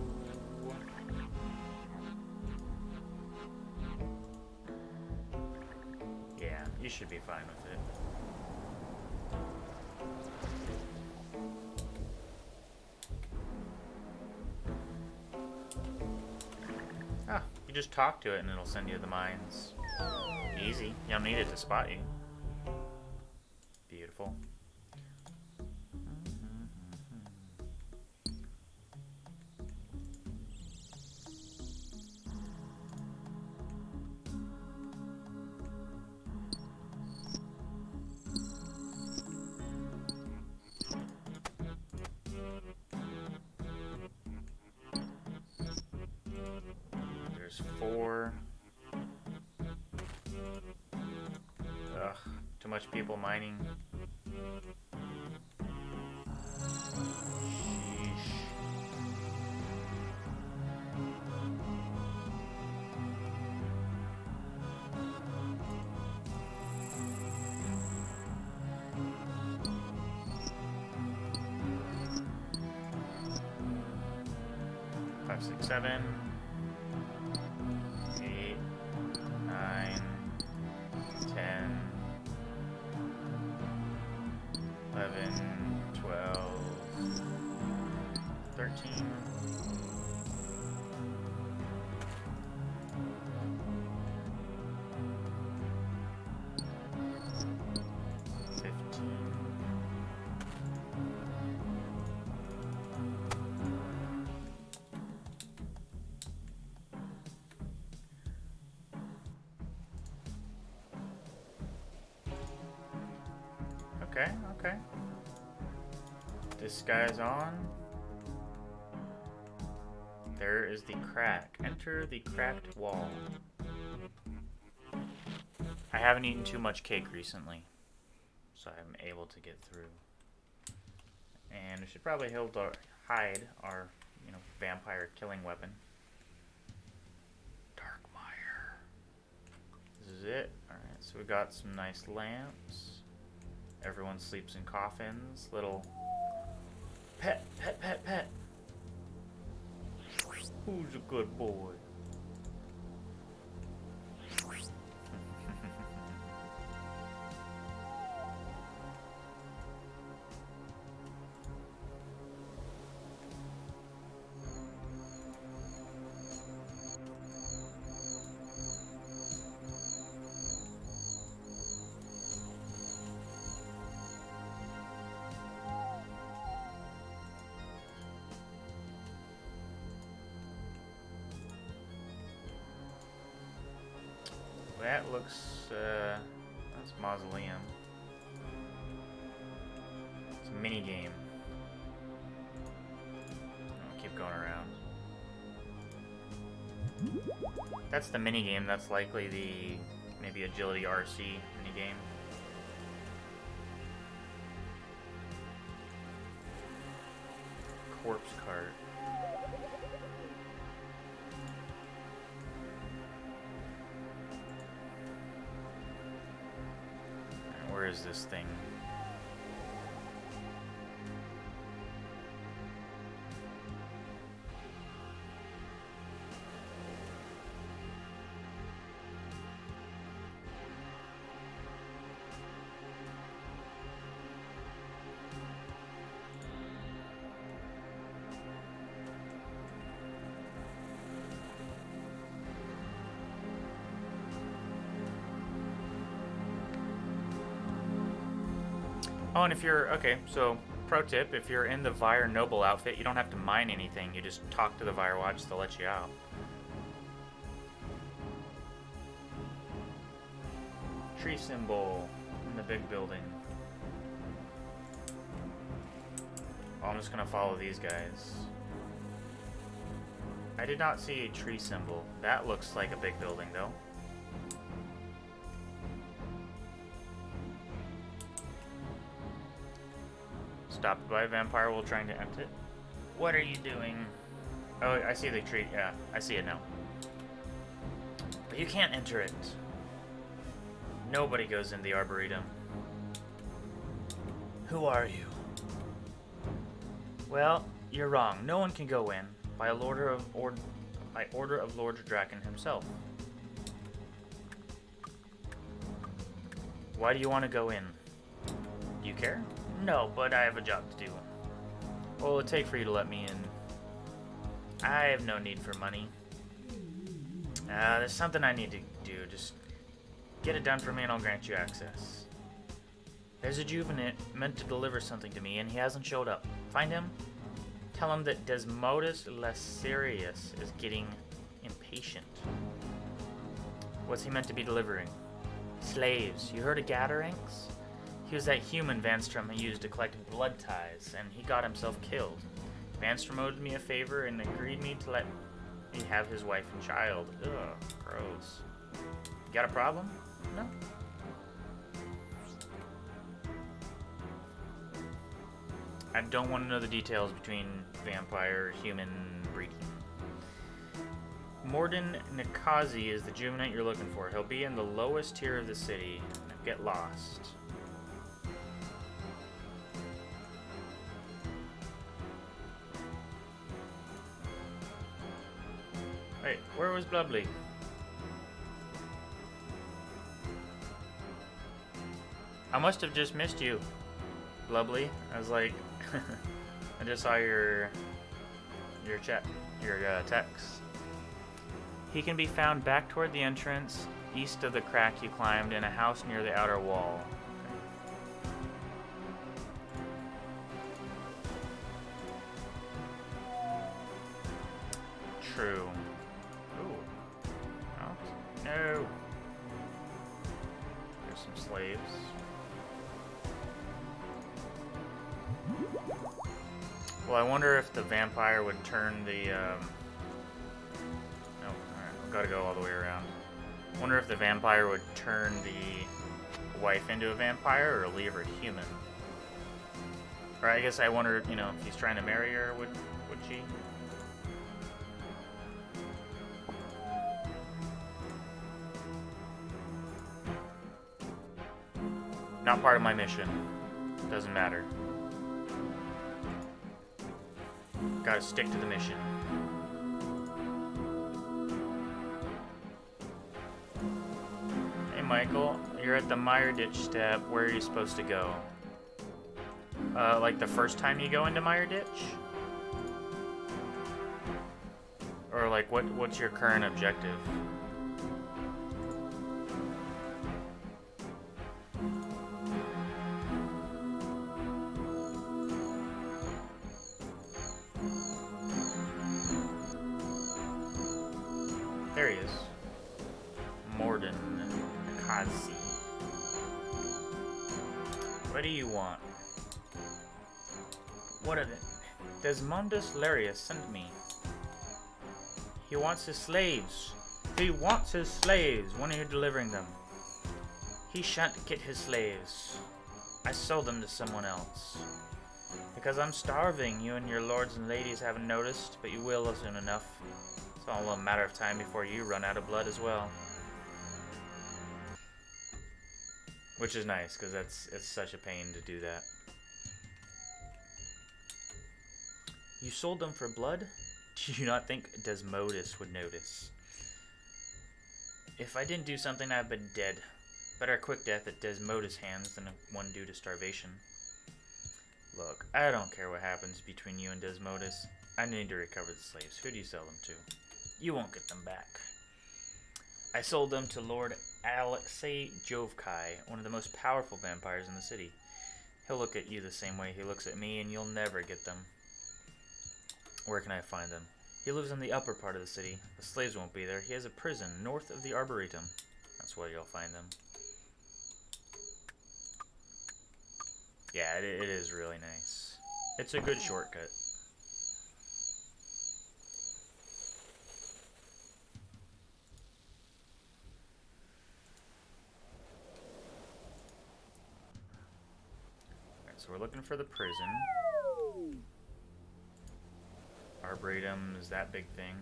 Yeah, you should be fine with it. Ah, you just talk to it and it'll send you the mines. Easy. You don't need it to spot you. Beautiful. There's 4. Ugh, too much people mining. Sheesh. Five, 6, 7, 8, 9, 10, 11, 12, 13. Okay, okay. Disguise on. There is the crack. Enter the cracked wall. I haven't eaten too much cake recently, so I'm able to get through. And we should probably hide our, vampire killing weapon. Darkmeyer. This is it. Alright, so we got some nice lamps. Everyone sleeps in coffins. Little pet. Who's a good boy? That looks, that's mausoleum. It's a mini game. I'll keep going around. That's the mini game. That's likely the maybe agility RC mini game. Corpse cart. Where is this thing? Oh, and if you're, okay, so pro tip, if you're in the Vampyre Noble outfit, you don't have to mine anything. You just talk to the Vampyre Watch to let you out. Tree symbol in the big building. Oh, I'm just gonna follow these guys. I did not see a tree symbol. That looks like a big building, though. Stopped by a vampire while trying to enter it. What are you doing? Oh, I see the tree. Yeah, I see it now. But you can't enter it. Nobody goes in the Arboretum. Who are you? Well, you're wrong. No one can go in by order of Lord Drakan himself. Why do you want to go in? Do you care? No, but I have a job to do. What will it take for you to let me in? I have no need for money. There's something I need to do. Just get it done for me and I'll grant you access. There's a juvenile meant to deliver something to me and he hasn't showed up. Find him. Tell him that Desmodus Laserius is getting impatient. What's he meant to be delivering? Slaves. You heard of Gatteranks? He was that human Vanstrom used to collect blood ties, and he got himself killed. Vanstrom owed me a favor and agreed me to let me have his wife and child. Ugh, gross. You got a problem? No? I don't want to know the details between vampire-human breeding. Morden Nikazi is the juvenile you're looking for. He'll be in the lowest tier of the city. Get lost. Wait, where was Blubbly? I must have just missed you, Blubbly. I was like, I just saw your text. He can be found back toward the entrance, east of the crack you climbed, in a house near the outer wall. True. No. There's some slaves. Well, I wonder if the vampire would turn the, oh, alright, I've gotta go all the way around. I wonder if the vampire would turn the wife into a vampire or leave her human. Or I guess I wonder, you know, if he's trying to marry her, would she? Not part of my mission. Doesn't matter. Gotta stick to the mission. Hey Michael, you're at the Mire Ditch step. Where are you supposed to go? Like the first time you go into Mire Ditch? Or like what's your current objective? There he is. Morden Kazi. What do you want? What of it? Desmondus Larius sent me. He wants his slaves. He wants his slaves. When are you delivering them? He shan't get his slaves. I sold them to someone else. Because I'm starving. You and your lords and ladies haven't noticed, but you will soon enough. It's all a matter of time before you run out of blood as well. Which is nice, because it's such a pain to do that. You sold them for blood? Do you not think Desmodus would notice? If I didn't do something, I've been dead. Better a quick death at Desmodus' hands than one due to starvation. Look, I don't care what happens between you and Desmodus. I need to recover the slaves. Who do you sell them to? You won't get them back. I sold them to Lord Alexei Jovkai, one of the most powerful vampires in the city. He'll look at you the same way he looks at me, and you'll never get them. Where can I find them? He lives in the upper part of the city. The slaves won't be there. He has a prison north of the Arboretum. That's where you'll find them. Yeah, it is really nice. It's a good shortcut. Alright, so we're looking for the prison. Arboretum is that big thing.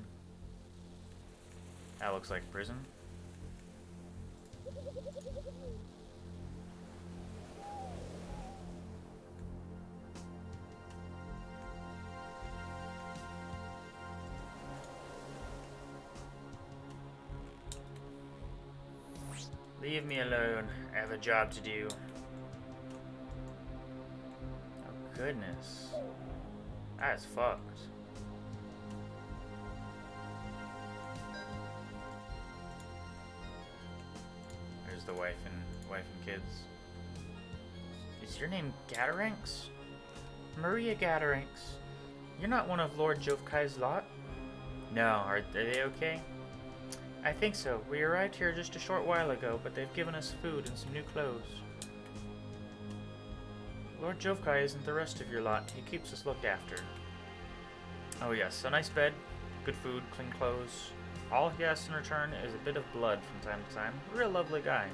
That looks like prison. Leave me alone. I have a job to do. Oh goodness. That's fucked. There's the wife and kids. Is your name Gataranx? Maria Gataranx. You're not one of Lord Jovkai's lot? No, are they okay? I think so. We arrived here just a short while ago, but they've given us food and some new clothes. Lord Jovkai isn't the rest of your lot. He keeps us looked after. Oh yes, a nice bed, good food, clean clothes. All he asks in return is a bit of blood from time to time. A real lovely guy.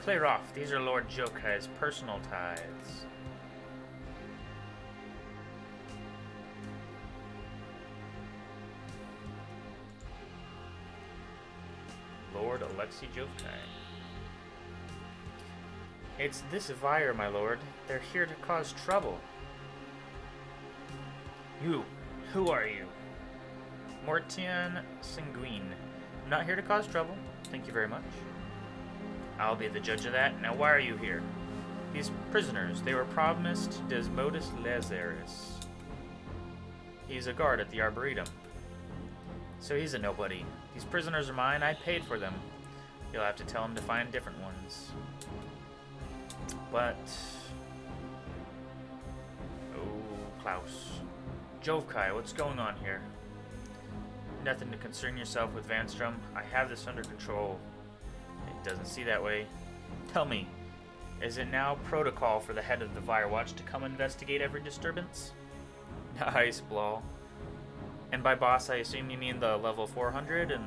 Clear off. These are Lord Jovkai's personal tithes. Lord Alexei Jovkai. It's this vampyre, my lord. They're here to cause trouble. Who are you? Mortian Sanguine. I'm not here to cause trouble. Thank you very much. I'll be the judge of that. Now why are you here? These prisoners, they were promised Desmodus Lazarus. He's a guard at the Arboretum. So he's a nobody. These prisoners are mine. I paid for them. You'll have to tell him to find different ones. But... oh, Klaus. Jovkai, what's going on here? Nothing to concern yourself with, Vanstrom. I have this under control. It doesn't see that way. Tell me, Is it now protocol for the head of the Fire Watch to come investigate every disturbance? Nice, Blaw. And by boss, I assume you mean the level 400 and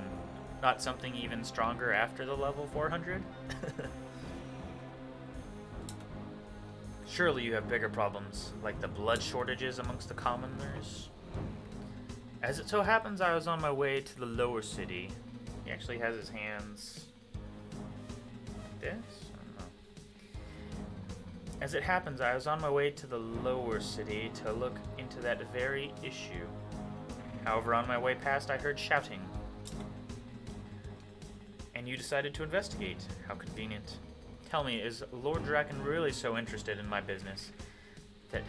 not something even stronger after the level 400? Surely you have bigger problems, like the blood shortages amongst the commoners. As it so happens, I was on my way to the lower city. He actually has his hands... this? I don't know. As it happens, I was on my way to the lower city to look into that very issue. However, on my way past, I heard shouting. And you decided to investigate. How convenient. Tell me, is Lord Drakan really so interested in my business that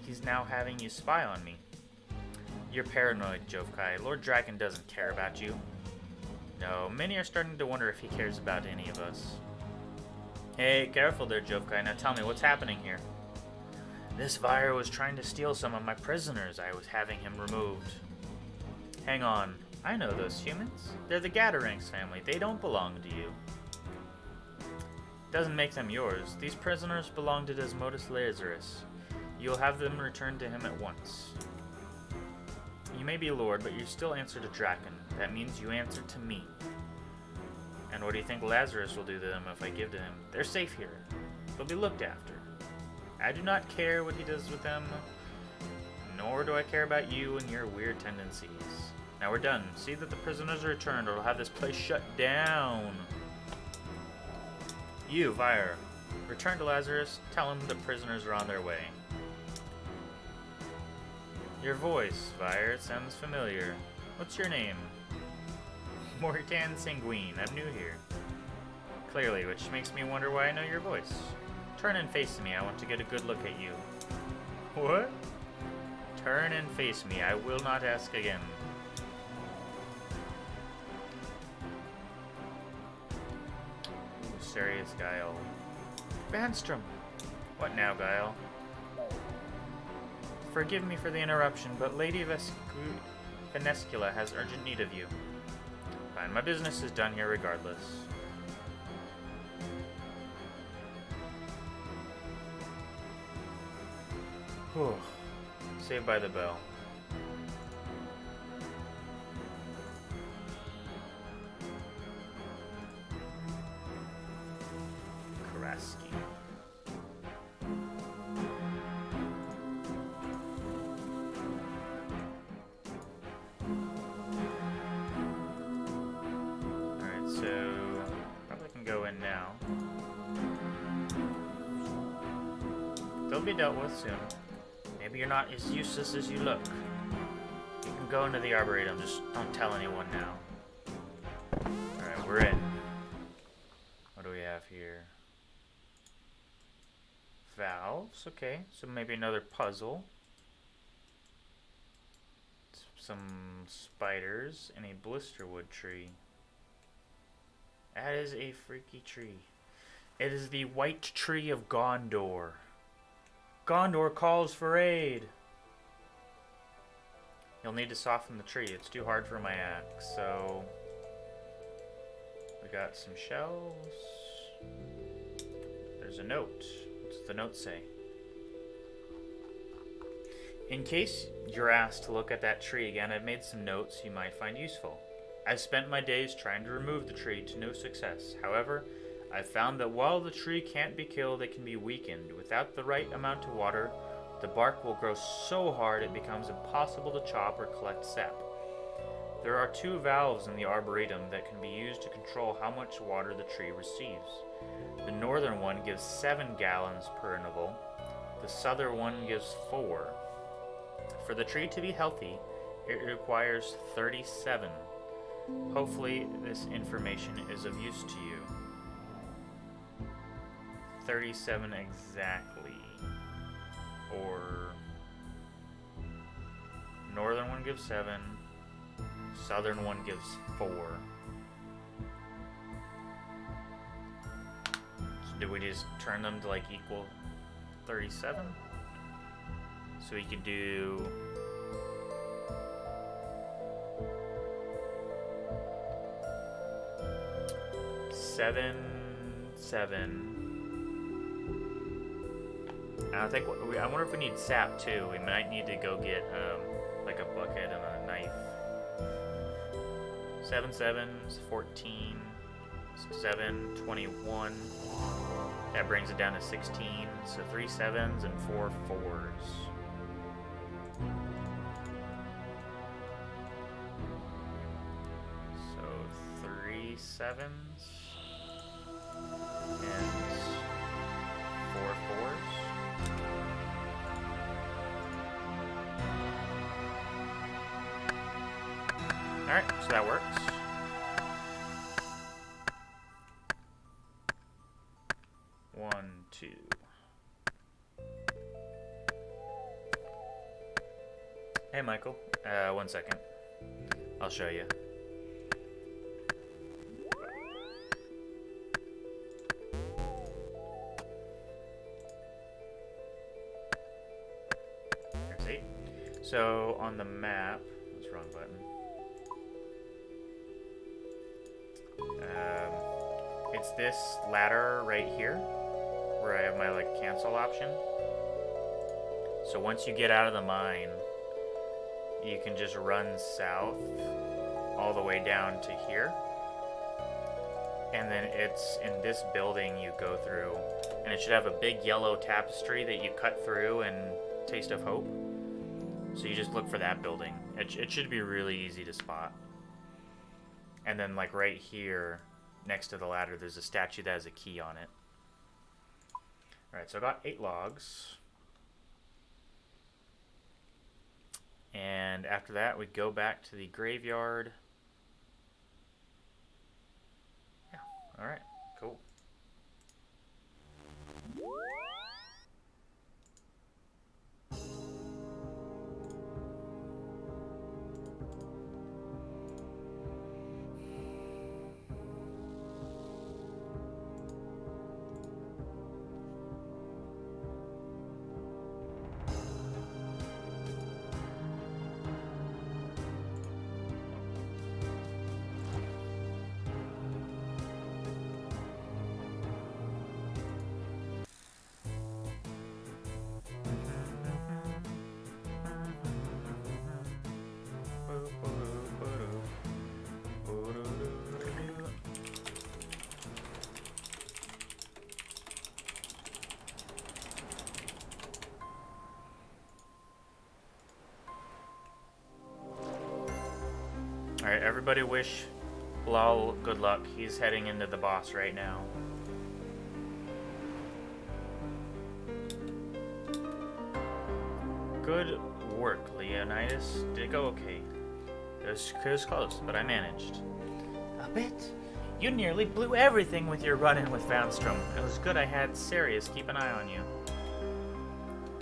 he's now having you spy on me? You're paranoid, Jovkai. Lord Drakan doesn't care about you. No, many are starting to wonder if he cares about any of us. Hey, careful there, Jovkai. Now tell me, what's happening here? This vampyre was trying to steal some of my prisoners. I was having him removed. Hang on. I know those humans. They're the Gatarangs family. They don't belong to you. Doesn't make them yours. These prisoners belong to Desmodus Lazarus. You'll have them returned to him at once. You may be Lord, but you still answer to Drakan. That means you answer to me. And what do you think Lazarus will do to them if I give to him? They're safe here. They'll be looked after. I do not care what he does with them, nor do I care about you and your weird tendencies. Now we're done. See that the prisoners are returned, or we'll have this place shut down. You, Vampyre, return to Lazarus. Tell him the prisoners are on their way. Your voice, Vampyre, it sounds familiar. What's your name? Mortan Sanguine. I'm new here. Clearly, which makes me wonder why I know your voice. Turn and face me. I want to get a good look at you. What? Turn and face me. I will not ask again. Serious Guile. Vanstrom! What now, Guile? Forgive me for the interruption, but Lady Venescula has urgent need of you. Fine, my business is done here regardless. Whew. Saved by the bell. Karaski. Alright, so probably can go in now. They'll be dealt with soon. Maybe you're not as useless as you look. You can go into the Arboretum, just don't tell anyone now. Alright, we're in. What do we have here? Valves, okay. So maybe another puzzle. Some spiders and a blisterwood tree. That is a freaky tree. It is the White Tree of Gondor. Gondor calls for aid. You'll need to soften the tree. It's too hard for my axe, so... We got some shells. There's a note. What's the note say? In case you're asked to look at that tree again, I've made some notes you might find useful. I've spent my days trying to remove the tree to no success. However, I've found that while the tree can't be killed, it can be weakened. Without the right amount of water, the bark will grow so hard it becomes impossible to chop or collect sap. There are 2 valves in the Arboretum that can be used to control how much water the tree receives. The northern one gives 7 gallons per interval. The southern one gives 4. For the tree to be healthy, it requires 37. Hopefully, this information is of use to you. 37 exactly. Or... northern one gives 7. Southern one gives 4. So do we just turn them to like equal 37? So we could do... 7, 7, I think I wonder if we need sap too. We might need to go get like a bucket and a knife. 7 sevens, 14, 7, 21. That brings it down to 16. So 3 sevens and 4 fours. So 3 sevens and 4 fours. Alright, so that works. One, two. Hey, Michael. 1 second. I'll show you. There's 8. So on the map, that's the wrong button. It's this ladder right here, where I have my like cancel option. So once you get out of the mine, you can just run south all the way down to here. And then it's in this building you go through, and it should have a big yellow tapestry that you cut through in Taste of Hope. So you just look for that building. It should be really easy to spot. And then like right here, next to the ladder, there's a statue that has a key on it. Alright, so I got 8 logs. And after that, we go back to the graveyard. Yeah, alright, cool. Alright, everybody wish Lal good luck. He's heading into the boss right now. Good work, Leonidas. Did it go okay? It was close, but I managed. A bit. You nearly blew everything with your run-in with Vanstrom. It was good I had Sirius keep an eye on you.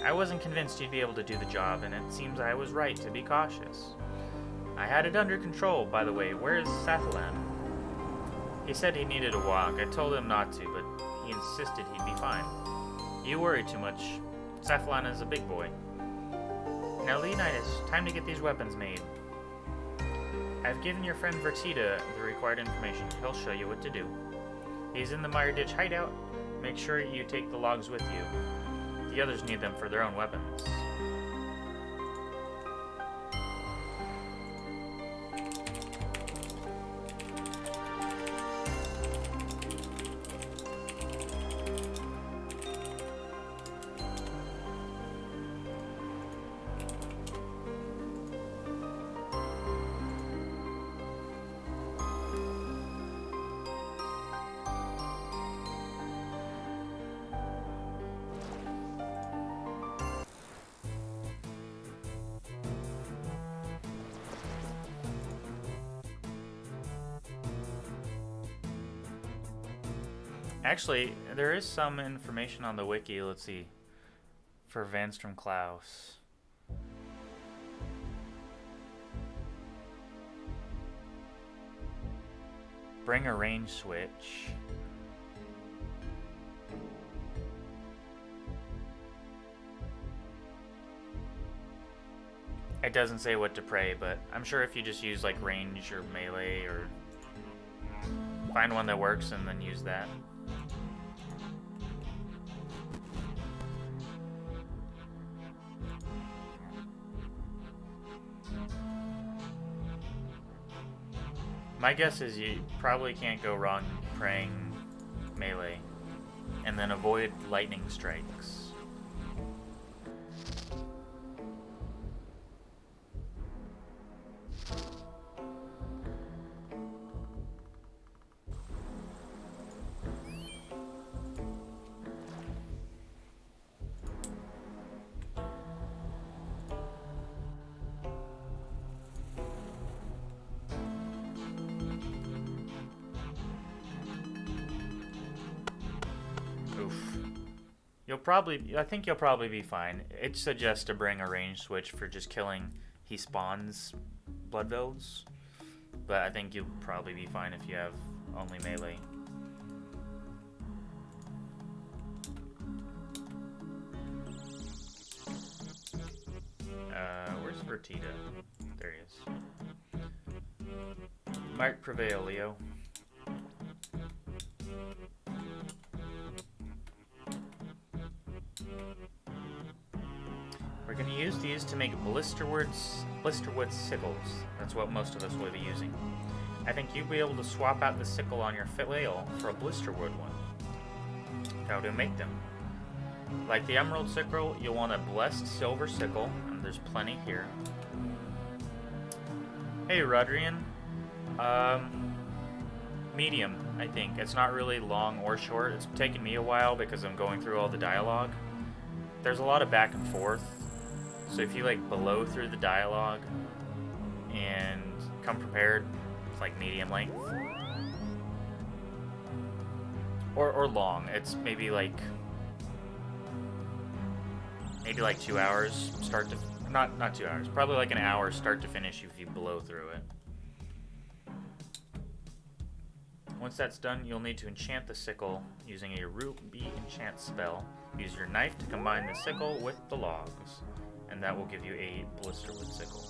I wasn't convinced you'd be able to do the job, and it seems I was right to be cautious. I had it under control, by the way. Where's Safalaan? He said he needed a walk. I told him not to, but he insisted he'd be fine. You worry too much. Safalaan is a big boy. Now, Leonidas, time to get these weapons made. I've given your friend Vertida the required information. He'll show you what to do. He's in the Mire Ditch hideout. Make sure you take the logs with you. The others need them for their own weapons. Actually, there is some information on the wiki, let's see, for Vanstrom Klaus. Bring a range switch. It doesn't say what to pray, but I'm sure if you just use like range or melee or find one that works and then use that. My guess is you probably can't go wrong praying melee. And then avoid lightning strikes. I think you'll probably be fine. It suggests to bring a range switch for just killing he spawns blood velds, but I think you'll probably be fine if you have only melee. Where's Vertita? There he is. Might prevail, Leo. We're going to use these to make blisterwood sickles. That's what most of us will be using. I think you'll be able to swap out the sickle on your flail for a blisterwood one. How to make them. Like the emerald sickle, you'll want a blessed silver sickle, and there's plenty here. Hey, Rodrian. Medium, I think. It's not really long or short. It's taken me a while because I'm going through all the dialogue. There's a lot of back and forth. So if you like blow through the dialogue and come prepared, it's like medium length. Or long. It's maybe like 2 hours start to not 2 hours. Probably like an hour start to finish if you blow through it. Once that's done, you'll need to enchant the sickle using a ruby enchant spell. Use your knife to combine the sickle with the logs, and that will give you a blisterwood sickle.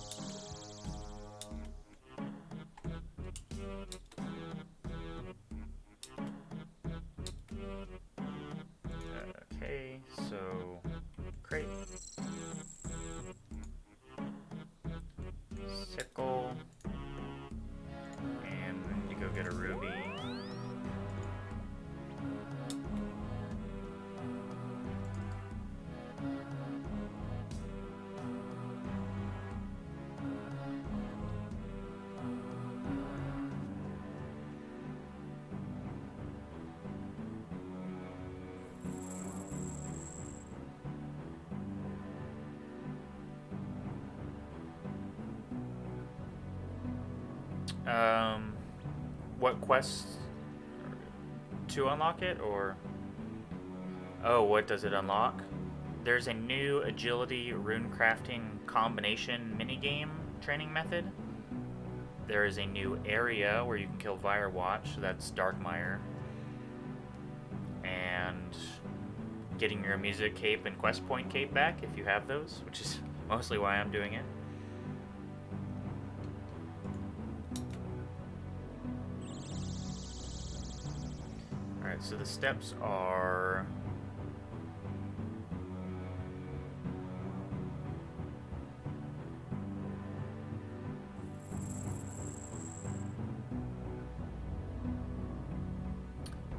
Okay, so crate, sickle, and then you go get a ruby. What quests to unlock it, or what does it unlock? There's a new agility runecrafting combination minigame training method. There is a new area where you can kill Firewatch, so that's Darkmeyer. And getting your music cape and quest point cape back if you have those, which is mostly why I'm doing it. Alright, so the steps are...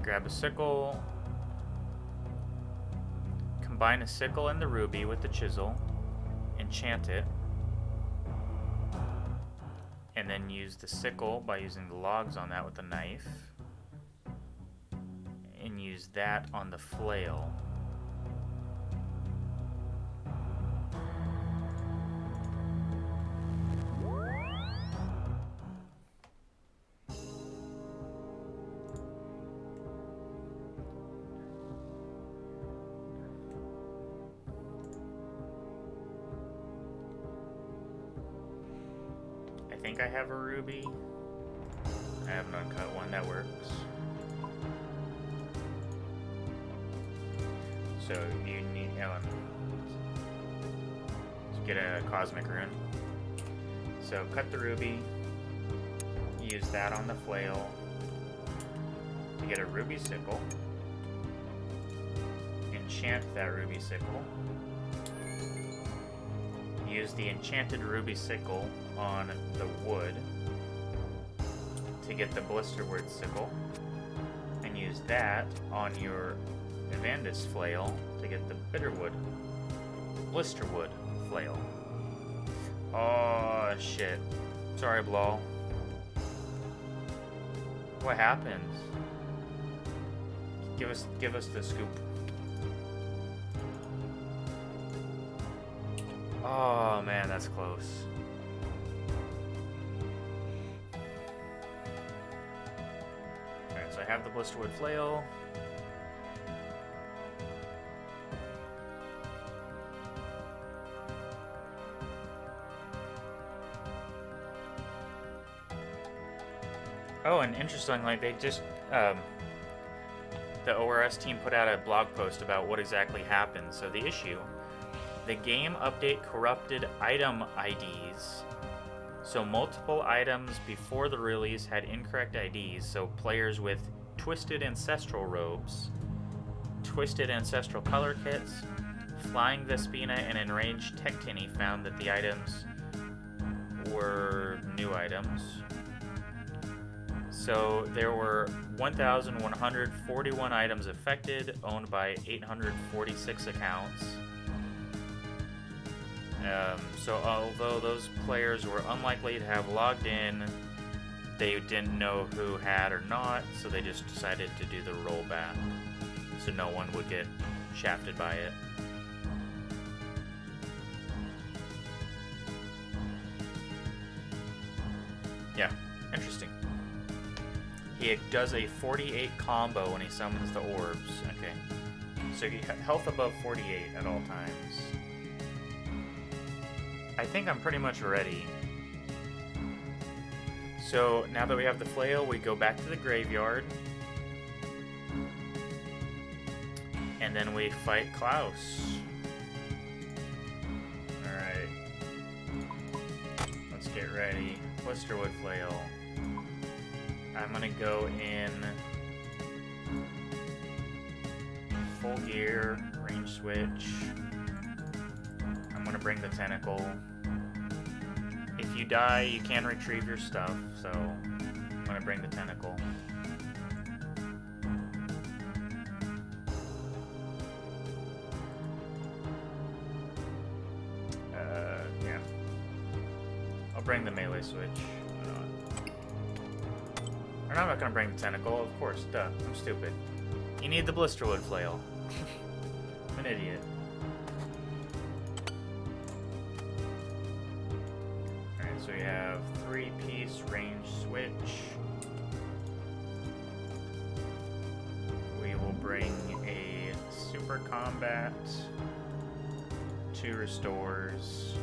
grab a sickle, combine a sickle and the ruby with the chisel, enchant it, and then use the sickle by using the logs on that with the knife, and use that on the flail. I think I have a ruby. I have an uncut one that works. So you need Ellen to get a cosmic rune. So cut the ruby, use that on the flail to get a ruby sickle, enchant that ruby sickle, use the enchanted ruby sickle on the wood to get the blisterwood sickle, and use that on your Evandis flail to get the blisterwood flail. Oh shit. Sorry, Blaw. What happens? Give us the scoop. Oh man, that's close. Alright, so I have the blisterwood flail. Oh, and interesting, like they just, the ORS team put out a blog post about what exactly happened. So the issue, the game update corrupted item IDs. So multiple items before the release had incorrect IDs. So players with twisted ancestral robes, twisted ancestral color kits, flying Vespina, and enraged Tectini found that the items were new items. So there were 1,141 items affected, owned by 846 accounts. So although those players were unlikely to have logged in, they didn't know who had or not, so they just decided to do the rollback, so no one would get shafted by it. Yeah, interesting. He does a 48 combo when he summons the orbs. Okay. So he health above 48 at all times. I think I'm pretty much ready. So now that we have the flail, we go back to the graveyard. And then we fight Klaus. Alright. Let's get ready. Blisterwood flail. I'm gonna go in full gear, range switch. I'm gonna bring the tentacle. If you die, you can retrieve your stuff, so I'm gonna bring the tentacle. Yeah. I'll bring the melee switch. Or no, I'm not gonna bring the tentacle, of course, duh, I'm stupid. You need the blisterwood flail. I'm an idiot. Alright, so we have 3-piece range switch. We will bring a super combat, 2 restores.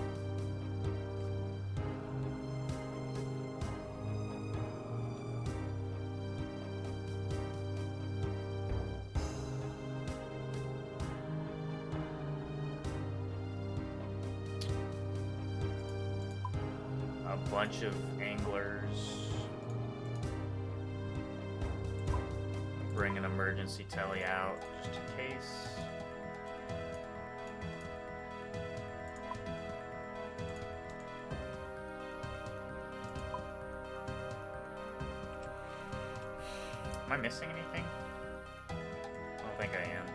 Bunch of anglers. Bring an emergency telly out just in case. Am I missing anything? I don't think I am.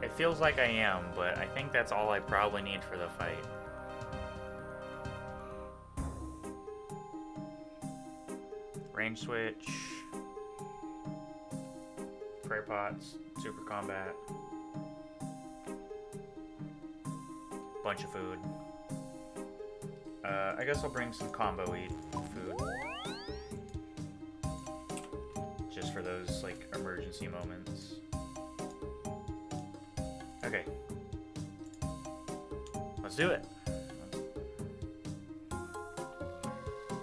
It feels like I am, but I think that's all I probably need for the fight. Range switch. Prayer pots. Super combat. Bunch of food. I guess I'll bring some combo eat food. Just for those, like, emergency moments. Okay. Let's do it.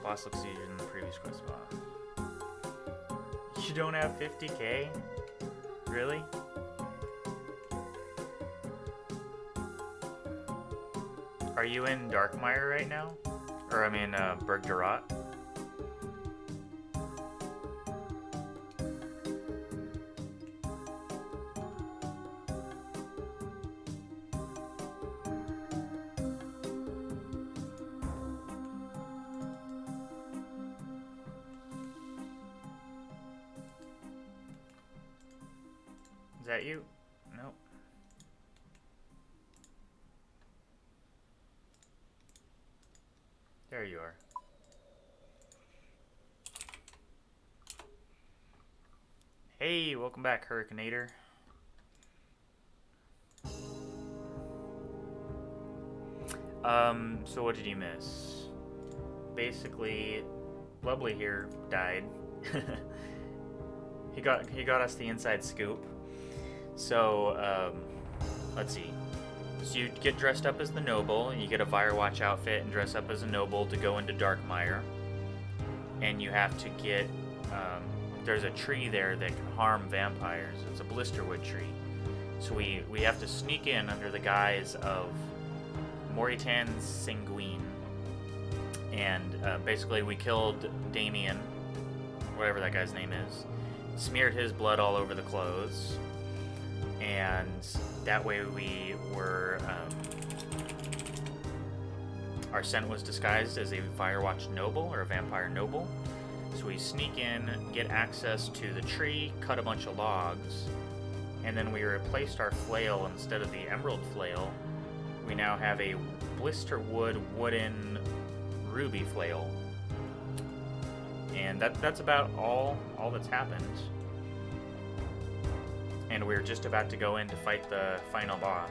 Boss looks easier than the previous quest spot. You don't have 50k? Really? Are you in Darkmeyer right now? Or I mean, Bergdarat? Is that you? Nope. There you are. Hey, welcome back, Hurricaneator. So what did you miss? Basically, Lovely here died. He got us the inside scoop. So, let's see. So you get dressed up as the noble, and you get a Firewatch outfit and dress up as a noble to go into Darkmeyer. And you have to get, there's a tree there that can harm vampires. It's a blisterwood tree. So we have to sneak in under the guise of Moritan Sanguine. And basically we killed Damien, whatever that guy's name is, smeared his blood all over the clothes, and that way we were, our scent was disguised as a Firewatch noble, or a vampire noble. So we sneak in, get access to the tree, cut a bunch of logs, and then we replaced our flail. Instead of the emerald flail, we now have a blisterwood wooden ruby flail. And that's about all that's happened. And we're just about to go in to fight the final boss.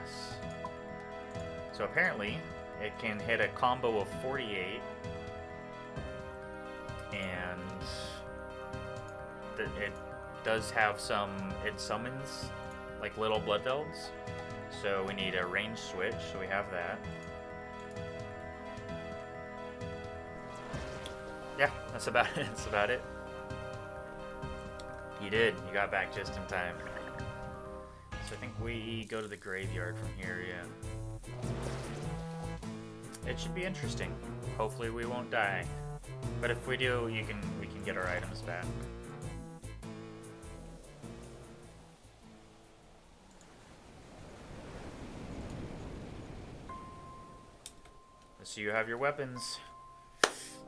So apparently, it can hit a combo of 48, and it does have some, it summons like little blood elves, so we need a range switch, so we have that. Yeah, that's about it. That's about it. You did. You got back just in time. So I think we go to the graveyard from here, yeah. It should be interesting. Hopefully we won't die. But if we do, we can get our items back. So you have your weapons.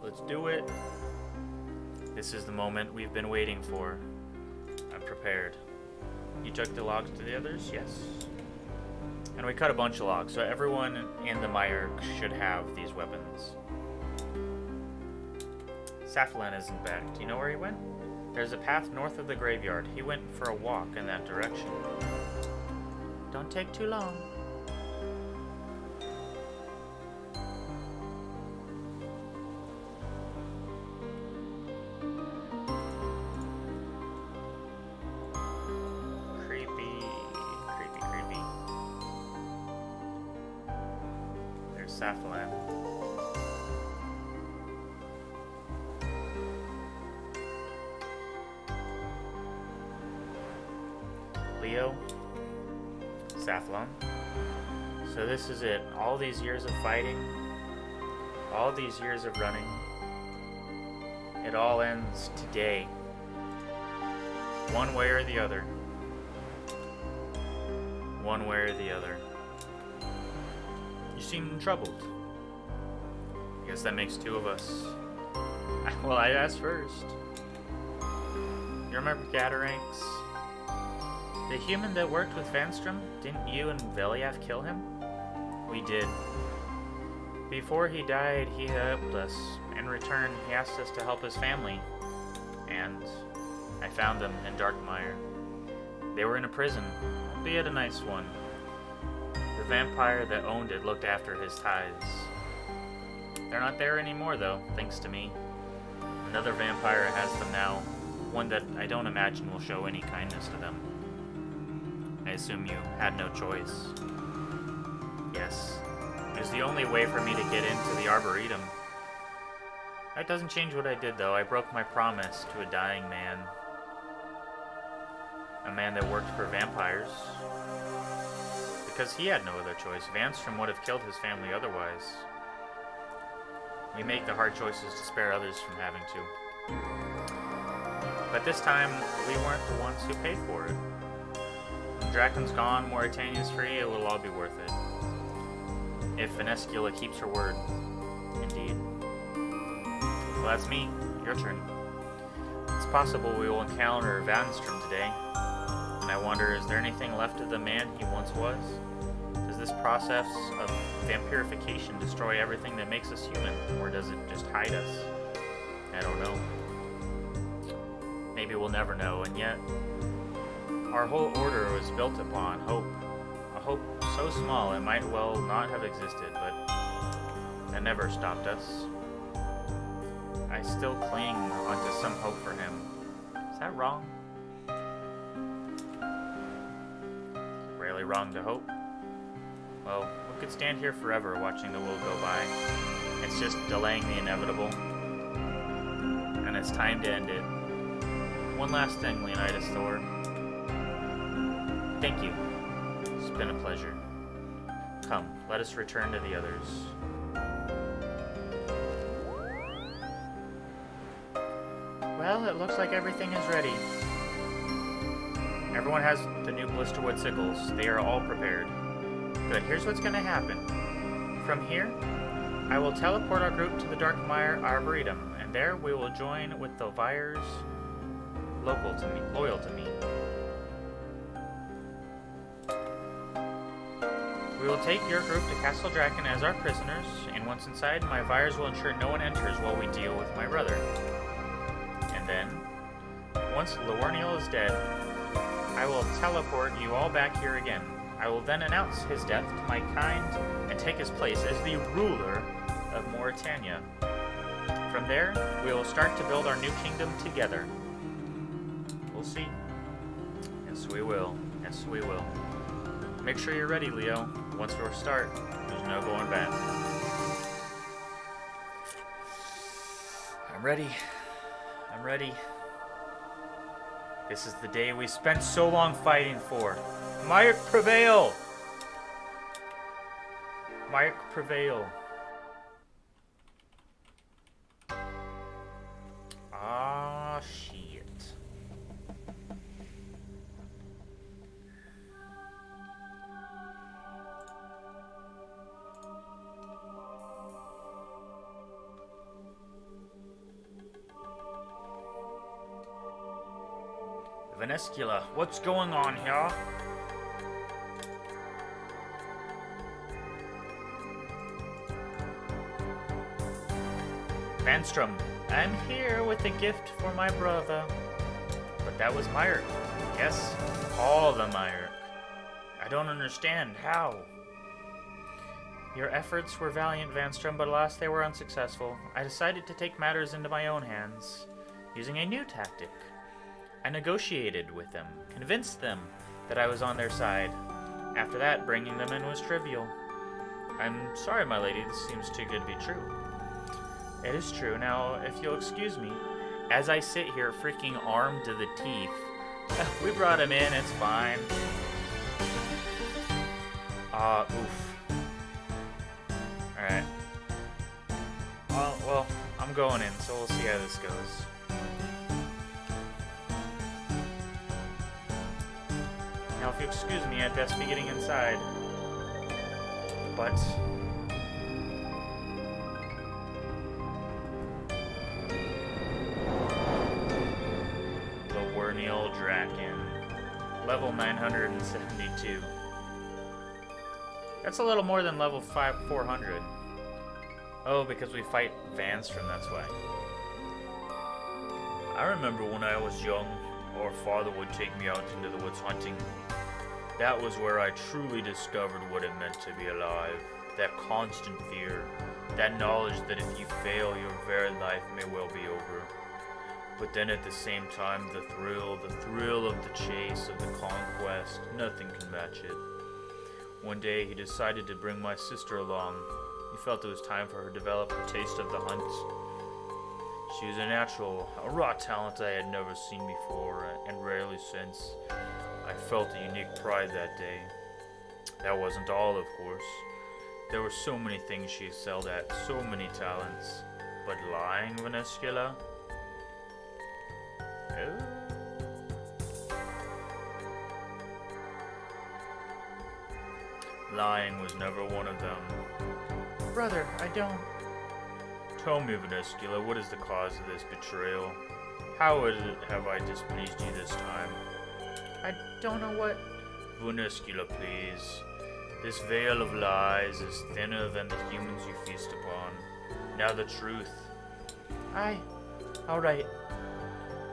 Let's do it. This is the moment we've been waiting for. I'm prepared. You took the logs to the others? Yes. And we cut a bunch of logs, so everyone in the mire should have these weapons. Safalaan isn't back. Do you know where he went? There's a path north of the graveyard. He went for a walk in that direction. Don't take too long. Safalaan. Leo. Safalaan. So this is it. All these years of fighting, all these years of running, it all ends today. One way or the other. One way or the other. You seem troubled. I guess that makes two of us. Well, I asked first. You remember Gataranx? The human that worked with Vanstrom? Didn't you and Veliath kill him? We did. Before he died, he helped us. In return, he asked us to help his family. And I found them in Darkmeyer. They were in a prison, albeit a nice one. The vampire that owned it looked after his tithes. They're not there anymore, though, thanks to me. Another vampire has them now, one that I don't imagine will show any kindness to them. I assume you had no choice. Yes. It was the only way for me to get into the Arboretum. That doesn't change what I did, though. I broke my promise to a dying man. A man that worked for vampires. Because he had no other choice. Vanstrom would have killed his family otherwise. We make the hard choices to spare others from having to. But this time, we weren't the ones who paid for it. When Drakan's gone, Mauritania's free, it will all be worth it. If Venescula keeps her word. Indeed. Well, that's me. Your turn. It's possible we will encounter Vanstrom today. and I wonder, is there anything left of the man he once was? Does this process of vampirification destroy everything that makes us human, or does it just hide us? I don't know. Maybe we'll never know, and yet our whole order was built upon hope. A hope so small it might well not have existed, but that never stopped us. I still cling onto some hope for him. Is that wrong? Rarely wrong to hope. Well, we could stand here forever watching the world go by. It's just delaying the inevitable. And it's time to end it. One last thing, Leonidas Thor. Thank you. It's been a pleasure. Come, let us return to the others. Well, it looks like everything is ready. Everyone has the new blisterwood sickles. They are all prepared. Good, here's what's going to happen. From here, I will teleport our group to the Darkmeyer Arboretum, and there we will join with the vampyres loyal to me. We will take your group to Castle Drakan as our prisoners, and once inside, my vampyres will ensure no one enters while we deal with my brother. And then, once Lawerniel is dead, I will teleport you all back here again. I will then announce his death to my kind and take his place as the ruler of Mauritania. From there, we will start to build our new kingdom together. We'll see. Yes, we will. Yes, we will. Make sure you're ready, Leo. Once we start, there's no going back. I'm ready. I'm ready. This is the day we spent so long fighting for. Mayek prevail! Mayek prevail. Ah, shit. Venescula, what's going on here? Vanstrom, I'm here with a gift for my brother. But that was Mayek. Yes, all the Mayek. I don't understand how. Your efforts were valiant, Vanstrom, but alas, they were unsuccessful. I decided to take matters into my own hands, using a new tactic. I negotiated with them, convinced them that I was on their side. After that, bringing them in was trivial. I'm sorry, my lady, this seems too good to be true. It is true. Now, if you'll excuse me, as I sit here freaking armed to the teeth, we brought him in, it's fine. Oof. Alright. Well, I'm going in, so we'll see how this goes. Now, if you excuse me, I'd best be getting inside. But Lawerniel Drakan, level 972. That's a little more than level 400. Oh, because we fight Vanstrom, that's why. I remember when I was young, our father would take me out into the woods hunting. That was where I truly discovered what it meant to be alive. That constant fear. That knowledge that if you fail, your very life may well be over. But then at the same time, the thrill of the chase, of the conquest, nothing can match it. One day, he decided to bring my sister along. He felt it was time for her to develop her taste of the hunt. She was a natural, a raw talent I had never seen before, and rarely since. I felt a unique pride that day. That wasn't all, of course. There were so many things she excelled at, so many talents. But lying, Venescula? Oh. Lying was never one of them. Brother, I don't... Tell me, Venescula, what is the cause of this betrayal? How is it have I displeased you this time? I don't know what... Vunescula, please. This veil of lies is thinner than the humans you feast upon. Now the truth. Alright.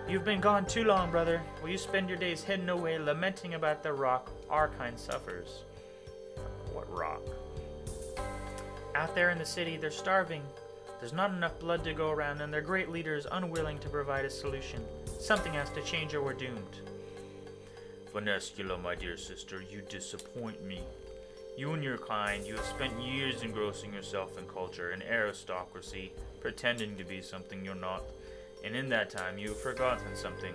You've been gone too long, brother. Will you spend your days hidden away, lamenting about the rock our kind suffers? What rock? Out there in the city, they're starving. There's not enough blood to go around, and their great leader is unwilling to provide a solution. Something has to change or we're doomed. Vunescula, my dear sister, you disappoint me. You and your kind, you have spent years engrossing yourself in culture and aristocracy, pretending to be something you're not. And in that time, you've forgotten something.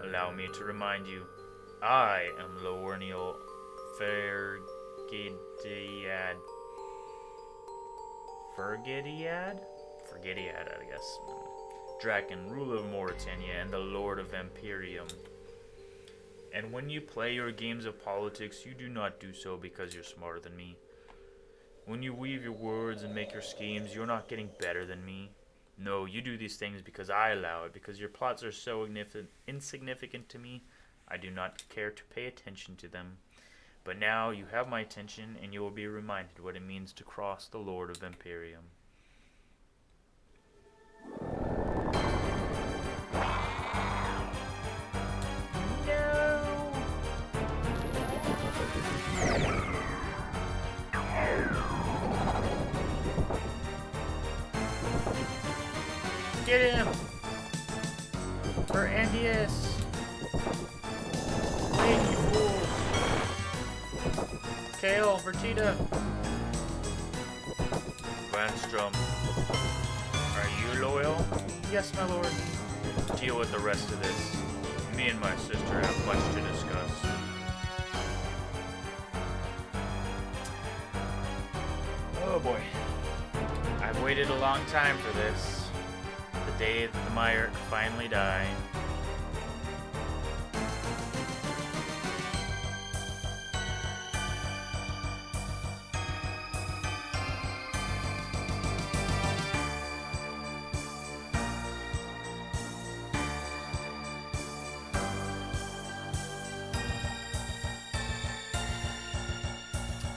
Allow me to remind you. I am Lornial Fergidiad. Fergidiad, I guess. Drakan, ruler of Mauritania and the Lord of Vampyrium. And when you play your games of politics, you do not do so because you're smarter than me. When you weave your words and make your schemes, you're not getting better than me. No, you do these things because I allow it, because your plots are so insignificant to me, I do not care to pay attention to them. But now you have my attention, and you will be reminded what it means to cross the Lord of Vampyrium. Get him! For Andius! Wait, you fools! Kale, Vertita! Vanstrom, are you loyal? Yes, my lord. Deal with the rest of this. Me and my sister have much to discuss. Oh boy. I've waited a long time for this. The day that the Meyer finally die.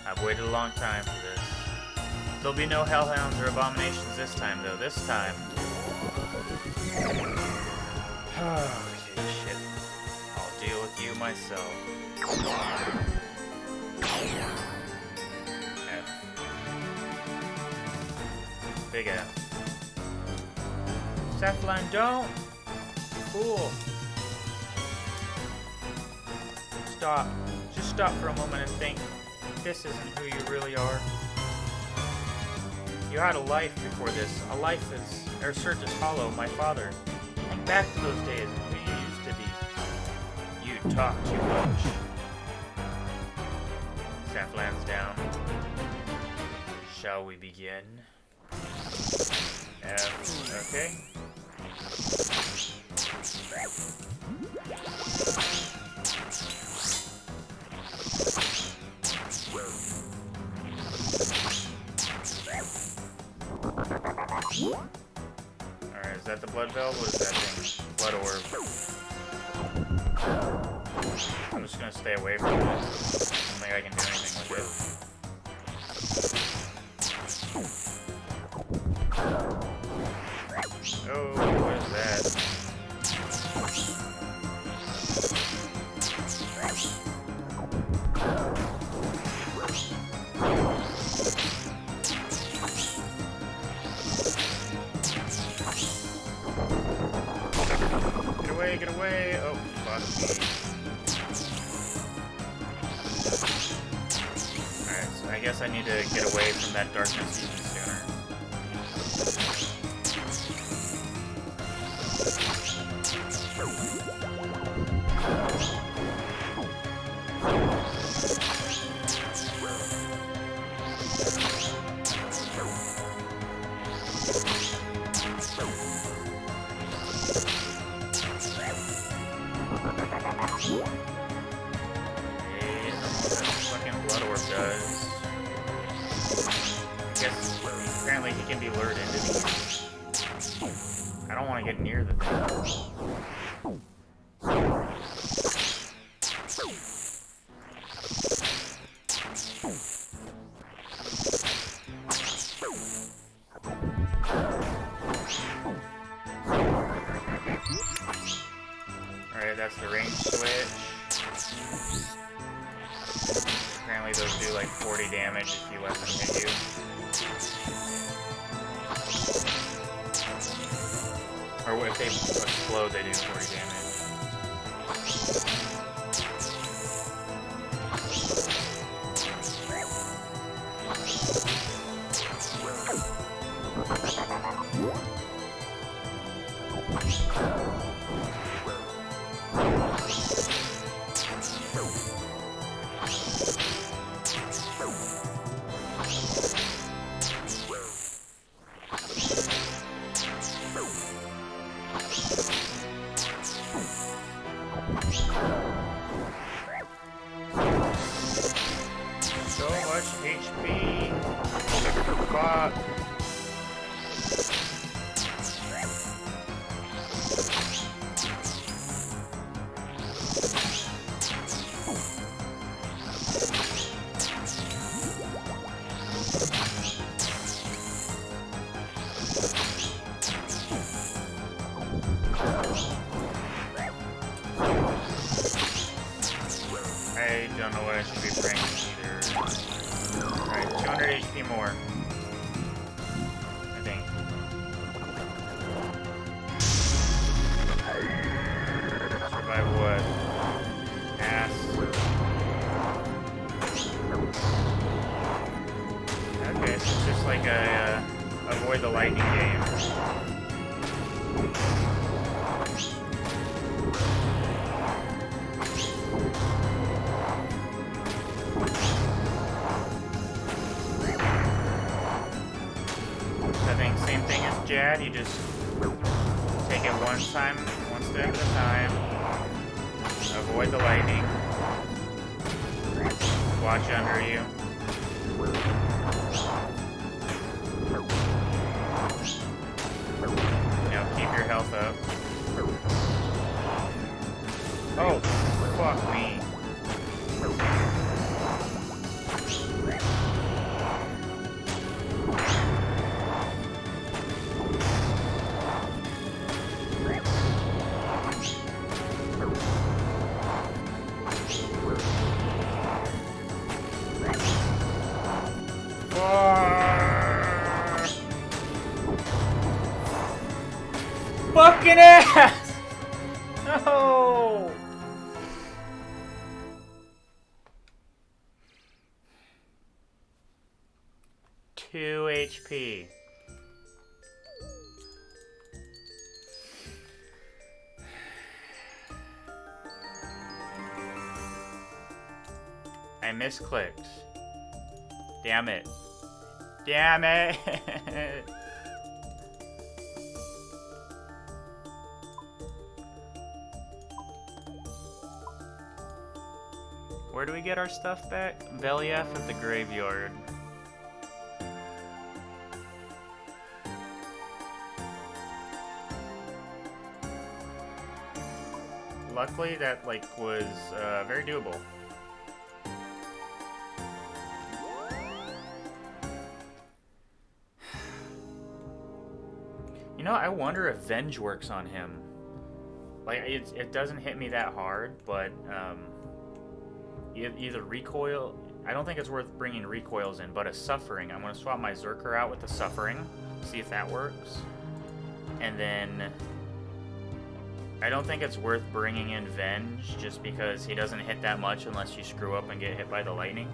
I've waited a long time for this. There'll be no hellhounds or abominations this time, though. This time. Okay, shit. I'll deal with you myself. F. Big F. Safalaan, don't! You fool! Stop. Just stop for a moment and think. This isn't who you really are. You had a life before this. A life as Ursurtus Hollow, my father. Think back to those days and who you used to be. You talk too much. Safalaan's down. Shall we begin? Okay. Alright, is that the blood valve? What is that thing? Blood orb. I'm just gonna stay away from it. I don't think I can do anything with it. Oh, what is that? Get away! Oh, fuck me. Alright, so I guess I need to get away from that darkness even sooner. Apparently he can be lured into these. I don't want to get near the thing. Alright, that's the range switch. Apparently those do like 40 damage if you let them hit you. Or if they explode, they do 40 damage. So much HP. Fuck. I don't know what I should be praying either. Alright, 200 HP more. I think. Survive what? Ass. Okay, so it's just like a avoid the lightning game. I think same thing as Jad, you just take it one step at a time, avoid the lightning, watch under you. Now keep your health up. Oh, fuck me. Fucking ass! No! Two HP. I misclicked. Damn it. Damn it! Where do we get our stuff back? Velief at the graveyard. Luckily, that was very doable. You know, I wonder if Venge works on him. Like, it doesn't hit me that hard, but either recoil. I don't think it's worth bringing recoils in, but a suffering. I'm gonna swap my Zerker out with the suffering, see if that works, and then I don't think it's worth bringing in Venge just because he doesn't hit that much unless you screw up and get hit by the lightning.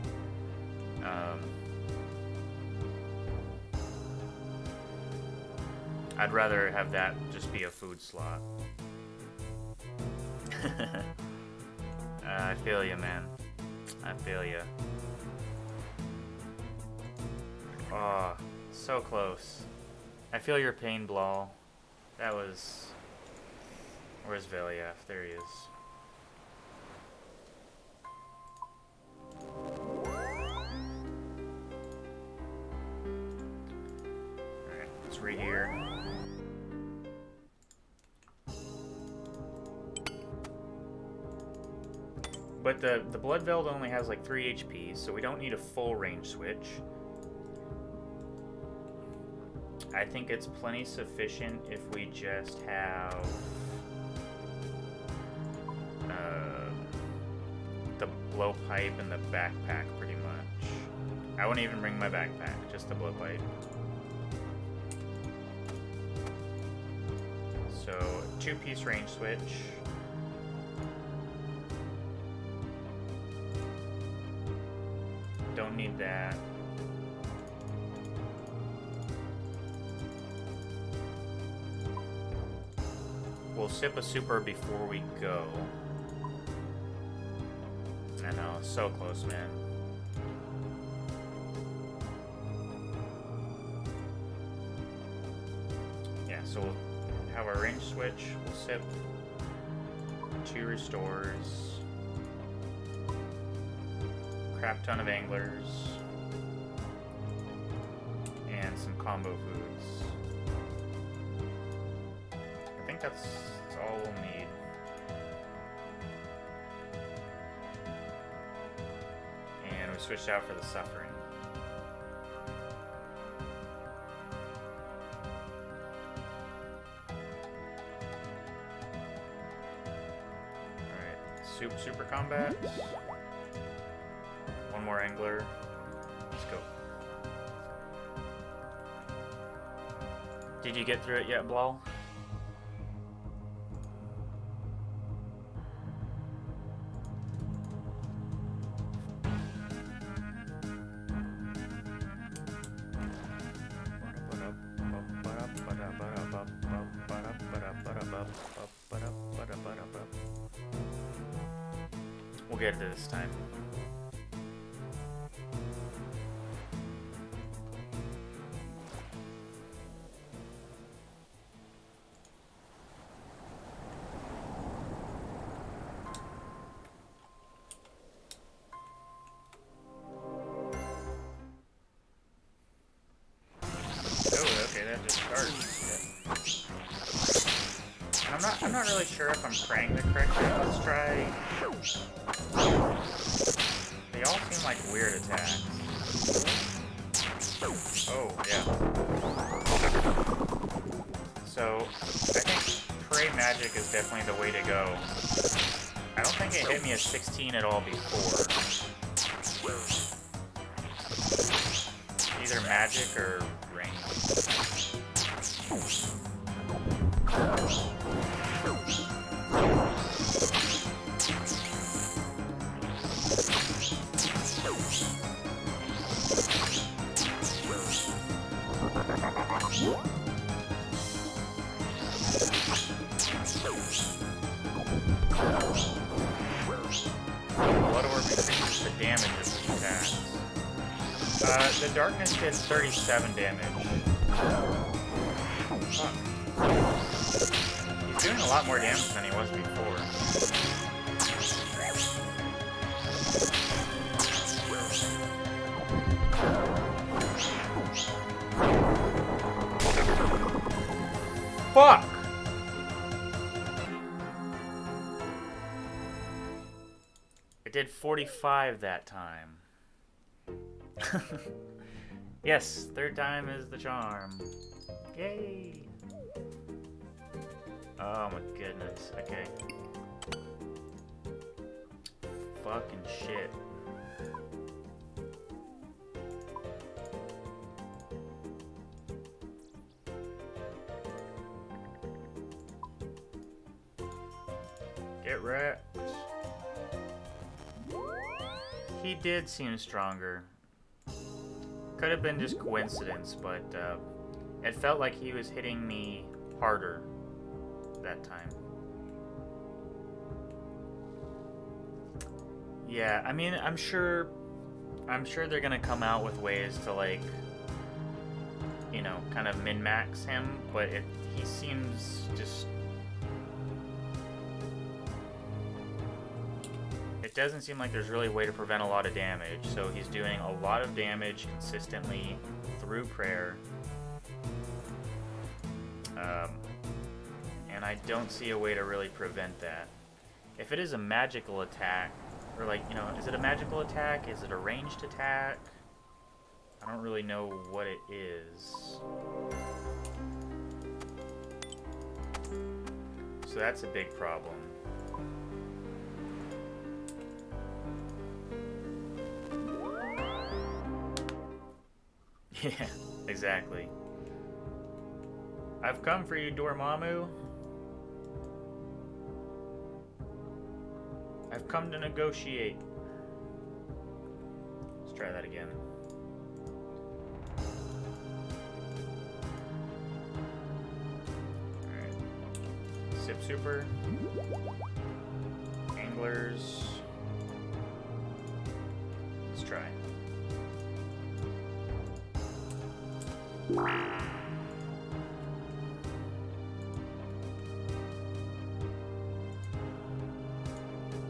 I'd rather have that just be a food slot. I feel you, man. I feel you. Oh, so close. I feel your pain, Blal. That was... Where's Velief? There he is. Alright, let's read here. But the Blood Veld only has like 3 HP, so we don't need a full range switch. I think it's plenty sufficient if we just have blowpipe and the backpack, pretty much. I wouldn't even bring my backpack, just the blowpipe. So, 2-piece range switch. Don't need that. We'll sip a super before we go. I know, so close, man. Yeah, so we'll have our range switch. We'll sip 2 restores. Crap ton of anglers. And some combo foods. I think that's all we'll need. And we switched out for the suffering. Alright, super combat. One more angler. Let's go. Did you get through it yet, Blal? We'll get it this time. I'm not really sure if I'm praying the correct way. Let's try. They all seem like weird attacks. Oh, yeah. So, I think pray magic is definitely the way to go. I don't think it hit me at 16 at all before. Either magic or range. The darkness did 37 damage. Fuck. He's doing a lot more damage than he was before. Fuck! It did 45 that time. Yes, third time is the charm. Yay! Oh my goodness. Okay. Fucking shit. Get wrecked. He did seem stronger. Could have been just coincidence, but it felt like he was hitting me harder that time. Yeah, I mean, I'm sure they're gonna come out with ways to, like, you know, kind of min-max him, but he seems just. It doesn't seem like there's really a way to prevent a lot of damage, so he's doing a lot of damage consistently through prayer. And I don't see a way to really prevent that. If it is a magical attack, or like, you know, is it a magical attack? Is it a ranged attack? I don't really know what it is. So that's a big problem. Yeah, exactly. I've come for you, Dormammu. I've come to negotiate. Let's try that again. Alright. Sip Super. Anglers. Let's try.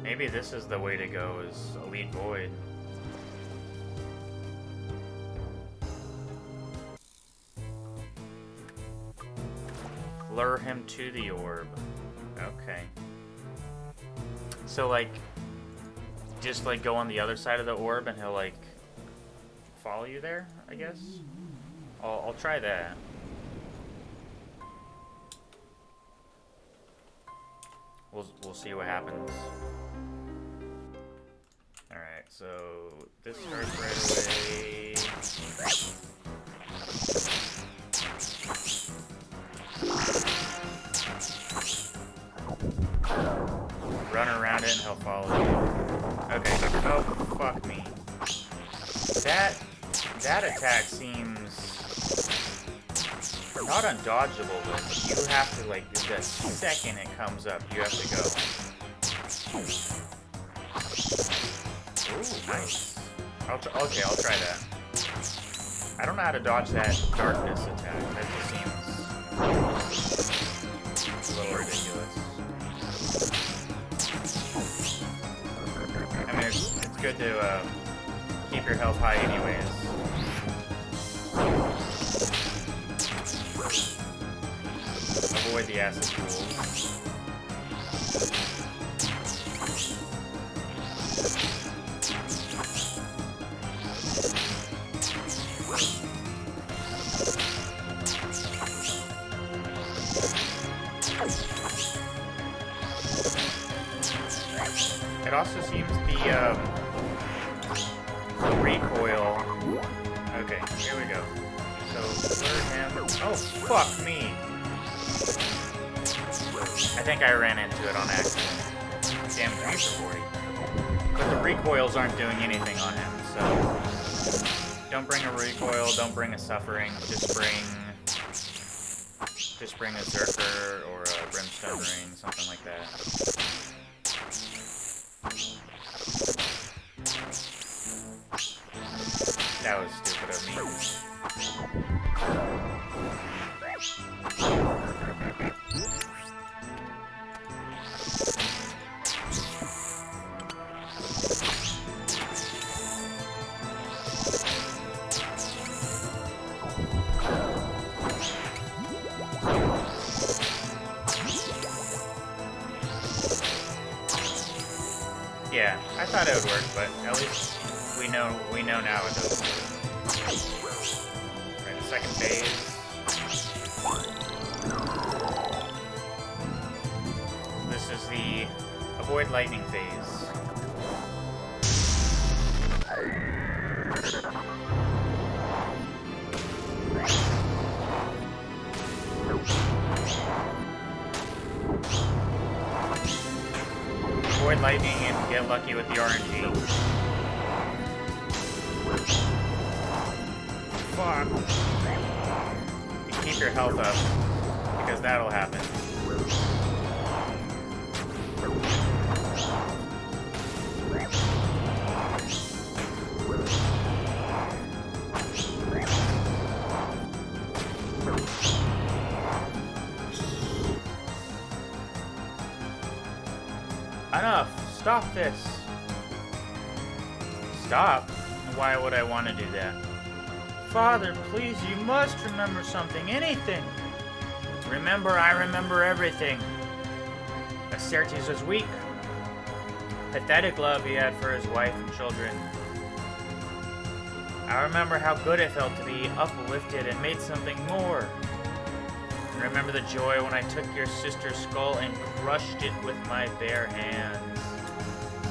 Maybe this is the way to go, is Elite Void. Lure him to the orb. Okay. So, like, just, like, go on the other side of the orb and he'll, like, follow you there, I guess? I'll try that. We'll see what happens. Alright, so this starts right away. Run around it and he'll follow you. Okay. Oh, fuck me. That attack seems not undodgeable, but you have to, like, the second it comes up, you have to go. Ooh, nice. Okay, I'll try that. I don't know how to dodge that darkness attack. That just seems a little ridiculous. I mean, it's good to keep your health high anyways. Avoid the acid pools. It also seems the recoil. Okay, here we go. So lure him. Oh, fuck me! I think I ran into it on accident. Damn, 3 for 40. But the recoils aren't doing anything on him, so don't bring a recoil, don't bring a suffering, just bring a Zerker or a Brimstone Ring, something like that. That was stupid of me. Yeah, I thought it would work, but at least we know now it doesn't work. Right, the second phase. This is the avoid lightning phase. Avoid lightning and get lucky with the RNG. Fuck. You keep your health up, because that'll happen. Enough! Stop this! Stop? Why would I want to do that? Father, please, you must remember something, anything! Remember, I remember everything. Acertes was weak. Pathetic love he had for his wife and children. I remember how good it felt to be uplifted and made something more. I remember the joy when I took your sister's skull and crushed it with my bare hands.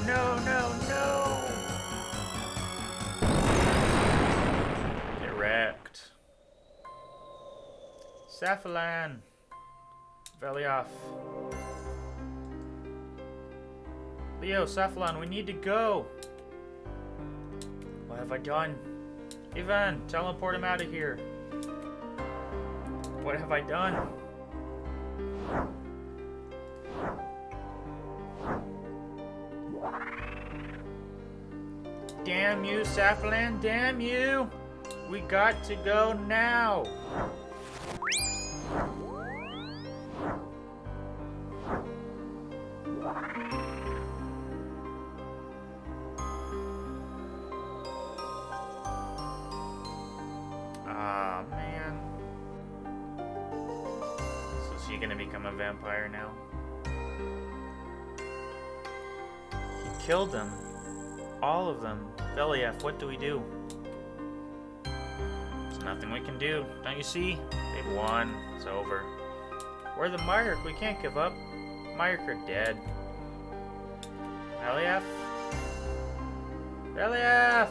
No, no, no! Get wrecked. Safalaan! Velioff. Leo, Safalaan, we need to go! What have I done? Ivan, teleport him out of here. What have I done? Damn you, Safalaan, damn you! We got to go now! Ah, man. So is she gonna become a vampire now? He killed them. All of them. Velioff, what do we do? There's nothing we can do. Don't you see? They've won. It's over. We're the Myrick. We can't give up. Myrick are dead. Velioff? Velioff!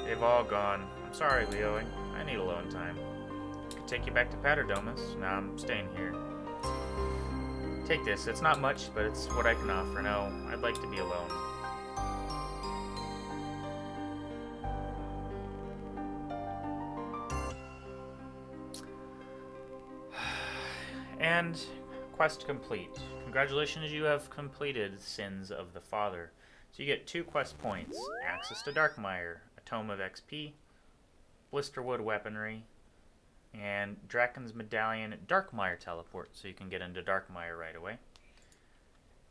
They've all gone. I'm sorry, Leo. I need alone time. I could take you back to Paterdomus. Nah, I'm staying here. Take this. It's not much, but it's what I can offer. No, I'd like to be alone. And quest complete. Congratulations, you have completed Sins of the Father. So you get 2 quest points. Access to Darkmeyer, a Tome of XP, Blisterwood Weaponry, and Drakan's Medallion Darkmeyer Teleport, so you can get into Darkmeyer right away.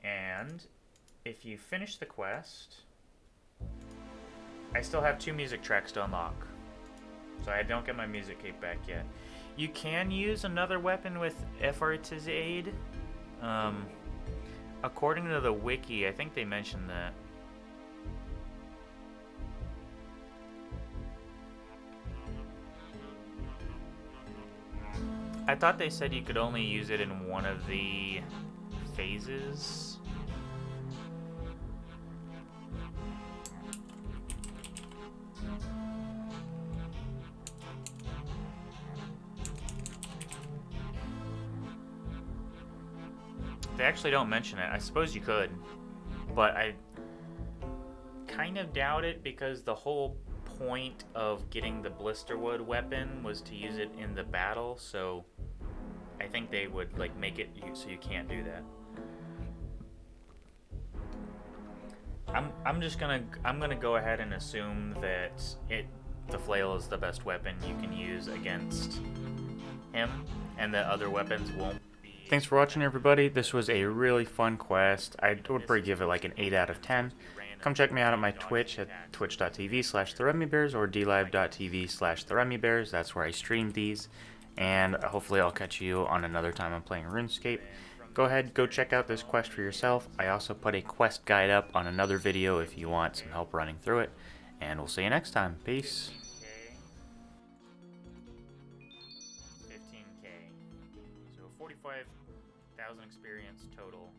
And if you finish the quest, I still have 2 music tracks to unlock. So I don't get my music cape back yet. You can use another weapon with effort's aid. According to the wiki, I think they mentioned that. I thought they said you could only use it in one of the phases. They actually don't mention it. I suppose you could, but I kind of doubt it because the whole point of getting the Blisterwood weapon was to use it in the battle, so I think they would like make it so you can't do that. I'm gonna go ahead and assume that the flail is the best weapon you can use against him, and that other weapons won't. Thanks for watching, everybody. This was a really fun quest. I would probably give it like an 8 out of 10. Come check me out at my Twitch at twitch.tv/TheRummyBears or dlive.tv/TheRummyBears. That's where I stream these. And hopefully I'll catch you on another time I'm playing RuneScape. Go ahead, go check out this quest for yourself. I also put a quest guide up on another video if you want some help running through it. And we'll see you next time. Peace. 15K. So 45,000 experience total.